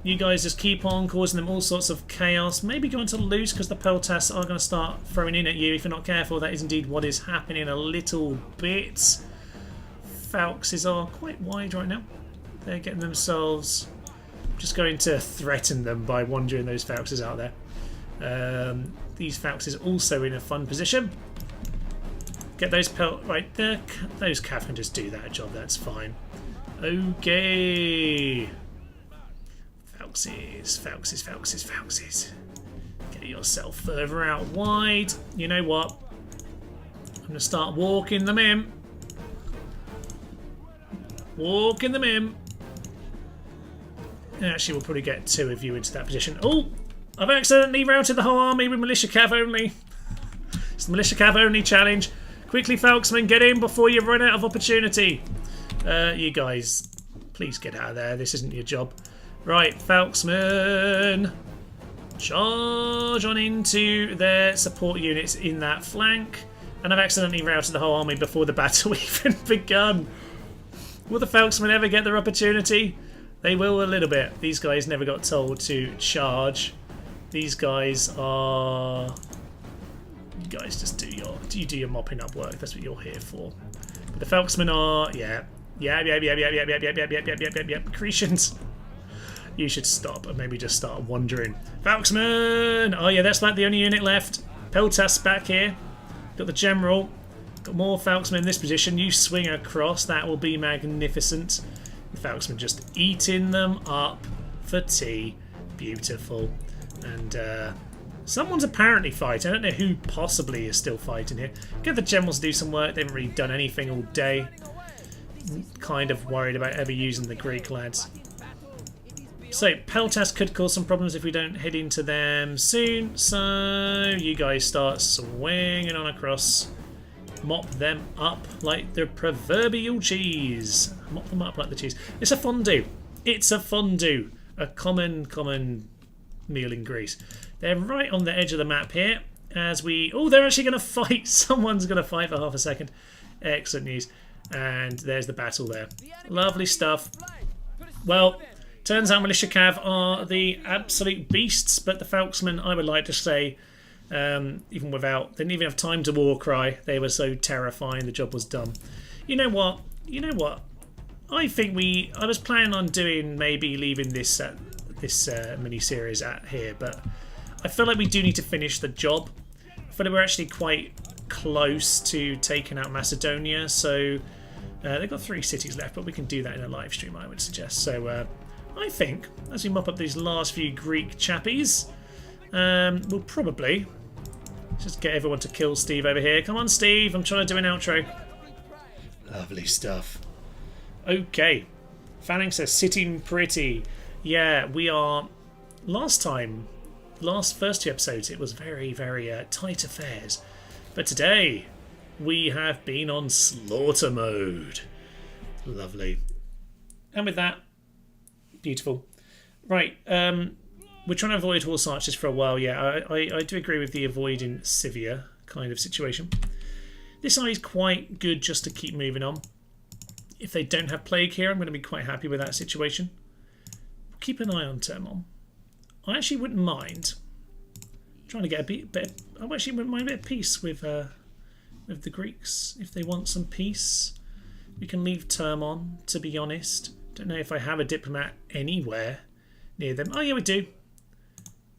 You guys just keep on causing them all sorts of chaos. Maybe go into loose because the Peltas are going to start throwing in at you if you're not careful. That is indeed what is happening a little bit. Falxes are quite wide right now. They're getting themselves... Just going to threaten them by wandering those Falxes out there. These Falxes also in a fun position. Get those right there. Those Cav can just do that job. That's fine. Okay. Falxes. Get yourself further out wide. You know what? I'm going to start walking them in. Walking them in. Actually, we'll probably get two of you into that position. Oh! I've accidentally routed the whole army with militia cav only. It's the militia cav only challenge. Quickly, Falksmen, get in before you run out of opportunity. You guys, please get out of there. This isn't your job. Right, Falksmen. Charge on into their support units in that flank. And I've accidentally routed the whole army before the battle even begun. Will the Falksmen ever get their opportunity? They will a little bit. These guys never got told to charge. These guys are... You guys just do your mopping up work. That's what you're here for. But the Falksmen are... Yeah. Cretans. You should stop and maybe just start wandering. Falksmen! Oh yeah, that's like the only unit left. Peltas back here. Got the general. Got more Falksmen in this position. You swing across. That will be magnificent. The Falksmen just eating them up for tea. Beautiful. And someone's apparently fighting. I don't know who possibly is still fighting here. Get the generals to do some work. They haven't really done anything all day. Kind of worried about ever using the Greek lads. So Peltas could cause some problems if we don't head into them soon. So you guys start swinging on across. Mop them up like the proverbial cheese. Mop them up like the cheese. It's a fondue. It's a fondue. A common meal in Greece. They're right on the edge of the map here. As we... Oh, they're actually going to fight. Someone's going to fight for half a second. Excellent news. And there's the battle there. Lovely stuff. Well, turns out Militia Cav are the absolute beasts, but the Falksmen, I would like to say, even without... They didn't even have time to war cry. They were so terrifying. The job was done. You know what? I think I was planning on doing maybe leaving this mini-series at here, but I feel like we do need to finish the job. I feel like we're actually quite close to taking out Macedonia, so they've got 3 cities left, but we can do that in a live stream, I would suggest. So I think, as we mop up these last few Greek chappies, we'll probably just get everyone to kill Steve over here. Come on, Steve, I'm trying to do an outro. Lovely stuff. Okay, Phalanx are sitting pretty. Yeah, we are... First 2 episodes, it was very, very tight affairs. But today, we have been on slaughter mode. Lovely. And with that, beautiful. Right, we're trying to avoid horse archers for a while. Yeah, I do agree with the avoiding Scythia kind of situation. This eye is quite good just to keep moving on. If they don't have plague here, I'm going to be quite happy with that situation. Keep an eye on Termon. I actually wouldn't mind trying to get a bit. I actually wouldn't mind a bit of peace with the Greeks if they want some peace. We can leave term on, to be honest. Don't know if I have a diplomat anywhere near them. Oh yeah, we do.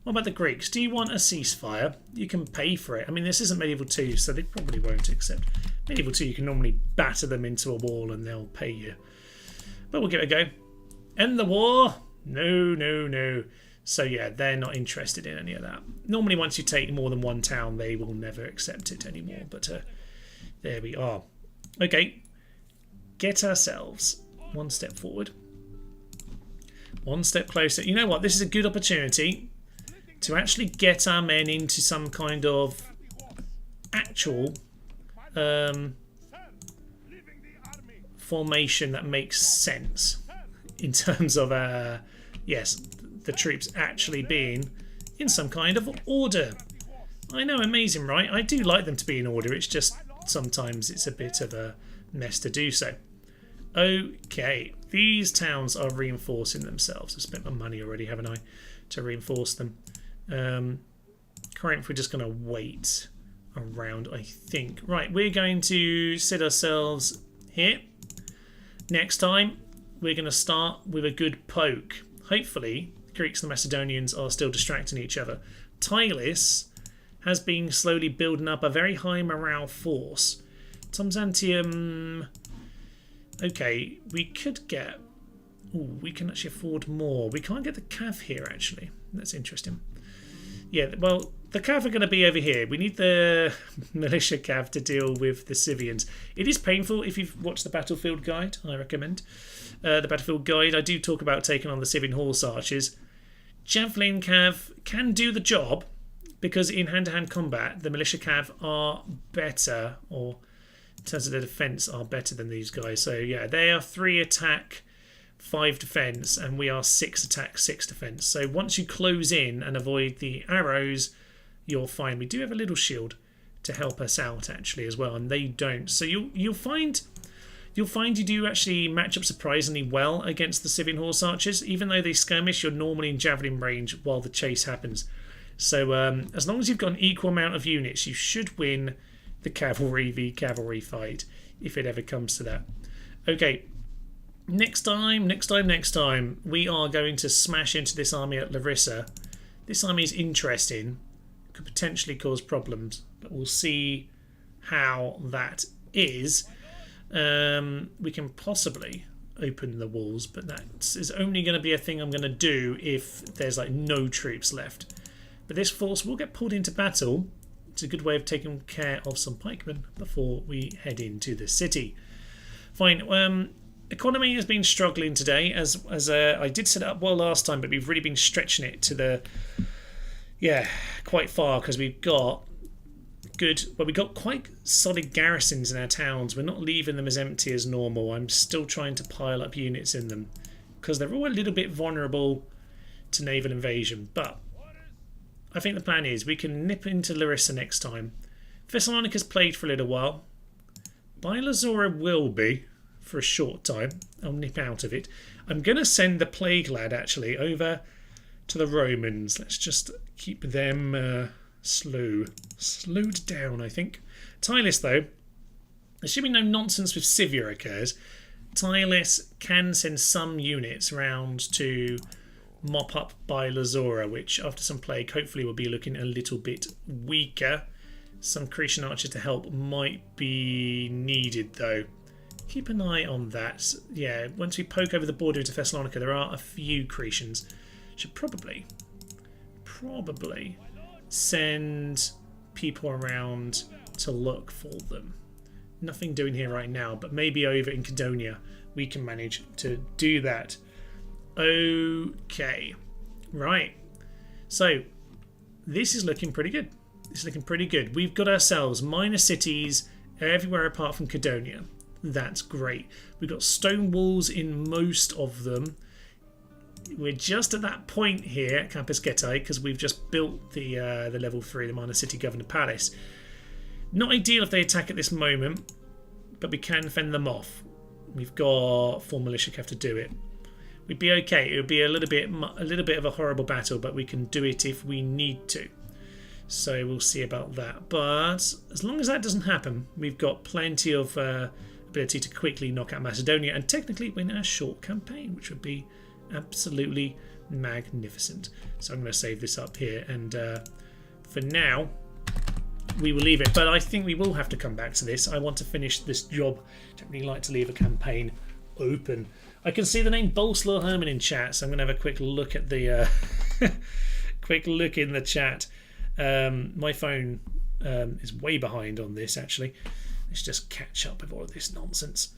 What about the Greeks? Do you want a ceasefire? You can pay for it. I mean, this isn't Medieval 2, so they probably won't accept. Medieval 2, you can normally batter them into a wall and they'll pay you. But we'll give it a go. End the war? No, no, no. So yeah, they're not interested in any of that. Normally once you take more than one town, they will never accept it anymore. But there we are. Okay, get ourselves one step forward. One step closer. You know what? This is a good opportunity to actually get our men into some kind of actual formation that makes sense in terms of, yes, the troops actually being in some kind of order. I know, amazing, right? I do like them to be in order. It's just sometimes it's a bit of a mess to do so. Okay, these towns are reinforcing themselves. I've spent my money already, haven't I, to reinforce them. Corinth, we're just going to wait around, I think. Right, we're going to sit ourselves here. Next time, we're going to start with a good poke. Hopefully, the Greeks and the Macedonians are still distracting each other. Tylis has been slowly building up a very high morale force. Byzantium... Okay, we could get... Ooh, we can actually afford more. We can't get the cav here, actually. That's interesting. Yeah, well, the cav are going to be over here. We need the militia cav to deal with the civilians. It is painful if you've watched the battlefield guide, I recommend. The battlefield guide, I do talk about taking on the civilian horse archers. Javelin cav can do the job because in hand-to-hand combat, the militia cav are better, or in terms of their defence, are better than these guys. So yeah, they are 3 attack, 5 defence, and we are 6 attack, 6 defence. So once you close in and avoid the arrows, you're fine. We do have a little shield to help us out actually as well, and they don't. So you'll find you do actually match up surprisingly well against the civilian horse archers. Even though they skirmish, you're normally in javelin range while the chase happens. So as long as you've got an equal amount of units, you should win the cavalry v cavalry fight if it ever comes to that. Okay. Next time, we are going to smash into this army at Larissa. This army is interesting. Could potentially cause problems, but we'll see how that is. We can possibly open the walls, but that is only going to be a thing I'm going to do if there's like no troops left. But this force will get pulled into battle. It's a good way of taking care of some pikemen before we head into the city. Fine. Economy has been struggling today, as I did set it up well last time, but we've really been stretching it to the quite far because we've got we've got quite solid garrisons in our towns. We're not leaving them as empty as normal. I'm still trying to pile up units in them because they're all a little bit vulnerable to naval invasion. But I think the plan is we can nip into Larissa next time. Thessalonica's played for a little while. Bylazora will be. For a short time. I'll nip out of it. I'm going to send the Plague Lad actually over to the Romans. Let's just keep them slowed down, I think. Tylis, though, assuming no nonsense with Scythia occurs, Tylis can send some units round to mop up Bylazora, which after some plague hopefully will be looking a little bit weaker. Some Cretan archers to help might be needed, though. Keep an eye on that. Yeah, once we poke over the border into Thessalonica, there are a few Cretans. Should probably send people around to look for them. Nothing doing here right now, but maybe over in Cadonia we can manage to do that. Okay, right. So this is looking pretty good. We've got ourselves minor cities everywhere apart from Cadonia. That's great. We've got stone walls in most of them. We're just at that point here at Campus Getae because we've just built the level 3, the minor city governor palace. Not ideal if they attack at this moment, but we can fend them off. We've got 4 militia cav to do it. We'd be okay. It would be a little bit of a horrible battle, but we can do it if we need to. So we'll see about that. But as long as that doesn't happen, we've got plenty of ability ability to quickly knock out Macedonia and technically win a short campaign, which would be absolutely magnificent. So I'm going to save this up here, and for now we will leave it, but I think we will have to come back to this. I want to finish this job. I don't really like to leave a campaign open. I can see the name Bolslaw Herman in chat, so I'm going to have a quick look at the quick look in the chat. My phone is way behind on this, actually. Let's just catch up with all of this nonsense.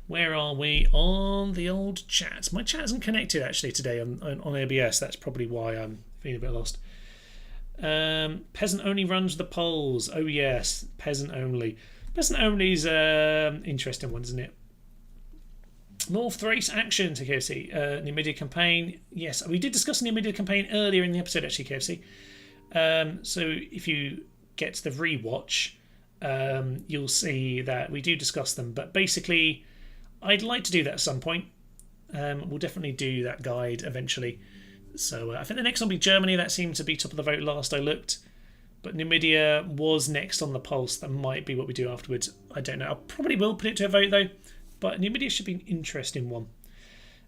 Where are we on the old chat? My chat isn't connected actually today on ABS. That's probably why I'm feeling a bit lost. Peasant only runs the polls. Oh yes, peasant only. Peasant only is an interesting one, isn't it? North Thrace action to KFC. Numidia campaign. Yes, we did discuss the Numidia campaign earlier in the episode actually, KFC. So if you get to the rewatch, you'll see that we do discuss them. But basically, I'd like to do that at some point. We'll definitely do that guide eventually. So I think the next one will be Germany. That seemed to be top of the vote last I looked. But Numidia was next on the pulse. That might be what we do afterwards. I don't know. I probably will put it to a vote though. But Numidia should be an interesting one.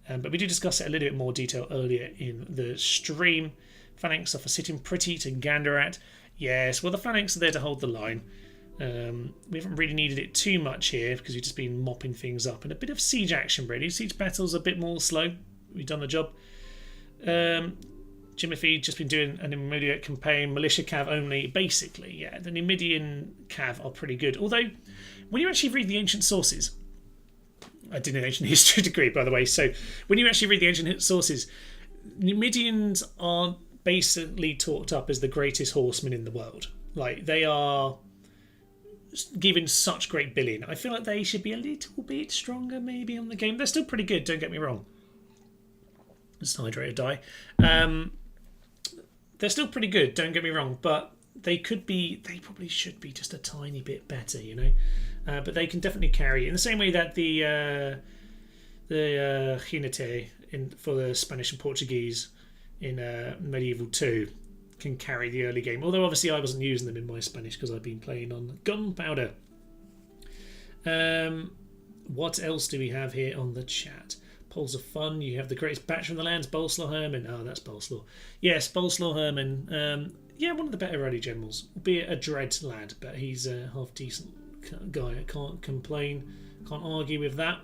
But we did discuss it a little bit more detail earlier in the stream. Phalanx are for sitting pretty to gander at. Yes, well the phalanx are there to hold the line. We haven't really needed it too much here because we've just been mopping things up. And a bit of siege action really. Siege battles a bit more slow. We've done the job. Jimothy just been doing an immediate campaign, militia cav only. Basically, yeah, the Numidian cav are pretty good. Although, when you actually read the ancient sources, I did an ancient history degree, by the way. So when you actually read the ancient sources, Numidians are basically talked up as the greatest horsemen in the world. Like, they are given such great billing. I feel like they should be a little bit stronger maybe on the game. They're still pretty good, don't get me wrong. Just hydrated die. They're still pretty good, don't get me wrong, but they probably should be just a tiny bit better, you know. But they can definitely carry in the same way that the Jinete for the Spanish and Portuguese in Medieval 2 can carry the early game. Although obviously I wasn't using them in my Spanish because I've been playing on gunpowder. What else do we have here on the chat? Polls are fun. You have the greatest batcher in the lands, Bolslaw Herman. Oh, that's Bolslaw. Yes, Bolslaw Herman. Yeah, one of the better early generals. Albeit a dread lad, but he's a half decent guy. I can't complain. Can't argue with that.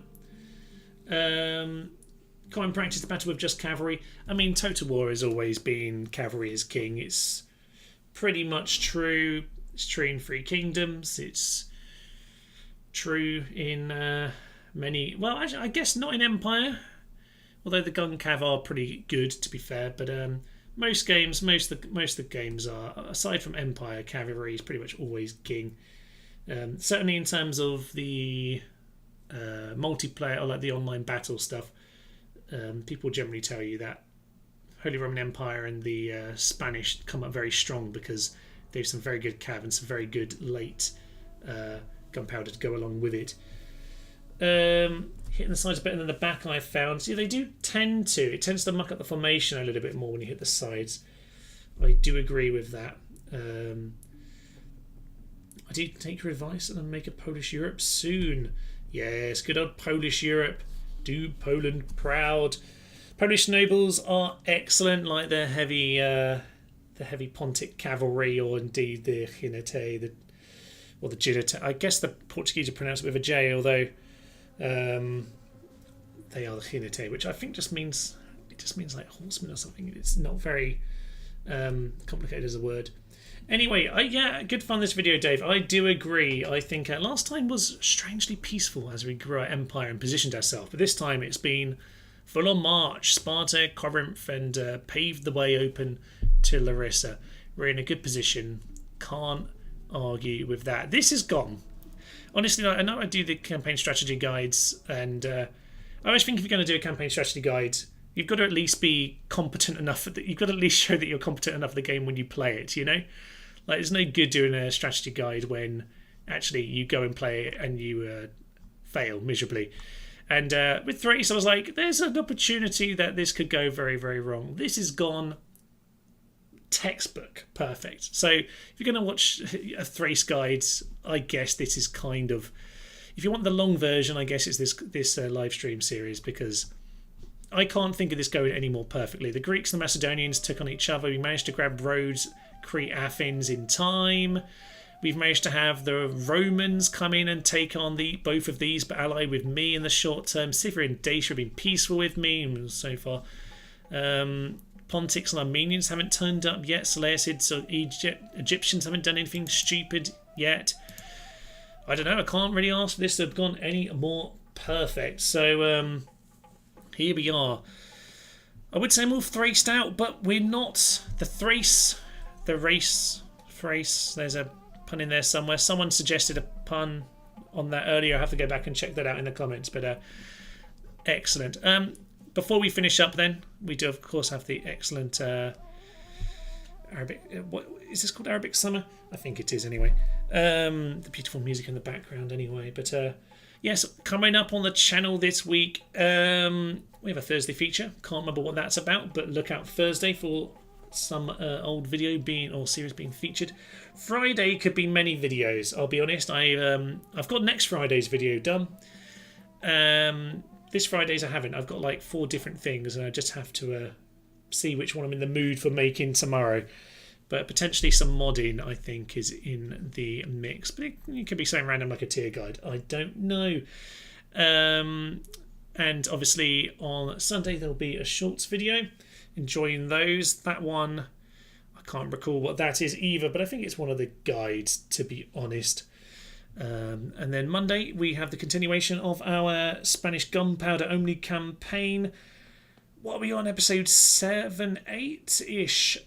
Can't practice the battle with just cavalry. I mean, Total War has always been cavalry is king. It's pretty much true. It's true in Three Kingdoms. It's true in many. Well, actually, I guess not in Empire. Although the gun cav are pretty good, to be fair. But most games, most of the games are, aside from Empire, cavalry is pretty much always king. Certainly in terms of the multiplayer or like the online battle stuff. People generally tell you that Holy Roman Empire and the Spanish come up very strong because they have some very good cav and some very good late gunpowder to go along with it. Hitting the sides a bit and then the back I've found. See, they do tend to. It tends to muck up the formation a little bit more when you hit the sides. I do agree with that. I do take your advice and make a Polish Europe soon. Yes, good old Polish Europe. Do Poland proud. Polish nobles are excellent, like the heavy Pontic cavalry, or indeed the Jinete, or the Jinete. I guess the Portuguese are pronounced with a J, although they are the Jinete, which I think just means like horsemen or something. It's not very complicated as a word. Anyway, yeah, good fun this video, Dave. I do agree. I think last time was strangely peaceful as we grew our empire and positioned ourselves. But this time it's been full on march. Sparta, Corinth, and paved the way open to Larissa. We're in a good position. Can't argue with that. This is gone. Honestly, I know I do the campaign strategy guides, and I always think if you're going to do a campaign strategy guide, you've got to at least be competent enough. You've got to at least show that you're competent enough of the game when you play it, you know? Like, it's no good doing a strategy guide when actually you go and play it and you fail miserably. And with Thrace, I was like, there's an opportunity that this could go very, very wrong. This is gone textbook perfect. So if you're going to watch a Thrace guide, I guess this is kind of... if you want the long version, I guess it's this live stream series, because I can't think of this going any more perfectly. The Greeks and the Macedonians took on each other. We managed to grab Rhodes, Crete, Athens in time. We've managed to have the Romans come in and take on both of these, but ally with me in the short term. Scythia and Dacia have been peaceful with me so far. Pontics and Armenians haven't turned up yet. Seleucids or Egyptians haven't done anything stupid yet. I don't know. I can't really ask for this to have gone any more perfect. So here we are. I would say I'm all Thraced out, but we're not. The Thrace, Thrace. There's a pun in there somewhere. Someone suggested a pun on that earlier. I have to go back and check that out in the comments. But excellent. Before we finish up, then we do of course have the excellent Arabic. What is this called? Arabic Summer? I think it is anyway. The beautiful music in the background anyway. But yes, coming up on the channel this week, we have a Thursday feature. Can't remember what that's about, but look out Thursday for some old video series being featured. Friday could be many videos. I'll be honest. I've got next Friday's video done. This Friday's I haven't. I've got like 4 different things, and I just have to see which one I'm in the mood for making tomorrow. But potentially some modding, I think, is in the mix. But it could be something random like a tier guide. I don't know. And obviously on Sunday there'll be a shorts video. Enjoying those. That one, I can't recall what that is either, but I think it's one of the guides, to be honest. And then Monday we have the continuation of our Spanish gunpowder only campaign. What are we on? Episode 7, 8-ish.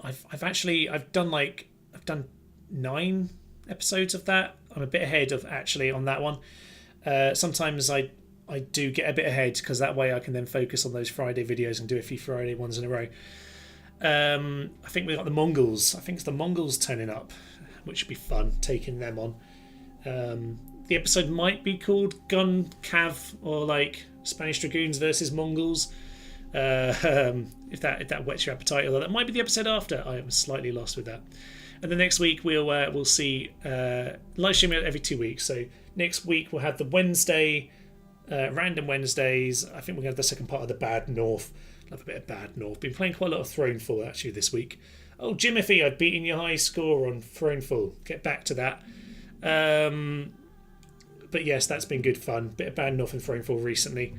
I've done 9 episodes of that. I'm a bit ahead of actually on that one. Sometimes I do get a bit ahead, because that way I can then focus on those Friday videos and do a few Friday ones in a row. I think we've got the Mongols. I think it's the Mongols turning up, which should be fun, taking them on. The episode might be called Gun Cav, or like Spanish Dragoons versus Mongols. If that whets your appetite, although that might be the episode after. I am slightly lost with that. And then next week we'll see live streaming every 2 weeks. So next week we'll have the Wednesday, random Wednesdays. I think we're going to have the second part of the Bad North. Love a bit of Bad North. Been playing quite a lot of Thronefall actually this week. Oh, Jimothy, I've beaten your high score on Thronefall. Get back to that. But yes, that's been good fun. Bit of Bad North and Thronefall recently.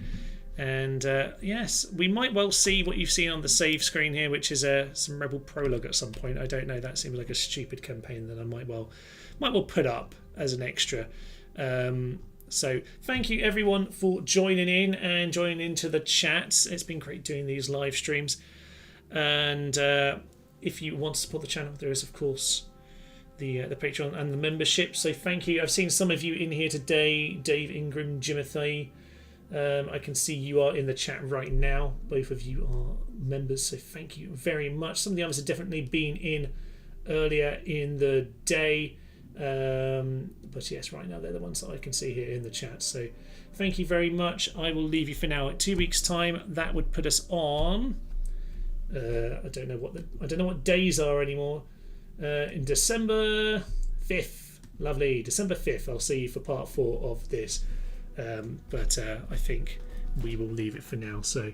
And yes, we might well see what you've seen on the save screen here, which is some Rebel Prologue at some point. I don't know. That seems like a stupid campaign that I might well put up as an extra. So thank you everyone for joining in and joining into the chats. It's been great doing these live streams. And if you want to support the channel, there is of course the Patreon and the membership. So thank you. I've seen some of you in here today. Dave Ingram, Jimothy. I can see you are in the chat right now. Both of you are members, so thank you very much. Some of the others have definitely been in earlier in the day. But yes, right now they're the ones that I can see here in the chat. So thank you very much. I will leave you for now. At 2 weeks' time, that would put us on. I don't know what days are anymore. In December 5th. Lovely. December 5th. I'll see you for part 4 of this. But I think we will leave it for now. So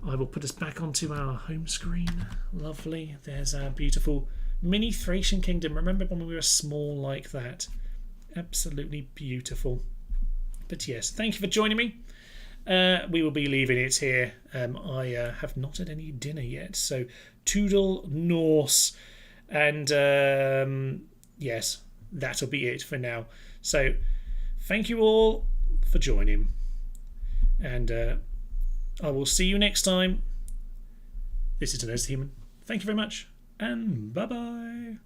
I will put us back onto our home screen. Lovely. There's our beautiful mini Thracian kingdom. Remember when we were small like that? Absolutely beautiful. But yes, thank you for joining me. We will be leaving it here. I have not had any dinner yet. So Toodle Norse. And yes, that'll be it for now. So thank you all for joining. And I will see you next time. This is Human. Thank you very much. And bye-bye.